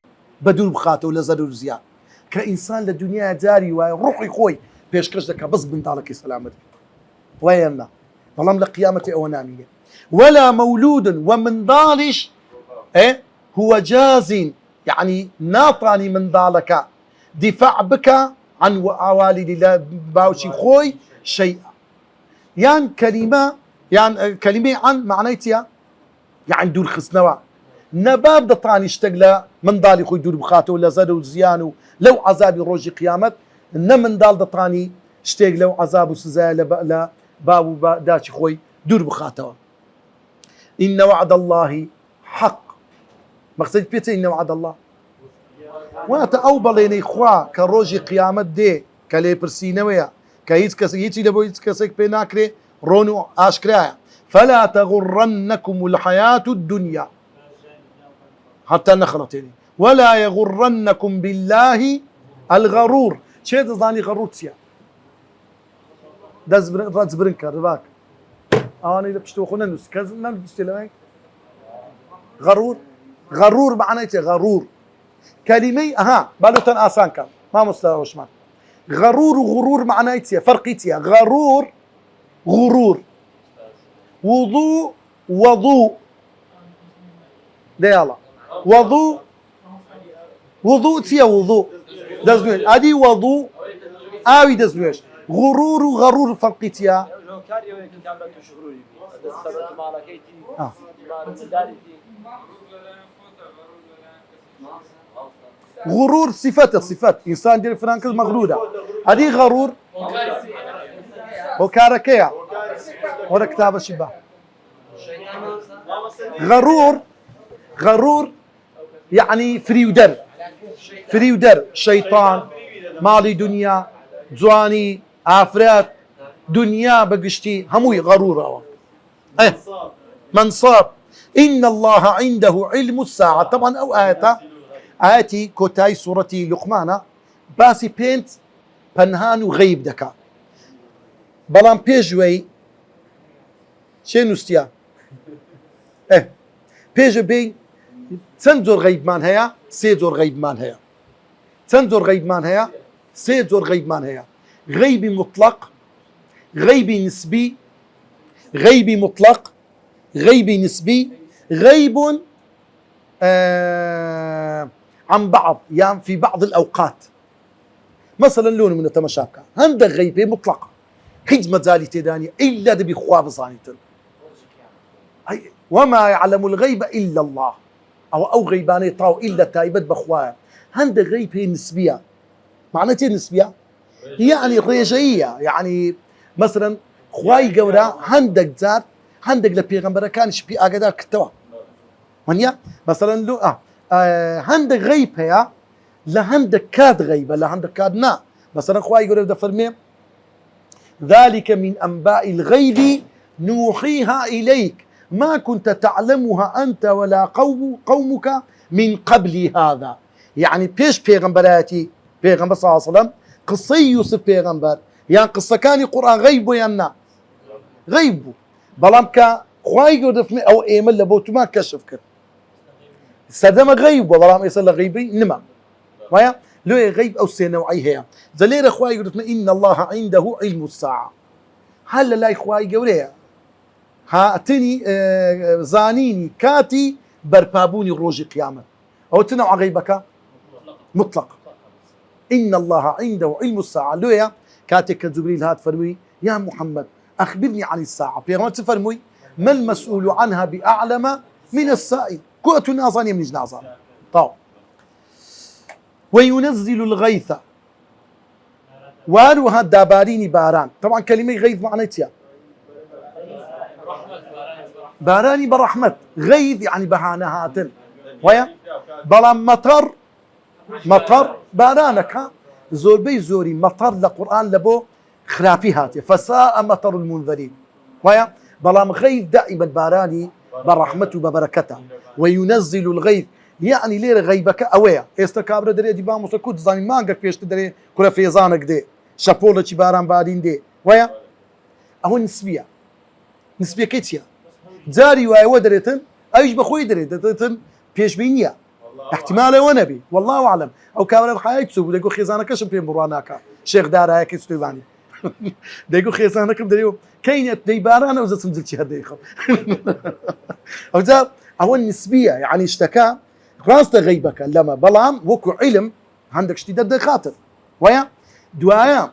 بدون بخاته ولا زادو زياد كانسان للدنيا جاري وروحي خوي بيشكرش لك بس من ضالك سلامتك وينا بلام لقيامة أونامية ولا مولود ومن ضالش هو جاز يعني ناطاني من ضالك دفاع بك عن والدي لا باوشي خوي شيئا يعني كلمة عن معنيتها يعني دور خسنوا نباب دطاني اشتغل من ضالي خوي دور بخاته ولا زادو زيانو لو عذابي روجي قيامت من ضال دطاني اشتغل لو عذابه سزايا لا بابو داشي خوي دور بخاته إن وعد الله حق مقصد بيتي إن وعد الله واتا أوبليني إخوة كروجي قيامت دي كالي برسينويا كيتي لبو يتكسك بيناكري رونو آشكرايا فلا تغرنكم الحياة الدنيا حتى نخلطيني ولا يغرنكم بالله الغرور شيء تظاني غرور تسيا داز برنكر رباك أنا إذا بشتو خونا نس كذا بستلمي غرور معناته غرور كلمة بالوتن آسان كان ما مستوى وشمان غرور وغرور معناته فرقيتيا غرور وضوء ده يلا وضوء تيا وضوء دازوين أدي وضوء ئاوی دەستێش غڕور و غەڕور فەرقیتیە غرور صفة إنسان دير فرانك مغرورة هذه غرور وكاركيا ولا كتاب الشبه غرور يعني فريودر شيطان مالي دنيا جواني عفرات دنيا بقشتي هموي غرورة منصاب إن الله عنده علم الساعة طبعا أو آياتي كوتاي سورتي لقمانة باسي بينت پنهان و غيب دكا بلان بيجوي شي نوستيا بيجو بي تنزور غيب مان هيا سيزور غيب مان هيا تنزور غيب مان هيا سيزور غيب مان هيا غيبي مطلق غيبي نسبي غيبي مطلق غيبي نسبي غيب عن بعض يعني في بعض الأوقات مثلا لون من التمشاكة هند غيبي مطلقة هج مزالي تداني إلا دبي خواب صانيتن وما يعلم الغيب إلا الله أو غيباني طاو إلا تايبت بخواب هند غيبي نسبية معناته نسبية يعني ريجية يعني مثلا خواي قورا هندك زاد هندك لبيغمبر كان شبي أقدر كتوا ونيا مثلا لو هندك غيب هيا لهندك كاد غيبة لهندك كاد نا مثلا خواي يقول ده فرمي ذلك من أنباء الغيب نوحيها إليك ما كنت تعلمها أنت ولا قومك من قبل هذا يعني بيش بيغمبراتي بيغمبر صلى الله عليه وسلم قصة يوسف بيغمبر يعني قصة كان القرآن غيبه ينا غيبه بلامك خواي يقول ده أو إيمل لبوت ما كشف كر استخدم غيب وبرام يصل غيبي نما ويا لو غيب او سينوعي هي زلير اخواي يقول ان الله عنده علم الساعه هل لا اخواي قولها هاتني زانيني كاتي بربابوني روج قيامه او تنوع غيبك مطلق ان الله عنده علم الساعه لو كاتك جبريل هات فرمي يا محمد اخبرني عن الساعه بيغمبر تفرمي ما المسؤول عنها باعلم من السائل كوة نازان يمنج نازان طاو وينزل الغيث واروها داباريني باران طبعا كلمة غيث معناتها باراني برحمة غيث يعني بهانهات ويا بلا مطر بارانك ها زور بي زوري مطر لقرآن لبو خرافي هاتي فساء مطر المنذرين ويا بلا غيث دائما باراني برحمته وببركته وينزل الغيث يعني لير غيبك اويا استكابر دري دي بامو سكوت زاني مانغك فيش تدري كل فيزانك دي شابولا تشي باران بادين دي ويا اهو نسبيه كيتيا جاري واي ودريتن ايش بخوي دريتن فيش بينيا احتمال ونبي والله اعلم او كامل الحياه بدو خيزانك شم في مراناك شيخ دار هيك استواني ديقو خيزانك بدريو كاينه دي باران او زت نزلتي هدي خب او ذا أو النسبية يعني اشتكى راس غيبك لما بلام وكو علم عندك اشتداد خاطر ويا دوايا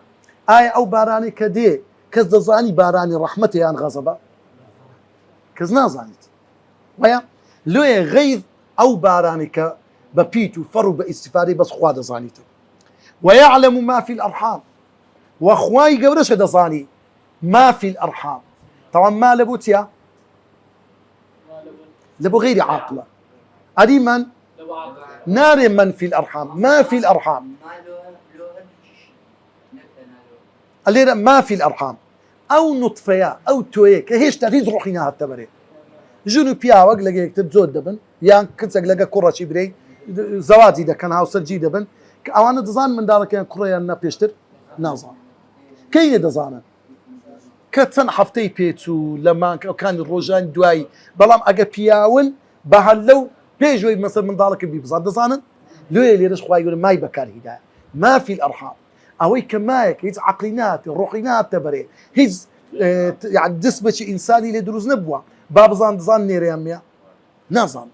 آية أو باراني كدي كز زاني باراني رحمتي عن غضبه كزنا زانيت ويا لو غيظ أو باراني ببيتو فرو باستفادة بس خواد زانيته ويعلم ما في الأرحام وأخواي قورش هذا زاني ما في الأرحام طبعا ما لبوتيا لبو غير عاقلة هذه من نار من في الأرحام ما في الأرحام اللي ما في الأرحام أو نطفيا أو تويك هيش تريز روحينا هالتبري جنو بيا وقلق يكتب زود دبن يعني كنت أقلق كرة شبري زواجي ده كان هاوسر جي دبن أو أنا دزان من دارك كان كرة ينا بيشتر نازان كين دزانا كتن حفتي بيتو لما كان الروجان دواي بلام اجا بياون بهاللو بيجوي مثلا من ذلك بيبزار دزانا لو اللي رش خويا يقول ما يبكر هداية ما في الارحام او كمايك هيز عقلينات روحينات تبري هيز يعني دسبه شي انساني اللي دروز نبوه باب زان نيرياميا نازان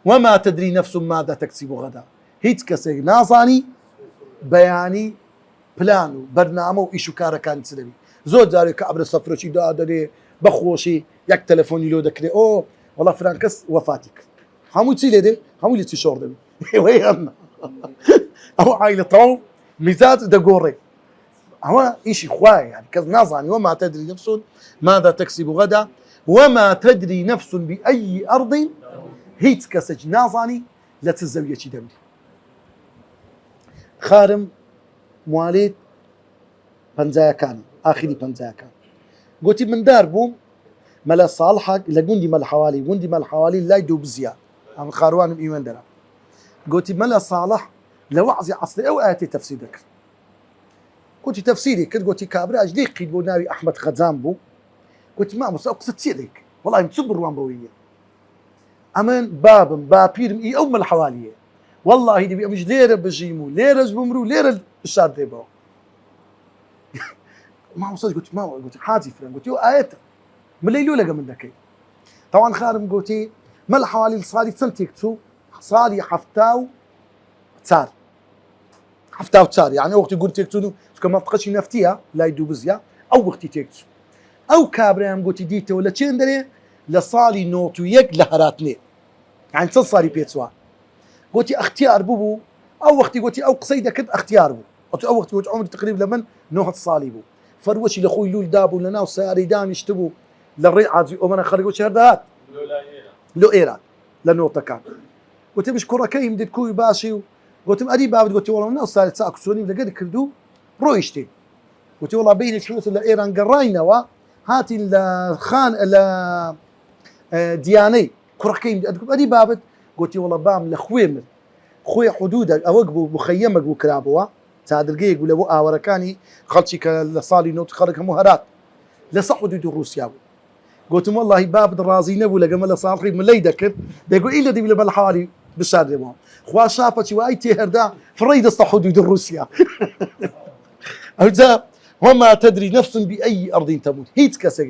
وما تدري نفس ماذا تكسب غدا هيت كسي نازاني بياني پلان و بەرنامە و ئیش و کارەکانی چ دەبی زۆر جارێک کە ئەبرە سەفرەکی دادەرێ بەخۆشی یەک تەلەفۆنی لۆ دەکرێت ئۆ وەڵا فلان کەس وەفاتی کرد هەمووی چی لێ دێ هەمووی لێ چی شۆڕ دەبی ئەو عایلە تەواو میزات دەگۆڕێ ئەوە ئیشی خوایە یعنی کەس نازانی وما تدري نفس ماذا تكسب غدا وما تدري نفس بأي أرض هیچ کەسێک نازانی لە چ زەویەکی دەمری خارم موالێت پەنجایەکانی ئاخری پەنجایەکان گوتی مندار بووم مەلە ساڵحەک لە گوندی مەلحەوالی لای دوو بزیە ئەم خاروانم ئیوێن دەرا گوتی مەلە ساڵح لە وەعزی عەسڵی ئەو ئاەتی تەفسیر دەکرد گوتی تەفسیری کرد گوتی کابراش دێقیت بۆ ناوی ئەحمەد خەجان بوو گوتی مامۆستا ئەو قسە چێ دەیک وەڵام چ بڕوان بەوەی نییە ئەمن بابم باپیرم ئی ئەو مەلحەوالیە والله دەبی ئەمش لێرە بژیم و لێرەش بمر و لێرە شار دێبەوە مامۆستاش گوتی ماوە گوتی حاجی فرەن گوتی ئەو ئاەتە ملەیلۆ لەگە من دەکەی تاوان خارم گوتی مەلحەوالی ساڵی چەند تێک چوو ساڵی هەفتا و چار یعنی ئەو وەختی گور تێک چوون و چکە مەنطقەی نەفتیە لای دوو بزیە ئەو وەختی تێک چوو ئەو کابرایان گوتی دیتەوە لە چێن دەرێ لە ساڵی 91 لە هەراتنێ یعنی چەند ساڵی پێچووە گوتی ئەختیار بوو ئەو وەختی گوتی ئەو قسەی دەکرد ئەختیار بوو ئەو وەختی گوتی عمری تقریب لە من 9 ساڵی بوو فەروەشی لە خۆی لول دابوو لە ناو سیارەی دانیشت بوو لە ڕێی عاجی ئۆمەنە خەڵک چێر دەهات لۆ ئێران لە نۆتەکان گوتی مش کوڕەکەیم دێت کوی باشی و گوتم ئەدی بابت گوتی وەڵام ناو ساڵی چاکسۆنیم لەگەر کردو ڕۆیشتین گوتی وەڵا بینی شوێت لە ئێران گەڕاینەوە هاتین لە خان لە دیانەی کوڕەکەیم ئەدی بابت گوتی وەڵا بام لە خوێ من خۆی حدودە ئەوەک بوو مخەیەمەک بوو کرابەوە چادرگەیەک بوو لە بۆ ئاوەرەکانی خەڵکی کە لە ساڵی نۆت خەڵک هەموو هەرات لەسەر حدود رووسیا بوو گوتم وەڵاهی بابت ڕازی نەبوو لەگەمە لە ساڵی ملەی دەکرد دەیگو ئی لە دەبی لە مەلحەوالی بشاردێمەوە خوا شاپەچی وای تێهەردا فڕی دەستە حدود رووسیا ئەوجا وما تدري نفس بأي أرض تموت هیچ کەسێک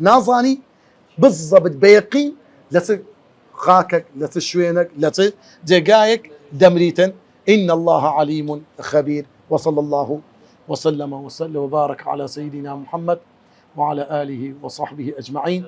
نازانی بالضبط بەیەقین لە چ خاکێک لە چ شوێنێک لە چ جێگایەک دەمریتن إن الله عليم خبير وصلى الله وسلم وبارك على سيدنا محمد وعلى آله وصحبه أجمعين